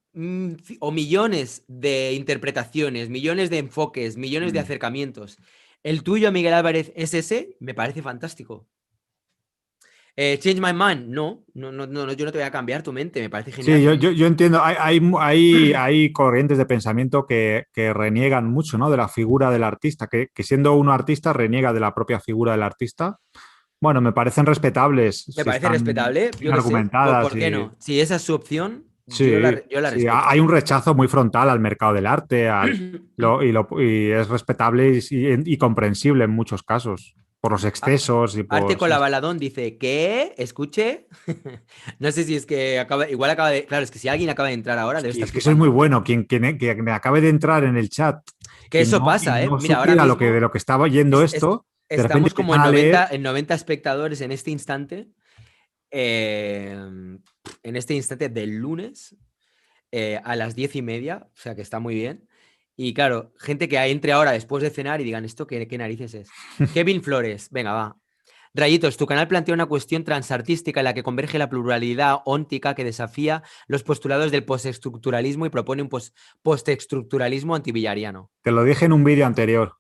o millones de interpretaciones, millones de enfoques, millones de Mm. acercamientos. El tuyo, Miguel Álvarez, es ese, me parece fantástico. Change my mind, no, no, no, no, yo no te voy a cambiar tu mente, me parece Sí, genial. yo entiendo, hay corrientes de pensamiento que reniegan mucho, ¿no? De la figura del artista, que siendo uno artista reniega de la propia figura del artista. Bueno, me parecen respetables Me si parece están respetable, bien yo qué sé, ¿por, argumentadas por qué y no? Si esa es su opción, yo sí, la sí, respeto. hay un rechazo muy frontal al mercado del arte, y es respetable y comprensible en muchos casos por los excesos y Arte por con sí. la baladón dice, ¿qué? ¿Escuche? No sé si es que igual acaba de... Claro, es que si alguien acaba de entrar ahora, debe estar Es que eso es muy flipando. bueno. Quien me acabe de entrar en el chat Que eso y pasa, ¿eh? no Mira, ahora supiera de mismo lo que estaba yendo es- es- esto, de repente estamos como empiezan a leer. en 90 espectadores en este instante, eh, en este instante del lunes, a las 10:30, o sea que está muy bien. Y claro, gente que entre ahora después de cenar y digan, ¿esto qué narices es? Kevin Flores, venga, va. Rayitos, tu canal plantea una cuestión transartística en la que converge la pluralidad óntica que desafía los postulados del postestructuralismo y propone un postestructuralismo antivillariano. Te lo dije en un vídeo anterior.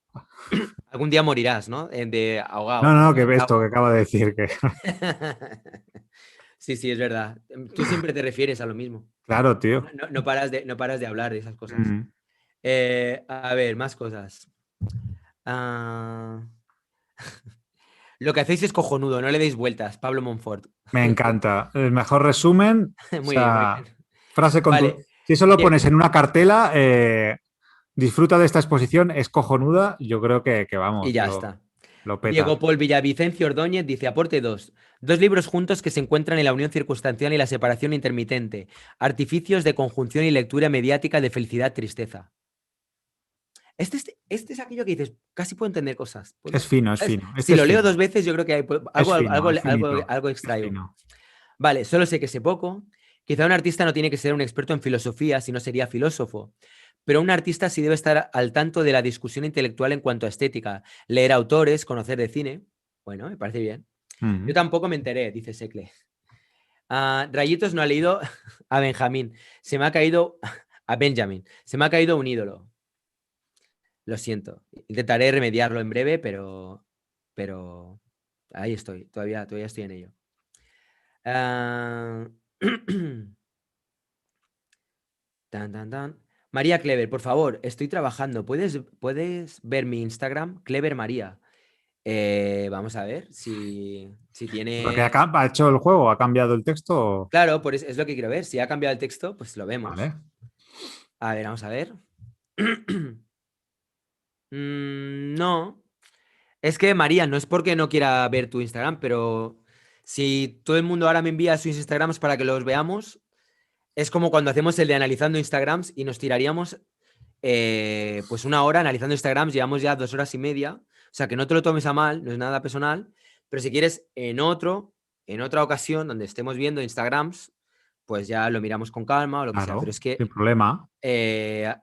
Algún día morirás, ¿no? De No, ahogado no, en que el esto que agua. acaba de decir que. Sí, sí, es verdad. Tú siempre te refieres a lo mismo. Claro, tío. No paras de hablar de esas cosas. Mm. A ver, más cosas. Ah, lo que hacéis es cojonudo, no le deis vueltas, Pablo Monfort. Me encanta. El mejor resumen, o Muy bien, muy sea, bien. frase con tu. Vale. Si eso lo Die- pones en una cartela, disfruta de esta exposición, es cojonuda. Yo creo que Y vamos, ya está. lo Diego peta. Paul Villavicencio Ordóñez dice, aporte 2. Dos libros juntos que se encuentran en la unión circunstancial y la separación intermitente. Artificios de conjunción y lectura mediática de felicidad-tristeza. Este es aquello que dices, casi puedo entender cosas. Es fino, es ¿Sabes? fino. Si Este es lo leo dos fino. veces, yo creo que hay Es algo, fino, algo, es algo, finito. algo Es extraigo. fino. Vale, solo sé que sé poco. Quizá un artista no tiene que ser un experto en filosofía, si no sería filósofo. Pero un artista sí debe estar al tanto de la discusión intelectual en cuanto a estética, leer autores, conocer de cine. Bueno, me parece bien. Yo Mm. tampoco me enteré, dice Secle. Rayitos no ha leído a Benjamín. Se me ha caído a Benjamin. Se me ha caído un ídolo. Lo siento. Intentaré remediarlo en breve, pero ahí estoy. Todavía estoy en ello. Ah, tan, tan, tan. María Clever, por favor, estoy trabajando. ¿Puedes ver mi Instagram? Clever María. Vamos a ver si Lo que tiene. ha hecho el juego, ha cambiado el texto. Claro, es lo que quiero ver. Si ha cambiado el texto, pues lo vemos. Vale. A ver, vamos a ver. No. Es que María, no es porque no quiera ver tu Instagram, pero si todo el mundo ahora me envía sus Instagrams para que los veamos, es como cuando hacemos el de analizando Instagrams y nos tiraríamos pues una hora analizando Instagrams, llevamos ya 2 horas y media. O sea, que no te lo tomes a mal, no es nada personal, pero si quieres en otra ocasión donde estemos viendo Instagrams, pues ya lo miramos con calma o lo que sea. Pero Claro, es que sin problema.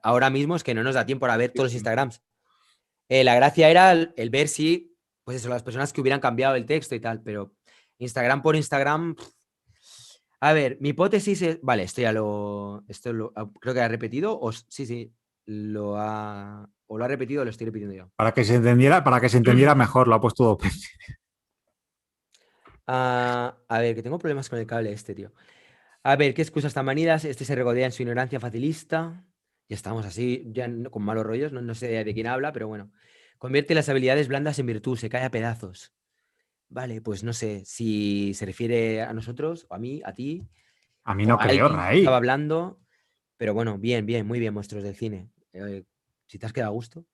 ahora mismo es que no nos da tiempo a ver todos los Instagrams. La gracia era el ver si, pues eso, las personas que hubieran cambiado el texto y tal, pero Instagram por Instagram. A ver, mi hipótesis es. Vale, creo que ha repetido, sí, sí, o lo ha repetido o lo estoy repitiendo yo. Para que se entendiera mejor, lo ha puesto dos veces. A ver, que tengo problemas con el cable este, tío. A ver, ¿qué excusas tan manidas? Este se regodea en su ignorancia facilista. Ya estamos así, ya con malos rollos, no sé de quién habla, pero bueno. Convierte las habilidades blandas en virtud, se cae a pedazos. Vale, pues no sé si se refiere a nosotros, o a mí, a ti, A mí o no a creo, alguien que estaba Ray. hablando. Pero bueno, bien, bien, muy bien, monstruos del cine. Si te has quedado a gusto.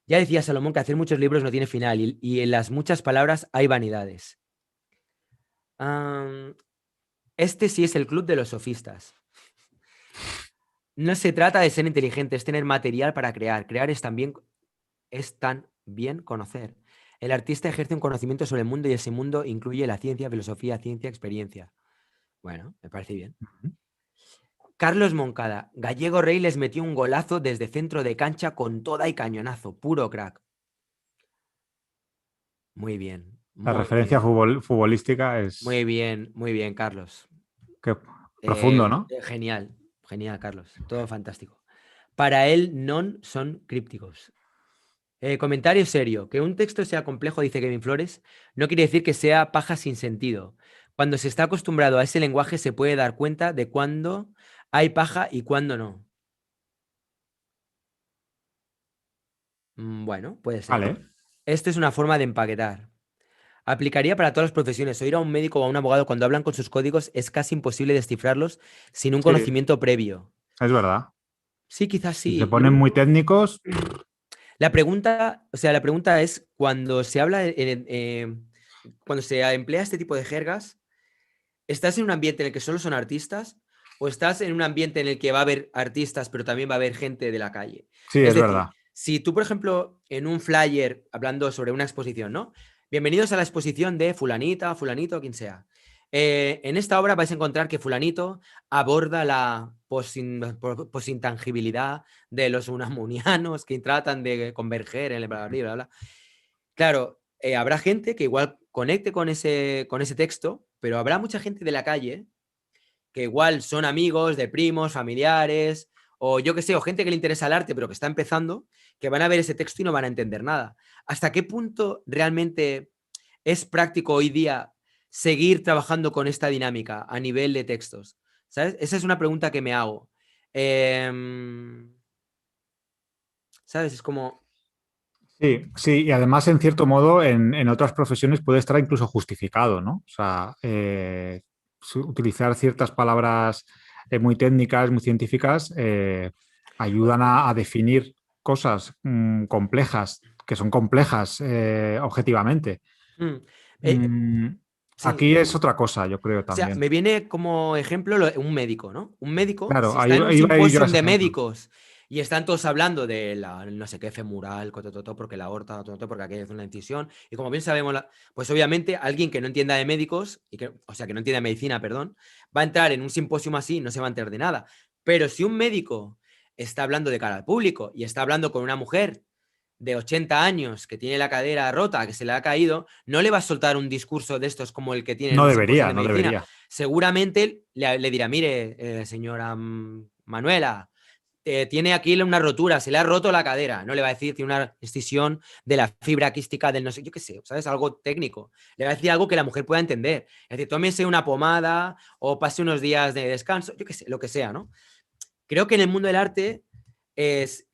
Ya decía Salomón que hacer muchos libros no tiene final y en las muchas palabras hay vanidades. Am, este sí es el club de los sofistas. No se trata de ser inteligente, es tener material para crear. Crear es tan bien conocer. El artista ejerce un conocimiento sobre el mundo y ese mundo incluye la ciencia, filosofía, ciencia, experiencia. Bueno, me parece bien. Carlos Moncada, Gallego Rey les metió un golazo desde centro de cancha con toda y cañonazo, puro crack. Muy bien, La muy referencia bien, futbolística es muy bien, Carlos. que, profundo, ¿no? Genial, genial, Carlos. Todo fantástico. Para él, non son crípticos. Comentario serio. Que un texto sea complejo, dice Kevin Flores, no quiere decir que sea paja sin sentido. Cuando se está acostumbrado a ese lenguaje, se puede dar cuenta de cuándo hay paja y cuándo no. Bueno, puede ser. Vale. Esto es una forma de empaquetar. Aplicaría para todas las profesiones. Oír a un médico o a un abogado cuando hablan con sus códigos es casi imposible descifrarlos sin un Sí, conocimiento previo. es verdad. Sí, quizás Si se sí. ponen muy técnicos, La pregunta, o sea, la pregunta es cuando se habla, cuando se emplea este tipo de jergas, ¿estás en un ambiente en el que solo son artistas o estás en un ambiente en el que va a haber artistas, pero también va a haber gente de la calle? sí, Es es decir, verdad. si tú, por ejemplo, en un flyer hablando sobre una exposición, ¿no? Bienvenidos a la exposición de fulanita, fulanito, quien sea. En esta obra vais a encontrar que fulanito aborda la posintangibilidad de los unamunianos que tratan de converger en el bla, bla, bla, bla. Claro, habrá gente que igual conecte con ese texto, pero habrá mucha gente de la calle que igual son amigos de primos, familiares, o yo qué sé, o gente que le interesa el arte, pero que está empezando, que van a ver ese texto y no van a entender nada. ¿Hasta qué punto realmente es práctico hoy día seguir trabajando con esta dinámica a nivel de textos? ¿Sabes? Esa es una pregunta que me hago. ¿Sabes? Es como... Sí, sí, y además, en cierto modo, en otras profesiones puede estar incluso justificado, ¿no? O sea, utilizar ciertas palabras muy técnicas, muy científicas, ayudan a definir cosas complejas, que son complejas objetivamente. mm, eh, Mm, sí, aquí es otra cosa, yo creo o sea, también. me viene como ejemplo un médico, ¿no? Un médico, Claro, si ahí está en un iba a ir yo a simposium ese de ejemplo. médicos y están todos hablando de la no sé qué femoral, porque la aorta, porque aquello es una incisión, y como bien sabemos, pues obviamente alguien que no entienda de médicos, o sea, que no entienda de medicina, perdón, va a entrar en un simposium así y no se va a enterar de nada. Pero si un médico está hablando de cara al público y está hablando con una mujer de 80 años que tiene la cadera rota, que se le ha caído, no le va a soltar un discurso de estos como el que tiene en No un simposio debería, de no medicina. debería. Seguramente le dirá, mire, señora Manuela, tiene aquí una rotura, se le ha roto la cadera. No le va a decir, tiene una escisión de la fibra quística del no sé, yo qué sé, ¿sabes? Algo técnico. Le va a decir algo que la mujer pueda entender. Es decir, tómese una pomada o pase unos días de descanso, yo qué sé, lo que sea, ¿no? Creo que en el mundo del arte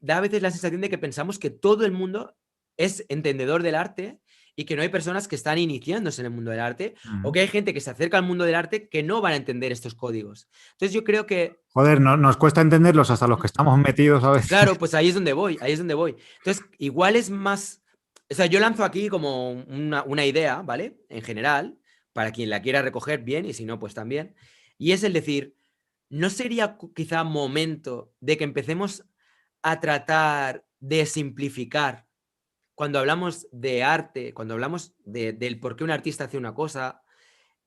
da a veces la sensación de que pensamos que todo el mundo es entendedor del arte y que no hay personas que están iniciándose en el mundo del arte o Ujú. que hay gente que se acerca al mundo del arte que no van a entender estos códigos. Entonces yo creo que, Joder, nos cuesta entenderlos hasta los que estamos metidos a veces. claro, pues ahí es donde voy, ahí es donde voy. Entonces, igual es más, o sea, yo lanzo aquí como una idea, ¿vale? En general, para quien la quiera recoger bien y si no, pues también. Y es el decir, ¿no sería quizá momento de que empecemos a tratar de simplificar cuando hablamos de arte, cuando hablamos del por qué un artista hace una cosa,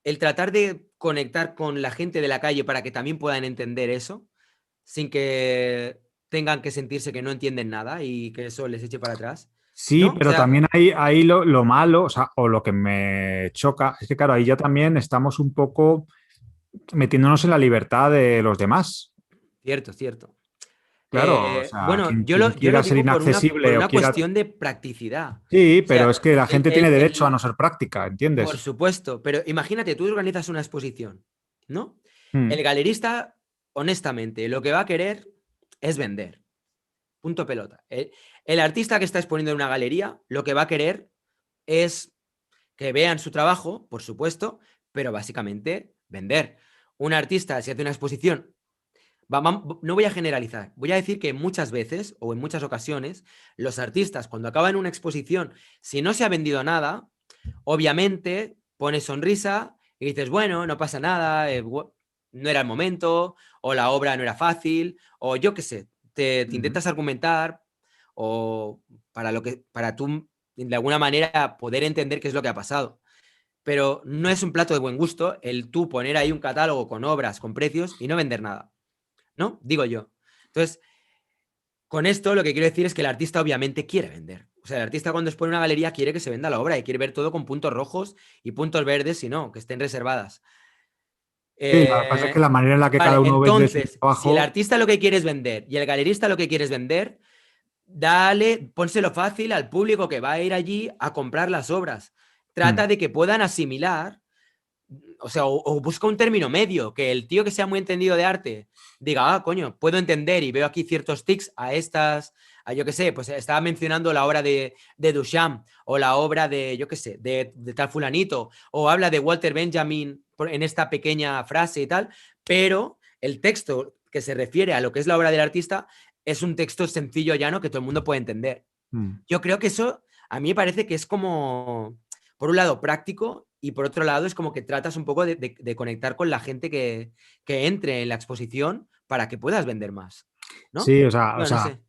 el tratar de conectar con la gente de la calle para que también puedan entender eso, sin que tengan que sentirse que no entienden nada y que eso les eche para atrás? Sí, ¿No? O pero sea, también hay lo malo, o sea, o lo que me choca, es que claro, ahí ya también estamos un poco metiéndonos en la libertad de los demás. cierto, cierto. Claro, o sea, Bueno, quien, yo quien lo quiera ser digo por inaccesible o una quiera... cuestión de practicidad. Sí, O pero sea, es que la el, gente tiene el- derecho a el- no ser práctica, por ¿entiendes? supuesto, pero imagínate, tú organizas una exposición, ¿no? Mm, El galerista, honestamente, lo que va a querer es vender. Punto pelota. El artista que está exponiendo en una galería, lo que va a querer es que vean su trabajo, por supuesto, pero básicamente vender. Un artista, si hace una exposición, no voy a generalizar, voy a decir que muchas veces o en muchas ocasiones, los artistas, cuando acaban una exposición, si no se ha vendido nada, obviamente pones sonrisa y dices, bueno, no pasa nada, no era el momento, o la obra no era fácil, o yo qué sé, te mm. intentas argumentar, o para tú, de alguna manera, poder entender qué es lo que ha pasado. Pero no es un plato de buen gusto el tú poner ahí un catálogo con obras, con precios y no vender nada, ¿no? Digo yo. Entonces, con esto lo que quiero decir es que el artista obviamente quiere vender. O sea, el artista cuando expone una galería quiere que se venda la obra y quiere ver todo con puntos rojos y puntos verdes y no, que estén reservadas. Sí, lo que pasa es que la manera en la que cada Vale, uno vende su entonces, si el trabajo, artista lo que quiere es vender y el galerista lo que quiere es vender, dale, pónselo fácil al público que va a ir allí a comprar las obras. mm, Trata de que puedan asimilar, o sea, o busca un término medio, que el tío que sea muy entendido de arte diga, ah, coño, puedo entender y veo aquí ciertos tics a estas, a yo qué sé, pues estaba mencionando la obra de Duchamp o la obra de, yo qué sé, de tal fulanito, o habla de Walter Benjamin en esta pequeña frase y tal, pero el texto que se refiere a lo que es la obra del artista es un texto sencillo, llano, que todo el mundo puede entender. mm. Yo creo que eso a mí me parece que es como, por un lado, práctico y por otro lado es como que tratas un poco de conectar con la gente que entre en la exposición para que puedas vender más, ¿no? Sí, o Bueno, no sea, sé.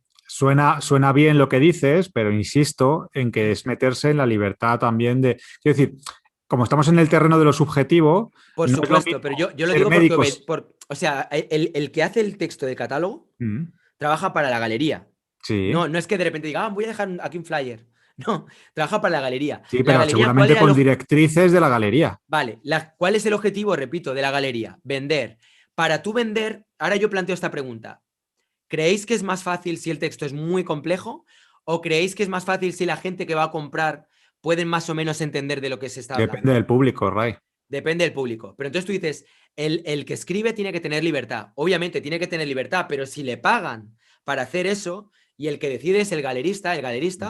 suena bien lo que dices, pero insisto en que es meterse en la libertad también de. Quiero decir, como estamos en el terreno de lo subjetivo, Por no es lo supuesto, pero mismo yo lo ser digo porque, médicos. o sea, el que hace el texto de catálogo Mm, trabaja para la galería. sí, No, no es que de repente diga, ah, voy a dejar aquí un flyer. No, trabaja para la galería. sí, ¿La pero galería cuál seguramente era el con objetivo? directrices de la galería. Vale, ¿cuál es el objetivo, repito, de la galería? Vender. Para tú vender, ahora yo planteo esta pregunta. ¿Creéis que es más fácil si el texto es muy complejo? ¿O creéis que es más fácil si la gente que va a comprar pueden más o menos entender de lo que se está Depende hablando? del público, Ray. Depende del público. Pero entonces tú dices, el que escribe tiene que tener libertad. Obviamente tiene que tener libertad, pero si le pagan para hacer eso y el que decide es el galerista,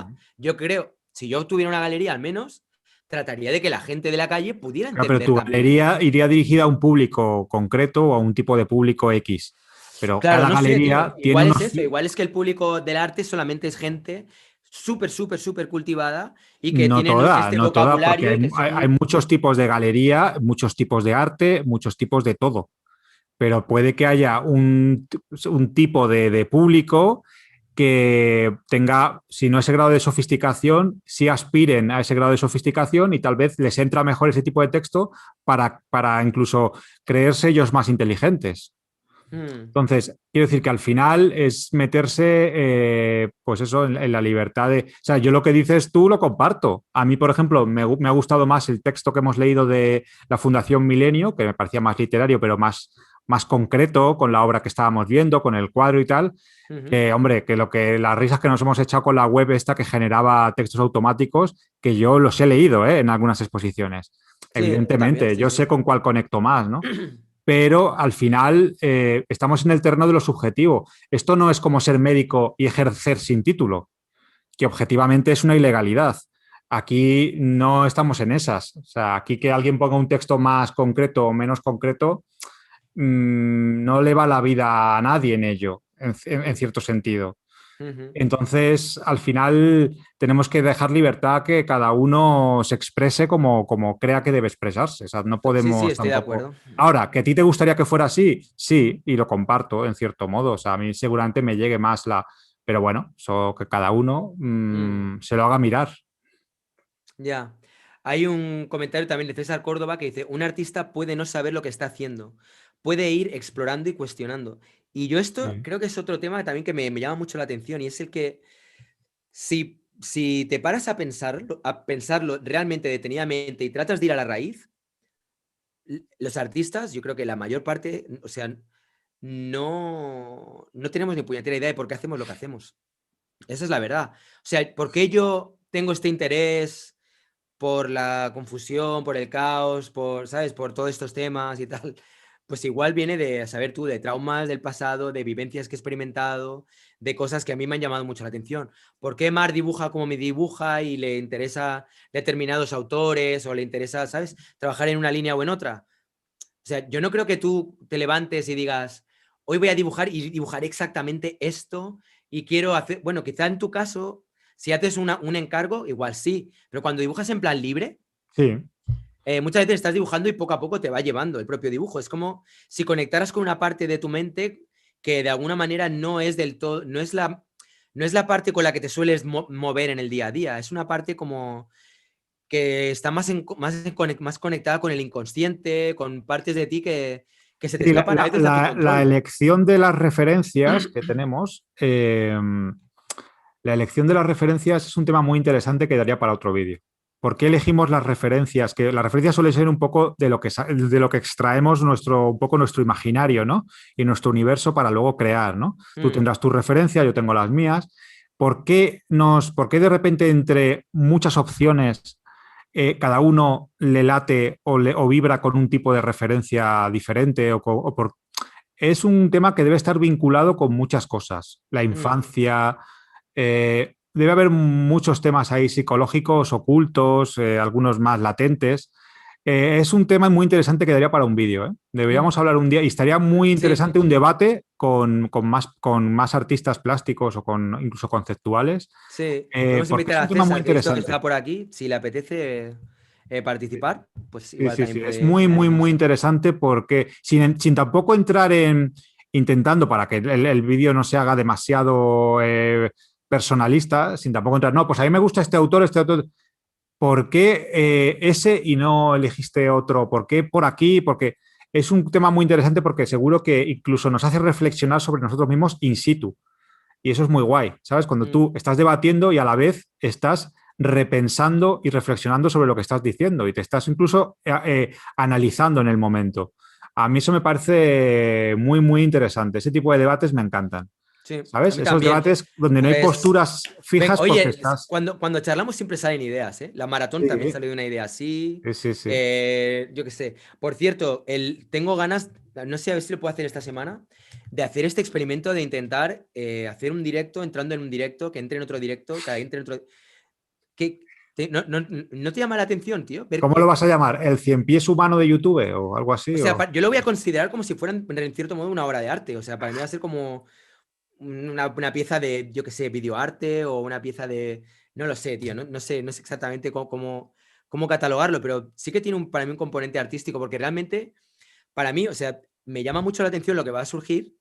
Mm. yo creo, si yo tuviera una galería al menos, trataría de que la gente de la calle pudiera Claro, pero entender tu también. galería iría dirigida a un público concreto o a un tipo de público X. Pero Claro, cada no sé, galería tío. tiene Igual es unos. eso. Igual es que el público del arte solamente es gente súper, súper, súper cultivada y que No tienen toda, este no toda, porque vocabulario y que hay son... muchos tipos de galería, muchos tipos de arte, muchos tipos de todo. Pero puede que haya un tipo de público que tenga, si no ese grado de sofisticación, sí aspiren a ese grado de sofisticación y tal vez les entra mejor ese tipo de texto para incluso creerse ellos más inteligentes. Hmm, Entonces, quiero decir que al final es meterse, pues eso, en la libertad de. O sea, yo lo que dices tú lo comparto. A mí, por ejemplo, me ha gustado más el texto que hemos leído de la Fundación Milenio, que me parecía más literario, pero más concreto, con la obra que estábamos viendo, con el cuadro y tal. ujú. Que, hombre, que las risas que nos hemos echado con la web esta que generaba textos automáticos, que yo los he leído, en algunas exposiciones. Sí, yo también, Evidentemente, sí, yo sé sí. con cuál conecto más, ¿no? Pero al final estamos en el terreno de lo subjetivo. Esto no es como ser médico y ejercer sin título, que objetivamente es una ilegalidad. Aquí no estamos en esas. O sea, aquí que alguien ponga un texto más concreto o menos concreto, no le va la vida a nadie en ello, en cierto sentido. Ujú. Entonces, al final, tenemos que dejar libertad a que cada uno se exprese como crea que debe expresarse. O sea, no Sí, sí, podemos estoy de tampoco. acuerdo. Ahora, ¿que a ti te gustaría que fuera así? Sí, y lo comparto en cierto modo. O sea, a mí seguramente me llegue más la. Pero bueno, eso que cada uno Mm, se lo haga mirar. ya. Hay un comentario también de César Córdoba que dice, un artista puede no saber lo que está haciendo, puede ir explorando y cuestionando. Y yo esto Sí. creo que es otro tema también que me llama mucho la atención y es el que si te paras a pensarlo realmente detenidamente y tratas de ir a la raíz, los artistas, yo creo que la mayor parte, o sea, no tenemos ni puñetera idea de por qué hacemos lo que hacemos. Esa es la verdad. O sea, ¿por qué yo tengo este interés por la confusión, por el caos, ¿sabes? Por todos estos temas y tal? Pues igual viene de, saber tú, de traumas del pasado, de vivencias que he experimentado, de cosas que a mí me han llamado mucho la atención. ¿Por qué Mar dibuja como me dibuja y le interesa determinados autores o le interesa, ¿sabes? Trabajar en una línea o en otra. O sea, yo no creo que tú te levantes y digas, hoy voy a dibujar y dibujaré exactamente esto y quiero hacer, bueno, quizá en tu caso, si haces un encargo, igual sí, pero cuando dibujas en plan libre, Sí. muchas veces estás dibujando y poco a poco te va llevando el propio dibujo. Es como si conectaras con una parte de tu mente que de alguna manera no es del todo, no es la parte con la que te sueles mover en el día a día, es una parte como que está más conectada con el inconsciente, con partes de ti que se te Sí, escapan a veces a tu la control. elección de las referencias que tenemos, la elección de las referencias es un tema muy interesante que daría para otro vídeo. ¿Por qué elegimos las referencias? Que las referencias suelen ser un poco de lo que extraemos un poco nuestro imaginario, ¿no? Y nuestro universo para luego crear, ¿no? Tú Mm, tendrás tus referencias, yo tengo las mías. ¿Por qué de repente entre muchas opciones cada uno le late o vibra con un tipo de referencia diferente es un tema que debe estar vinculado con muchas cosas. La mm. infancia, debe haber muchos temas ahí psicológicos, ocultos, algunos más latentes. Es un tema muy interesante que daría para un vídeo. Deberíamos hablar un día y estaría muy Sí, interesante un debate con más artistas plásticos o incluso conceptuales, sí. Podemos porque es invitar un a tema muy César, que he visto que interesante. está por aquí. Si le apetece participar, pues Sí, igual sí, también sí. Es puede muy, muy, muy añadirse. interesante porque sin tampoco entrar en intentando para que el vídeo no se haga demasiado personalista, sin tampoco entrar, no, pues a mí me gusta este autor. ¿Por qué ese y no elegiste otro? ¿Por qué por aquí? Porque es un tema muy interesante porque seguro que incluso nos hace reflexionar sobre nosotros mismos in situ. Y eso es muy guay, ¿sabes? Cuando Mm, tú estás debatiendo y a la vez estás repensando y reflexionando sobre lo que estás diciendo y te estás incluso analizando en el momento. A mí eso me parece muy, muy interesante. Ese tipo de debates me encantan, sí, a ¿sabes? mí Esos también. debates donde no hay Pues, posturas fijas porque oye, estás... cuando charlamos siempre salen ideas, ¿eh? La maratón también Sí, salió de una idea así. sí, sí, sí. Yo qué sé. Por cierto, tengo ganas, no sé a ver si lo puedo hacer esta semana, de hacer este experimento de intentar hacer un directo, entrando en un directo, que entre en otro directo, que entre en otro. ¿No te llama la atención, tío? Ver ¿Cómo lo que, vas a llamar? ¿El cien pies humano de YouTube o algo o así? sea, O... yo lo voy a considerar como si fuera en cierto modo una obra de arte. O sea, para mí va a ser como una pieza de, yo qué sé, videoarte o una pieza de. No lo sé, tío. No sé exactamente cómo catalogarlo, pero sí que tiene para mí un componente artístico, porque realmente, para mí, o sea, me llama mucho la atención lo que va a surgir.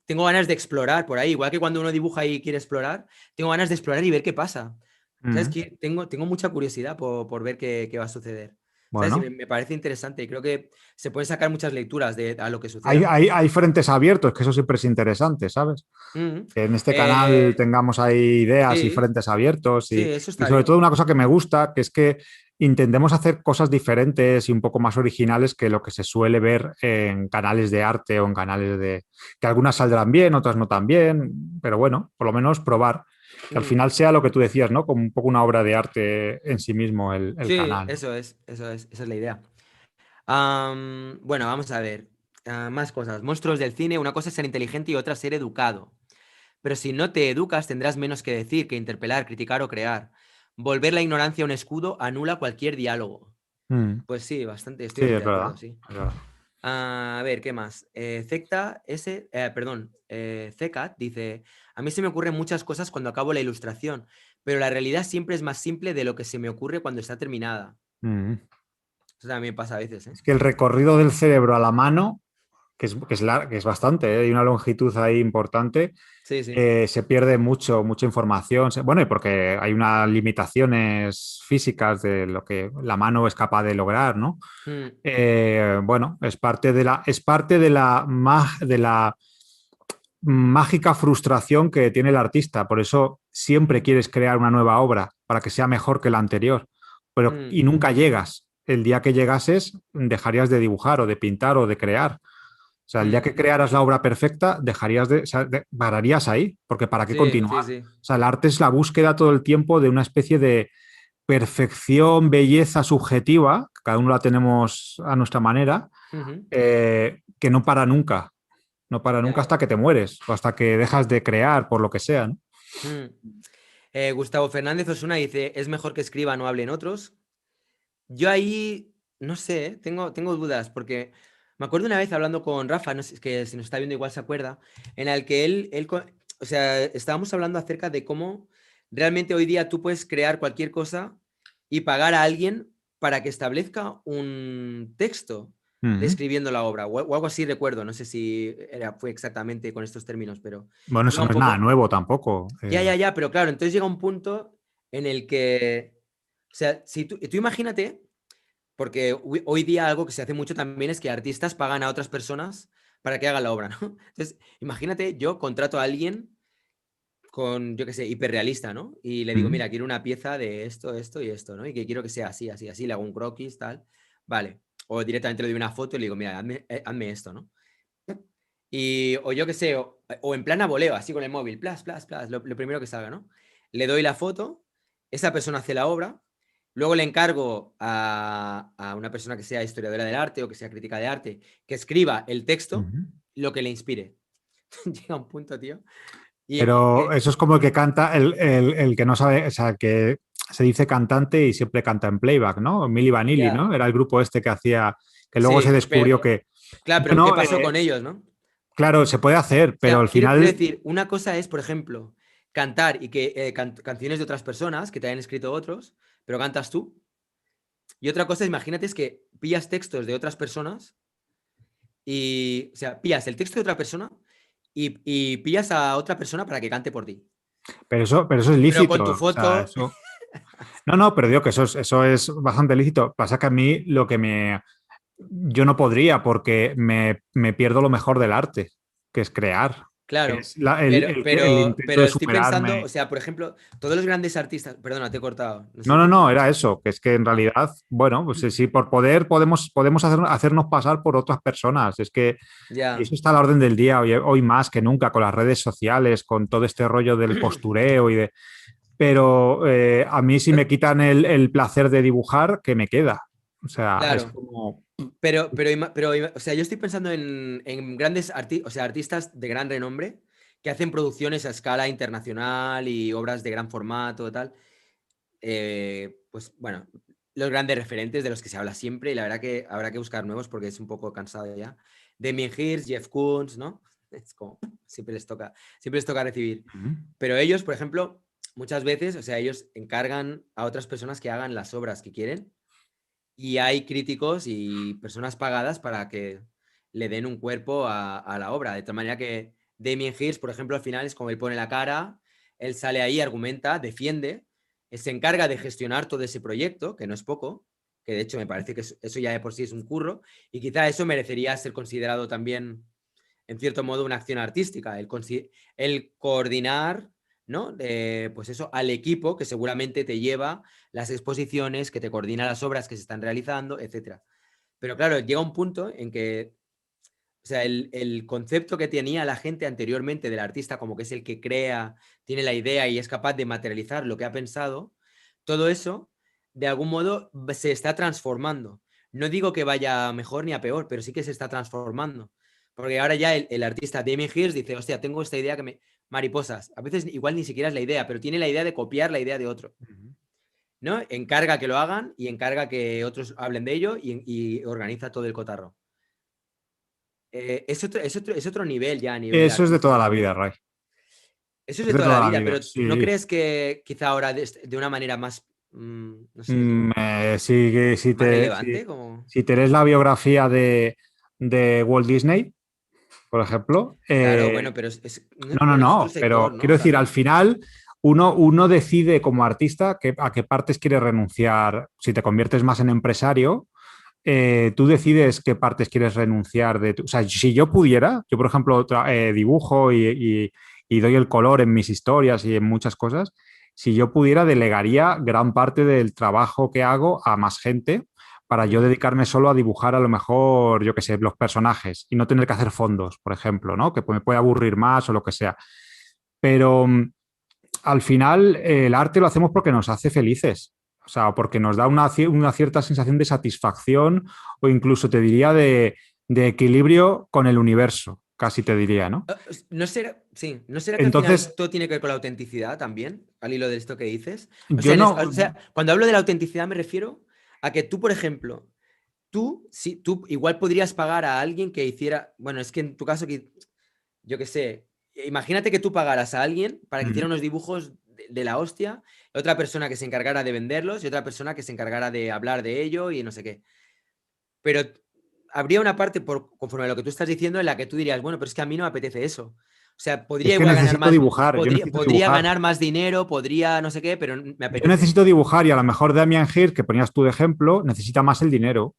Tengo ganas de explorar por ahí, igual que cuando uno dibuja y quiere explorar, tengo ganas de explorar y ver qué pasa. ¿Sabes Mm, qué? Tengo mucha curiosidad por ver qué va a suceder. ¿Sabes? Y me, bueno. me parece interesante y creo que se pueden sacar muchas lecturas a lo que Hay, suceda. hay, hay frentes abiertos, que eso siempre es interesante, ¿sabes? Mm. Que en este canal Eh, tengamos ahí ideas y sí, frentes abiertos sí, y, eso y está sobre todo bien. una cosa que me gusta, que es que intentemos hacer cosas diferentes y un poco más originales que lo que se suele ver en canales de arte o en canales de... que algunas saldrán bien, otras no tan bien, pero bueno, por lo menos probar. Que al Mm. final sea lo que tú decías, ¿no? Como un poco una obra de arte en sí mismo el Sí, canal. esa es la idea. Bueno, vamos a ver. Más cosas. Monstruos del cine, una cosa es ser inteligente y otra ser educado. Pero si no te educas, tendrás menos que decir, que interpelar, criticar o crear. Volver la ignorancia un escudo anula cualquier diálogo. Mm, Pues sí, bastante, estoy sí, es bastante de verdad. acuerdo, sí. Es verdad. A ver, ¿qué más? Zecat dice, a mí se me ocurren muchas cosas cuando acabo la ilustración, pero la realidad siempre es más simple de lo que se me ocurre cuando está terminada. Mm. Eso también pasa a veces, ¿eh? Es que el recorrido del cerebro a la mano que es bastante, ¿eh? Hay una longitud ahí importante, Sí, sí. se pierde mucha información. Bueno, y porque hay unas limitaciones físicas de lo que la mano es capaz de lograr, ¿no? Mm, Bueno, es parte de la mágica frustración que tiene el artista. Por eso siempre quieres crear una nueva obra para que sea mejor que la anterior. mm. Y nunca llegas. El día que llegases, dejarías de dibujar o de pintar o de crear. O sea, el día Mm. que crearas la obra perfecta, o sea, pararías ahí, porque ¿para qué Sí, sí, continuar? sí. O sea, el arte es la búsqueda todo el tiempo de una especie de perfección, belleza subjetiva, cada uno la tenemos a nuestra manera, Ujú. que no para nunca, no para nunca Ya. hasta que te mueres o hasta que dejas de crear por lo que sea, ¿no? Mm. Gustavo Fernández Osuna dice, es mejor que escriban o hablen otros. Yo ahí, no sé, tengo dudas, porque me acuerdo una vez hablando con Rafa, no sé, es que si nos está viendo igual se acuerda, en el que o sea, estábamos hablando acerca de cómo realmente hoy día tú puedes crear cualquier cosa y pagar a alguien para que establezca un texto Ujú. describiendo la obra, o algo así recuerdo, no sé si fue exactamente con estos términos, pero Bueno, eso llega no un es nada poco, nuevo tampoco. ya, pero claro, entonces llega un punto en el que, o sea, si tú imagínate, porque hoy día algo que se hace mucho también es que artistas pagan a otras personas para que hagan la obra, ¿no? Entonces, imagínate, yo contrato a alguien con, yo qué sé, hiperrealista, ¿no? Y le digo, Ujú. mira, quiero una pieza de esto, esto y esto, ¿no? Y que quiero que sea así, así, así, le hago un croquis, tal. Vale. O directamente le doy una foto y le digo, mira, hazme esto, ¿no? Y, o yo qué sé, o en plan a voleo, así con el móvil, plas, plas, plas, lo primero que salga, ¿no? Le doy la foto, esa persona hace la obra, luego le encargo a una persona que sea historiadora del arte o que sea crítica de arte, que escriba el texto, Ujú. lo que le inspire. Llega un punto, tío. Y Pero eso es como el que canta, el que no sabe, o sea, que se dice cantante y siempre canta en playback, ¿no? Milli Vanilli, ya, ¿no? Era el grupo este que hacía, que luego se sí, pero, descubrió que, claro, pero ¿qué bueno, pasó con ellos, no? claro, se puede hacer, O pero sea, al quiero final, decir, una cosa es, por ejemplo, cantar y que canciones de otras personas que te hayan escrito otros, pero cantas tú. Y otra cosa, imagínate, es que pillas textos de otras personas y, o sea, pillas el texto de otra persona y pillas a otra persona para que cante por ti. pero eso es Pero lícito, con tu o sea, foto, eso, no, no, pero digo que eso es bastante lícito. Pasa que a mí yo no podría porque me pierdo lo mejor del arte, que es crear, que claro. es el intento Pero de estoy pensando, o superarme. sea, por ejemplo, todos los grandes artistas, perdona, te he cortado, no No, sé no, qué. no, era eso, que es que en Ah, realidad, bueno, pues sí, por poder podemos hacernos pasar por otras personas. Es que y ya. eso está a la orden del día hoy más que nunca, con las redes sociales, con todo este rollo del postureo y de... Pero a mí si me quitan el placer de dibujar, ¿qué me queda? O sea, es Claro. como... O sea, yo estoy pensando en grandes o sea, artistas de gran renombre que hacen producciones a escala internacional y obras de gran formato y tal. Pues bueno, los grandes referentes de los que se habla siempre y la verdad que habrá que buscar nuevos porque es un poco cansado ya. Damien Hirst, Jeff Koons, ¿no? Es como, siempre les toca recibir. Pero ellos, por ejemplo, muchas veces, o sea, ellos encargan a otras personas que hagan las obras que quieren y hay críticos y personas pagadas para que le den un cuerpo a la obra. De tal manera que Damien Hirst, por ejemplo, al final es como él pone la cara, él sale ahí, argumenta, defiende, él se encarga de gestionar todo ese proyecto, que no es poco, que de hecho me parece que eso ya de por sí es un curro, y quizá eso merecería ser considerado también, en cierto modo, una acción artística, el coordinar, ¿no? Pues eso, al equipo que seguramente te lleva las exposiciones, que te coordina las obras que se están realizando, etcétera. Pero claro, llega un punto en que, o sea, el concepto que tenía la gente anteriormente del artista, como que es el que crea, tiene la idea y es capaz de materializar lo que ha pensado, todo eso, de algún modo, se está transformando. No digo que vaya mejor ni a peor, pero sí que se está transformando. Porque ahora ya el artista Damien Hirst dice, hostia, tengo esta idea que me... Mariposas. A veces igual ni siquiera es la idea, pero tiene la idea de copiar la idea de otro. ¿No? Encarga que lo hagan y encarga que otros hablen de ello y organiza todo el cotarro. Es otro nivel ya a nivel Eso es de toda artístico la también. vida, Ray. Eso es Es de de toda toda la la vida, vida, pero ¿no sí. crees que quizá ahora de una manera más, no sé, tío, Sí, más relevante? Como... si te lees la biografía de Walt Disney, por ejemplo, Claro, bueno, pero no, no, bueno, es otro no, sector, pero ¿no? quiero decir, al También. final uno decide como artista a qué partes quiere renunciar. Si te conviertes más en empresario, tú decides qué partes quieres renunciar de tu... O sea, si yo pudiera, yo por ejemplo dibujo y doy el color en mis historias y en muchas cosas, si yo pudiera, delegaría gran parte del trabajo que hago a más gente para yo Ujú. dedicarme solo a dibujar a lo mejor, yo qué sé, los personajes y no tener que hacer fondos, por ejemplo, ¿no? Que me puede aburrir más o lo que sea. Pero al final el arte lo hacemos porque nos hace felices, o sea, porque nos da una cierta sensación de satisfacción o incluso te diría de equilibrio con el universo, casi te diría, ¿no? ¿No será, sí, no será que al final Entonces, todo tiene que ver con la autenticidad también, al hilo de esto que dices? O yo sea, no, o sea, cuando hablo de la autenticidad me refiero a que tú, por ejemplo, tú igual podrías pagar a alguien que hiciera, bueno, es que en tu caso, yo qué sé, imagínate que tú pagaras a alguien para que hiciera unos dibujos de la hostia, otra persona que se encargara de venderlos y otra persona que se encargara de hablar de ello y no sé qué. Pero habría una parte, conforme a lo que tú estás diciendo, en la que tú dirías, bueno, pero es que a mí no me apetece eso. O sea, es podría que igual ganar necesito más, dibujar, yo podría, necesito podría dibujar. ganar más dinero, podría no sé qué, pero me Yo apetece. necesito dibujar y a lo mejor Damian Hirst, que ponías tú de ejemplo, necesita más el dinero.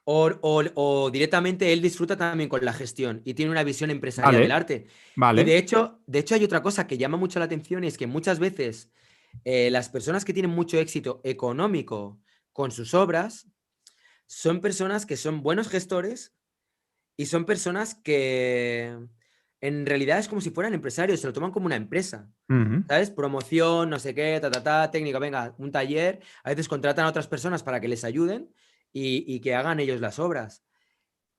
O directamente él disfruta también con la gestión y tiene una visión empresarial del Vale, arte. Y vale. de hecho hay otra cosa que llama mucho la atención y es que muchas veces las personas que tienen mucho éxito económico con sus obras son personas que son buenos gestores y son personas que en realidad es como si fueran empresarios, se lo toman como una empresa. Ujú. ¿Sabes? Promoción, no sé qué, técnica, venga, un taller. A veces contratan a otras personas para que les ayuden y que hagan ellos las obras.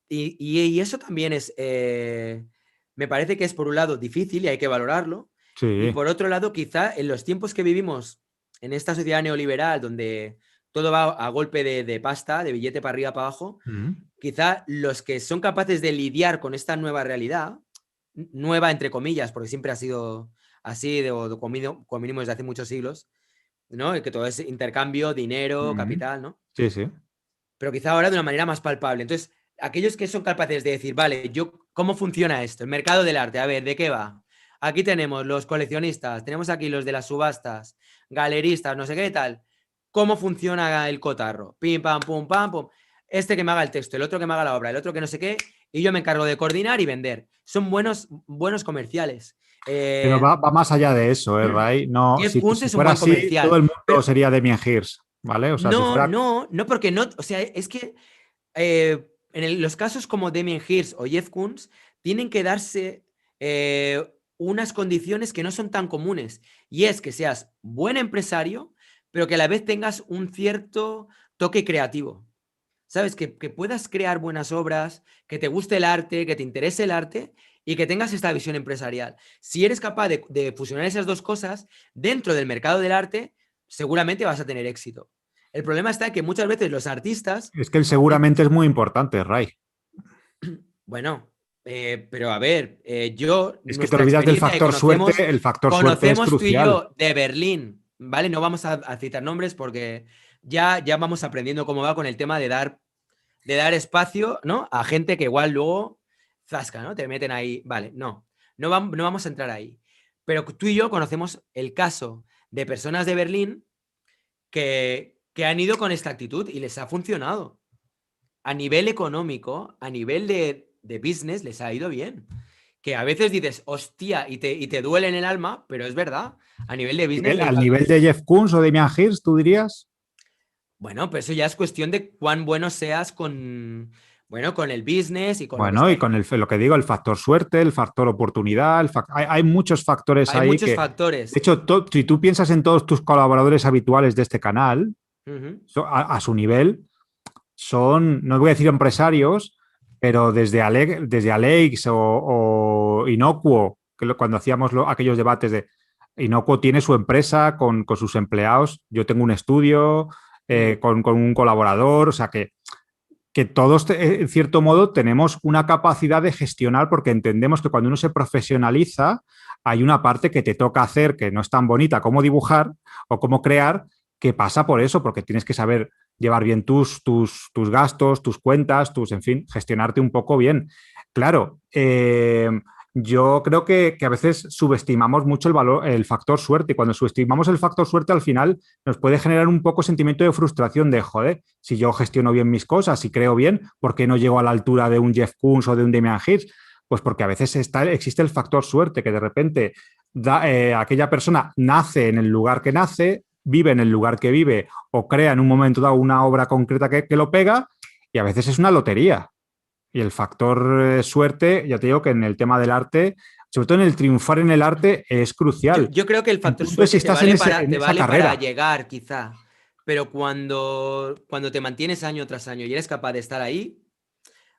Y eso también es, me parece que es por un lado difícil y hay que valorarlo. Y Sí. por otro lado, quizá en los tiempos que vivimos en esta sociedad neoliberal, donde todo va a golpe de pasta, de billete para arriba, para abajo, Ujú. quizá los que son capaces de lidiar con esta nueva realidad, nueva entre comillas, porque siempre ha sido así, o como desde hace muchos siglos, ¿no? Y que todo es intercambio, dinero, Ujú. capital, ¿no? Sí, sí. Pero quizá ahora de una manera más palpable. Entonces, aquellos que son capaces de decir, vale, ¿cómo funciona esto? El mercado del arte, a ver, ¿de qué va? Aquí tenemos los coleccionistas, tenemos aquí los de las subastas, galeristas, no sé qué tal. ¿Cómo funciona el cotarro? Pim, pam, pum, pam, pum. Este que me haga el texto, el otro que me haga la obra, el otro que no sé qué, y yo me encargo de coordinar y vender. Son buenos comerciales. Pero va más allá de eso, Ray? No, Jeff Koons si es un fuera buen así, todo comercial, el mundo pero sería Demian Hirst, ¿vale? O sea, si no, fuera... no, no, porque no, o sea, es que los casos como Damien Hirst o Jeff Koons tienen que darse unas condiciones que no son tan comunes. Y es que seas buen empresario, pero que a la vez tengas un cierto toque creativo. ¿Sabes? Que puedas crear buenas obras, que te guste el arte, que te interese el arte y que tengas esta visión empresarial. Si eres capaz de fusionar esas dos cosas dentro del mercado del arte, seguramente vas a tener éxito. El problema está en que muchas veces los artistas Es que él seguramente es muy importante, Ray. bueno, pero a ver, Es que te nuestra olvidas del experiencia que factor suerte, el factor suerte es conocemos tú y crucial. yo de Berlín, ¿vale? No vamos a citar nombres porque ya vamos aprendiendo cómo va con el tema de dar espacio, ¿no? A gente que igual luego zasca, ¿no? Te meten ahí, vale, no vamos a entrar ahí. Pero tú y yo conocemos el caso de personas de Berlín que han ido con esta actitud y les ha funcionado a nivel económico, a nivel de business, les ha ido bien. Que a veces dices, hostia, y te duele en el alma, pero es verdad. A nivel de business les Al va nivel bien. de Jeff Koons o Damian Hirst, tú dirías. Bueno, pues eso ya es cuestión de cuán bueno seas con, bueno, con el business y con lo que Bueno, y sea. con lo que digo, el factor suerte, el factor oportunidad, hay muchos factores Hay ahí muchos que, de factores. hecho, si tú piensas en todos tus colaboradores habituales de este canal, Ujú. a su nivel, son, no voy a decir empresarios, pero desde Alex o Inocuo, cuando hacíamos aquellos debates de Inocuo tiene su empresa con sus empleados, yo tengo un estudio Mm. con un colaborador, o sea que todos, en cierto modo, tenemos una capacidad de gestionar porque entendemos que cuando uno se profesionaliza, hay una parte que te toca hacer que no es tan bonita como dibujar o como crear, que pasa por eso, porque tienes que saber llevar bien tus gastos, tus cuentas, en fin, gestionarte un poco bien. Claro, yo creo que a veces subestimamos mucho el valor, el factor suerte. Y cuando subestimamos el factor suerte, al final nos puede generar un poco sentimiento de frustración de, joder, si yo gestiono bien mis cosas y creo bien, ¿por qué no llego a la altura de un Jeff Koons o de un Damian Hirst? Pues porque a veces existe el factor suerte, que de repente aquella persona nace en el lugar que nace, vive en el lugar que vive o crea en un momento dado una obra concreta que lo pega, y a veces es una lotería. Y el factor suerte, ya te digo que en el tema del arte, sobre todo en el triunfar en el arte, es crucial. Yo creo que el El factor punto es si suerte estás en, en te esa vale para carrera. llegar, quizá. Pero cuando te mantienes año tras año y eres capaz de estar ahí,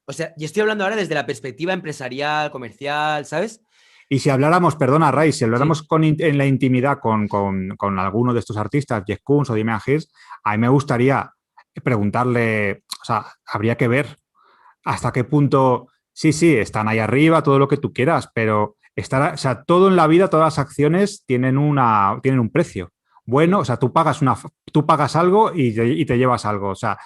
o sea, y estoy hablando ahora desde la perspectiva empresarial, comercial, ¿sabes? Y si habláramos, perdona, Ray, si habláramos Sí. en la intimidad con alguno de estos artistas, Jeff Koons o Damian Hirst, a mí me gustaría preguntarle, o sea, habría que ver hasta qué punto, sí, sí, están ahí arriba, todo lo que tú quieras, pero estar, o sea, todo en la vida, todas las acciones tienen un precio. Bueno, o sea, tú pagas algo y te llevas algo. O sea,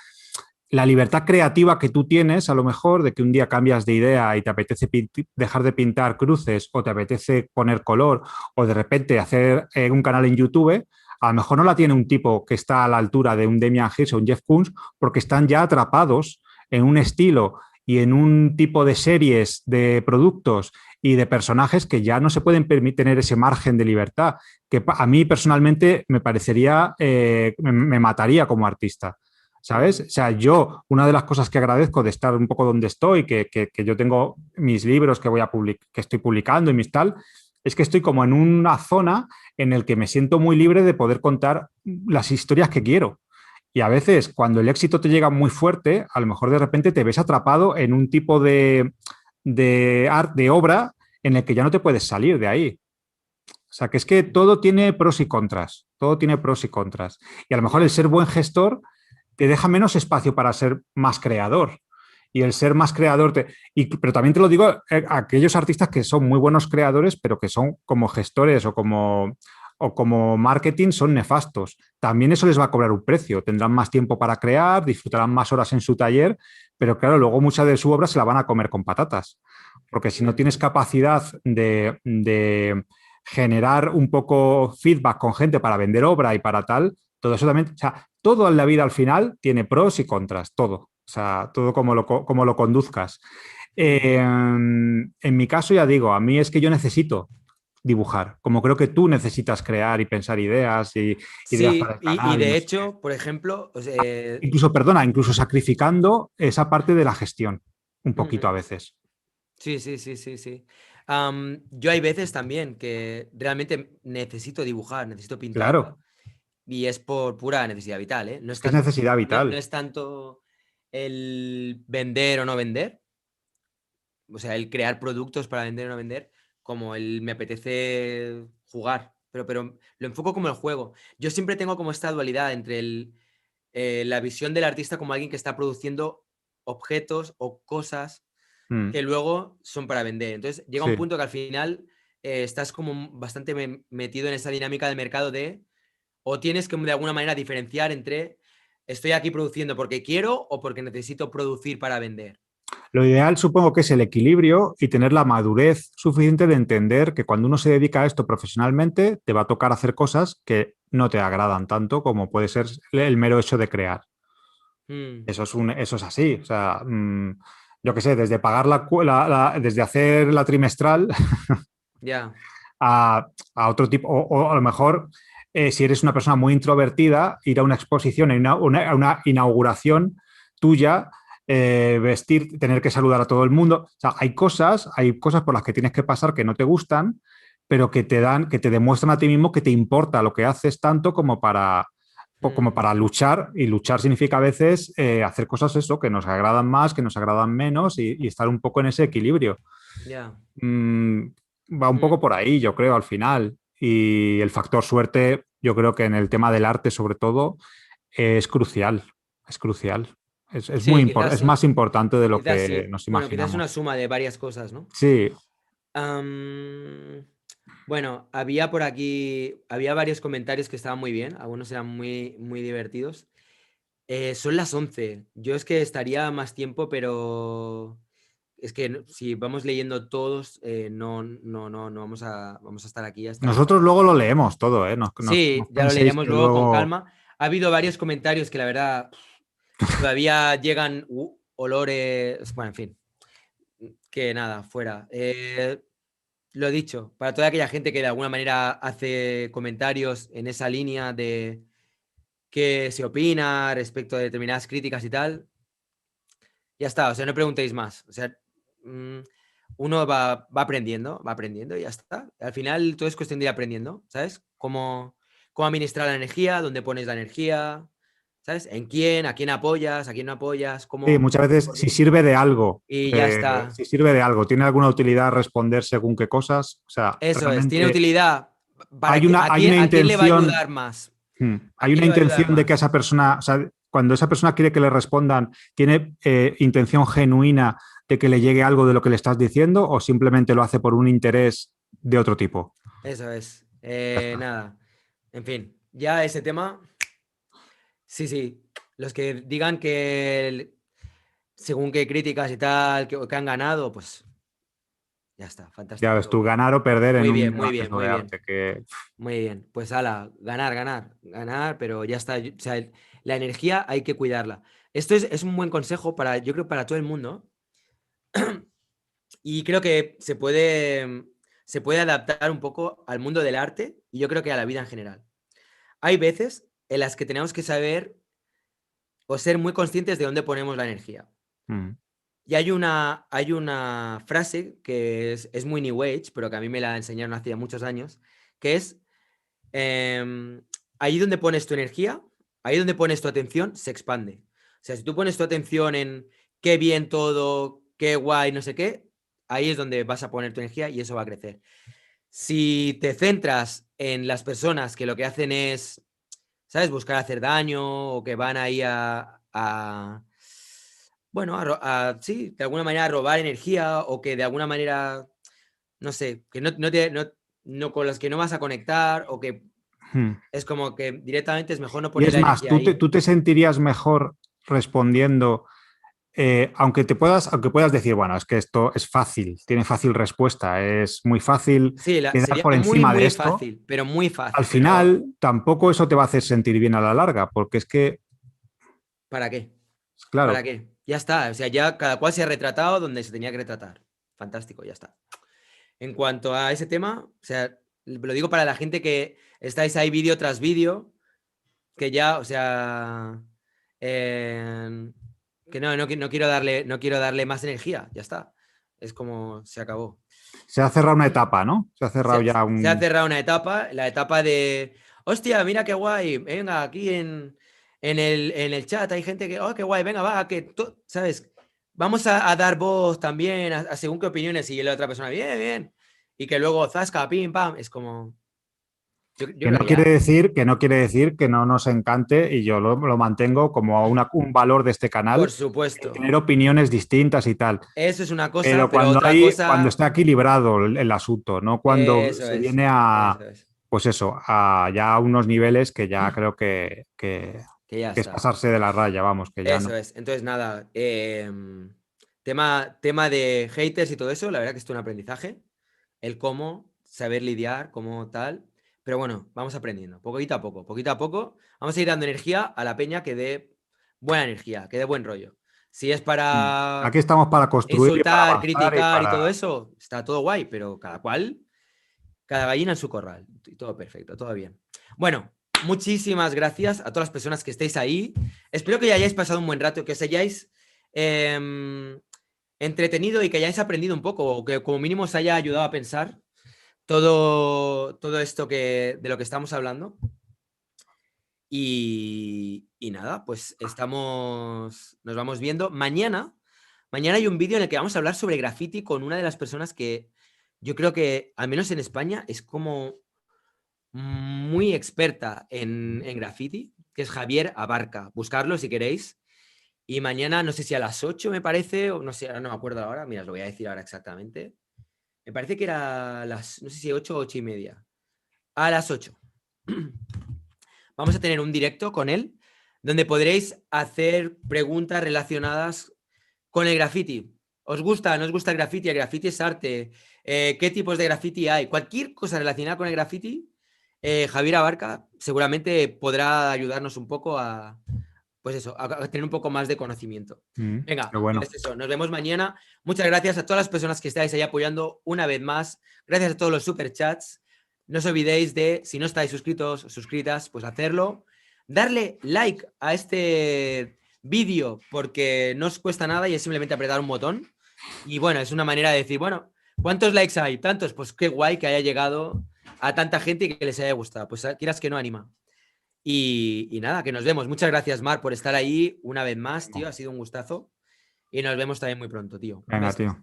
la libertad creativa que tú tienes, a lo mejor, de que un día cambias de idea y te apetece dejar de pintar cruces o te apetece poner color o de repente hacer un canal en YouTube, a lo mejor no la tiene un tipo que está a la altura de un Damian Hirst o un Jeff Koons porque están ya atrapados en un estilo y en un tipo de series, de productos y de personajes que ya no se pueden permitir tener ese margen de libertad, que a mí personalmente me parecería, me mataría como artista. ¿Sabes? O sea, yo, una de las cosas que agradezco de estar un poco donde estoy, que yo tengo mis libros que que estoy publicando y mis tal, es que estoy como en una zona en la que me siento muy libre de poder contar las historias que quiero. Y a veces, cuando el éxito te llega muy fuerte, a lo mejor de repente te ves atrapado en un tipo de arte, de obra, en el que ya no te puedes salir de ahí. O sea, que es que todo tiene pros y contras, todo tiene pros y contras. Y a lo mejor el Ya. ser buen gestor te deja menos espacio para ser más creador. Y el ser más creador, pero también te lo digo, aquellos artistas que son muy buenos creadores, pero que son como gestores o como marketing, son nefastos. También eso les va a cobrar un precio. Tendrán más tiempo para crear, disfrutarán más horas en su taller, pero claro, luego mucha de su obra se la van a comer con patatas. Porque si no tienes capacidad de generar un poco feedback con gente para vender obra y para tal, todo eso también, o sea, todo en la vida al final tiene pros y contras, todo. O sea, todo como lo conduzcas. En mi caso, ya digo, a mí es que yo necesito dibujar, como creo que tú necesitas crear y pensar ideas y ideas para Sí, el y canal y de no sé qué. hecho, por ejemplo, Incluso, perdona, incluso sacrificando esa parte de la gestión, un poquito a ujú. veces. Sí, sí, sí, sí, sí. Yo hay veces también que realmente necesito dibujar, necesito pintar, Claro, y es por pura necesidad vital, ¿eh? es que es necesidad No vital. es tanto el vender o no vender, o sea, el crear productos para vender o no vender, como el me apetece jugar, pero lo enfoco como el juego. Yo siempre tengo como esta dualidad entre la visión del artista como alguien que está produciendo objetos o cosas Mm, que luego son para vender. Entonces llega un sí. punto que al final estás como bastante metido en esa dinámica del mercado de, o tienes que de alguna manera diferenciar entre estoy aquí produciendo porque quiero o porque necesito producir para vender. Lo ideal supongo que es el equilibrio y tener la madurez suficiente de entender que cuando uno se dedica a esto profesionalmente, te va a tocar hacer cosas que no te agradan tanto como puede ser el mero hecho de crear. Mm, Eso es así. O sea, yo qué sé, desde pagar desde hacer la trimestral ya. a otro tipo, o a lo mejor si eres una persona muy introvertida, ir a una exposición, a una inauguración tuya, vestir, tener que saludar a todo el mundo. O sea, hay cosas por las que tienes que pasar que no te gustan, pero que te dan, que te demuestran a ti mismo que te importa lo que haces tanto como Mm, para luchar, y luchar significa a veces hacer cosas eso, que nos agradan más, que nos agradan menos, y estar un poco en ese equilibrio. ya. Mm, va un Mm, poco por ahí, yo creo, al final. Y el factor suerte, yo creo que en el tema del arte, sobre todo, es crucial. Es crucial. sí, quizás Es más sí. importante de lo Quizás que sí. nos Bueno, quizás es una imaginamos. suma de varias cosas, ¿no? Sí, Am, bueno, había por aquí, había varios comentarios que estaban muy bien, algunos eran muy, muy divertidos. Son las 11. Yo es que estaría más tiempo, pero es que si vamos leyendo todos, no vamos a estar aquí hasta... nosotros luego lo leemos todo, ¿eh? No Sí, ya lo penséis leeremos que luego con luego... calma. Ha habido varios comentarios que la verdad todavía llegan olores, bueno, en fin, que nada, fuera. Lo dicho, para toda aquella gente que de alguna manera hace comentarios en esa línea de qué se opina respecto de determinadas críticas y tal. Ya está, o sea, no preguntéis más. O sea, uno va aprendiendo y ya está. Al final todo es cuestión de ir aprendiendo, ¿sabes? Cómo administrar la energía, dónde pones la energía, ¿sabes? En quién, a quién apoyas, a quién no apoyas, Sí, cómo... muchas veces si sirve de algo, Y ya está. si sirve de algo, tiene alguna utilidad responder según qué cosas, o sea, Eso es, tiene realmente utilidad. ¿Para que, hay una a quién le va a intención. ayudar más? ¿A Hay quién una le va a ayudar intención de que más? esa persona, o sea, cuando esa persona quiere que le respondan, ¿tiene intención genuina de que le llegue algo de lo que le estás diciendo o simplemente lo hace por un interés de otro tipo? Eso es. Ya está. Nada. En fin, ya ese tema, sí, sí. Los que digan que según qué críticas y tal, que han ganado, pues ya está, Ya ves tú, fantástico. ganar o perder en Muy un bien, muy debate bien, muy sobre bien, arte, que muy bien. Pues ala, ganar, pero ya está. O sea, la energía hay que cuidarla. Esto es un buen consejo para, yo creo, para todo el mundo. Y creo que se puede adaptar un poco al mundo del arte y yo creo que a la vida en general. Hay veces en las que tenemos que saber o ser muy conscientes de dónde ponemos la energía. mm, Y hay una frase que es muy New Age, pero que a mí me la enseñaron hace muchos años, que es, ahí donde pones tu energía, ahí donde pones tu atención, se expande. O sea, si tú pones tu atención en qué bien todo, qué guay, no sé qué, ahí es donde vas a poner tu energía y eso va a crecer. Si te centras en las personas que lo que hacen es, ¿sabes? Buscar hacer daño o que van ahí bueno, sí, de alguna manera a robar energía o que de alguna manera, no sé, que no con las que no vas a conectar o que mm. es como que directamente es mejor no Y poner es la más, energía ahí. tú te sentirías mejor respondiendo, aunque puedas decir, bueno, es que esto es fácil, tiene fácil respuesta, es muy fácil Sí, quedar sería por muy, encima de muy esto. fácil, pero muy Al fácil. Pero final tampoco eso te va a hacer sentir bien a la larga, porque es que, ¿para qué? ¿Para claro, qué? Ya está. O sea, ya cada cual se ha retratado donde se tenía que retratar. Fantástico, ya está. En cuanto a ese tema, o sea, lo digo para la gente que estáis ahí vídeo tras vídeo, que ya, o sea, que no quiero darle más energía, ya está. Es como se acabó. se ha cerrado una etapa, ¿no? Se ha cerrado Se, ya se ha un... cerrado una etapa, la etapa de, hostia, mira qué guay, venga, aquí en el chat hay gente que, oh, qué guay, venga, va, que, ¿sabes? Vamos a dar voz también a según qué opiniones y la otra persona, bien, bien. Y que luego zasca, pim, pam, es como, yo creo que ya. Que no quiere decir que no nos encante, y yo lo mantengo como un valor de este Por canal, el supuesto. tener opiniones distintas y tal. Eso es una cosa, Pero pero otra cuando cosa, está equilibrado el asunto, no cuando eso se es, viene a, eso es, pues eso, a ya unos niveles que ya creo que ya que es está. pasarse de la raya, vamos, que ya Eso no. es. Entonces, nada, tema de haters y todo eso, la verdad que es un aprendizaje. El cómo saber lidiar, cómo tal. Pero bueno, vamos aprendiendo, poquito a poco, poquito a poco. Vamos a ir dando energía a la peña que dé buena energía, que dé buen rollo. Si es Aquí para estamos para construir y para insultar, avanzar y criticar y todo para... eso, está todo guay, pero cada cual, cada gallina en su corral. Y todo perfecto, todo bien. Bueno, muchísimas gracias a todas las personas que estéis ahí. Espero que ya hayáis pasado un buen rato, que os hayáis entretenido y que hayáis aprendido un poco, o que como mínimo os haya ayudado a pensar todo esto de lo que estamos hablando. Y nada, pues nos vamos viendo. Mañana hay un vídeo en el que vamos a hablar sobre graffiti con una de las personas que yo creo que, al menos en España, es como muy experta en graffiti, que es Javier Abarca. Buscarlo si queréis. Y mañana, no sé si a las 8 me parece, o no sé, ahora no me acuerdo ahora, mira, os lo voy a decir ahora exactamente. Me parece que era no sé si 8 o 8 y media. A las 8. Vamos a tener un directo con él, donde podréis hacer preguntas relacionadas con el graffiti. ¿Os gusta? ¿No os gusta el graffiti? El graffiti es arte. ¿Qué tipos de graffiti hay? Cualquier cosa relacionada con el graffiti, Javier Abarca seguramente podrá ayudarnos un poco pues eso, a tener un poco más de conocimiento. Venga, Qué bueno. pues eso, nos vemos mañana. Muchas gracias a todas las personas que estáis ahí apoyando una vez más. Gracias a todos los superchats. No os olvidéis de, si no estáis suscritos o suscritas, pues hacerlo. darle like a este vídeo porque no os cuesta nada y es simplemente apretar un botón. Y bueno, es una manera de decir, bueno, ¿cuántos likes hay? Tantos, pues qué guay que haya llegado a tanta gente y que les haya gustado. Pues quieras que no, anima. Y nada, que nos vemos. Muchas gracias, Mar, por estar ahí una vez más, tío. Ha sido un gustazo. Y nos vemos también muy pronto, tío. Un Venga, beso. tío.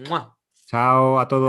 ¡Mua! Chao a todos.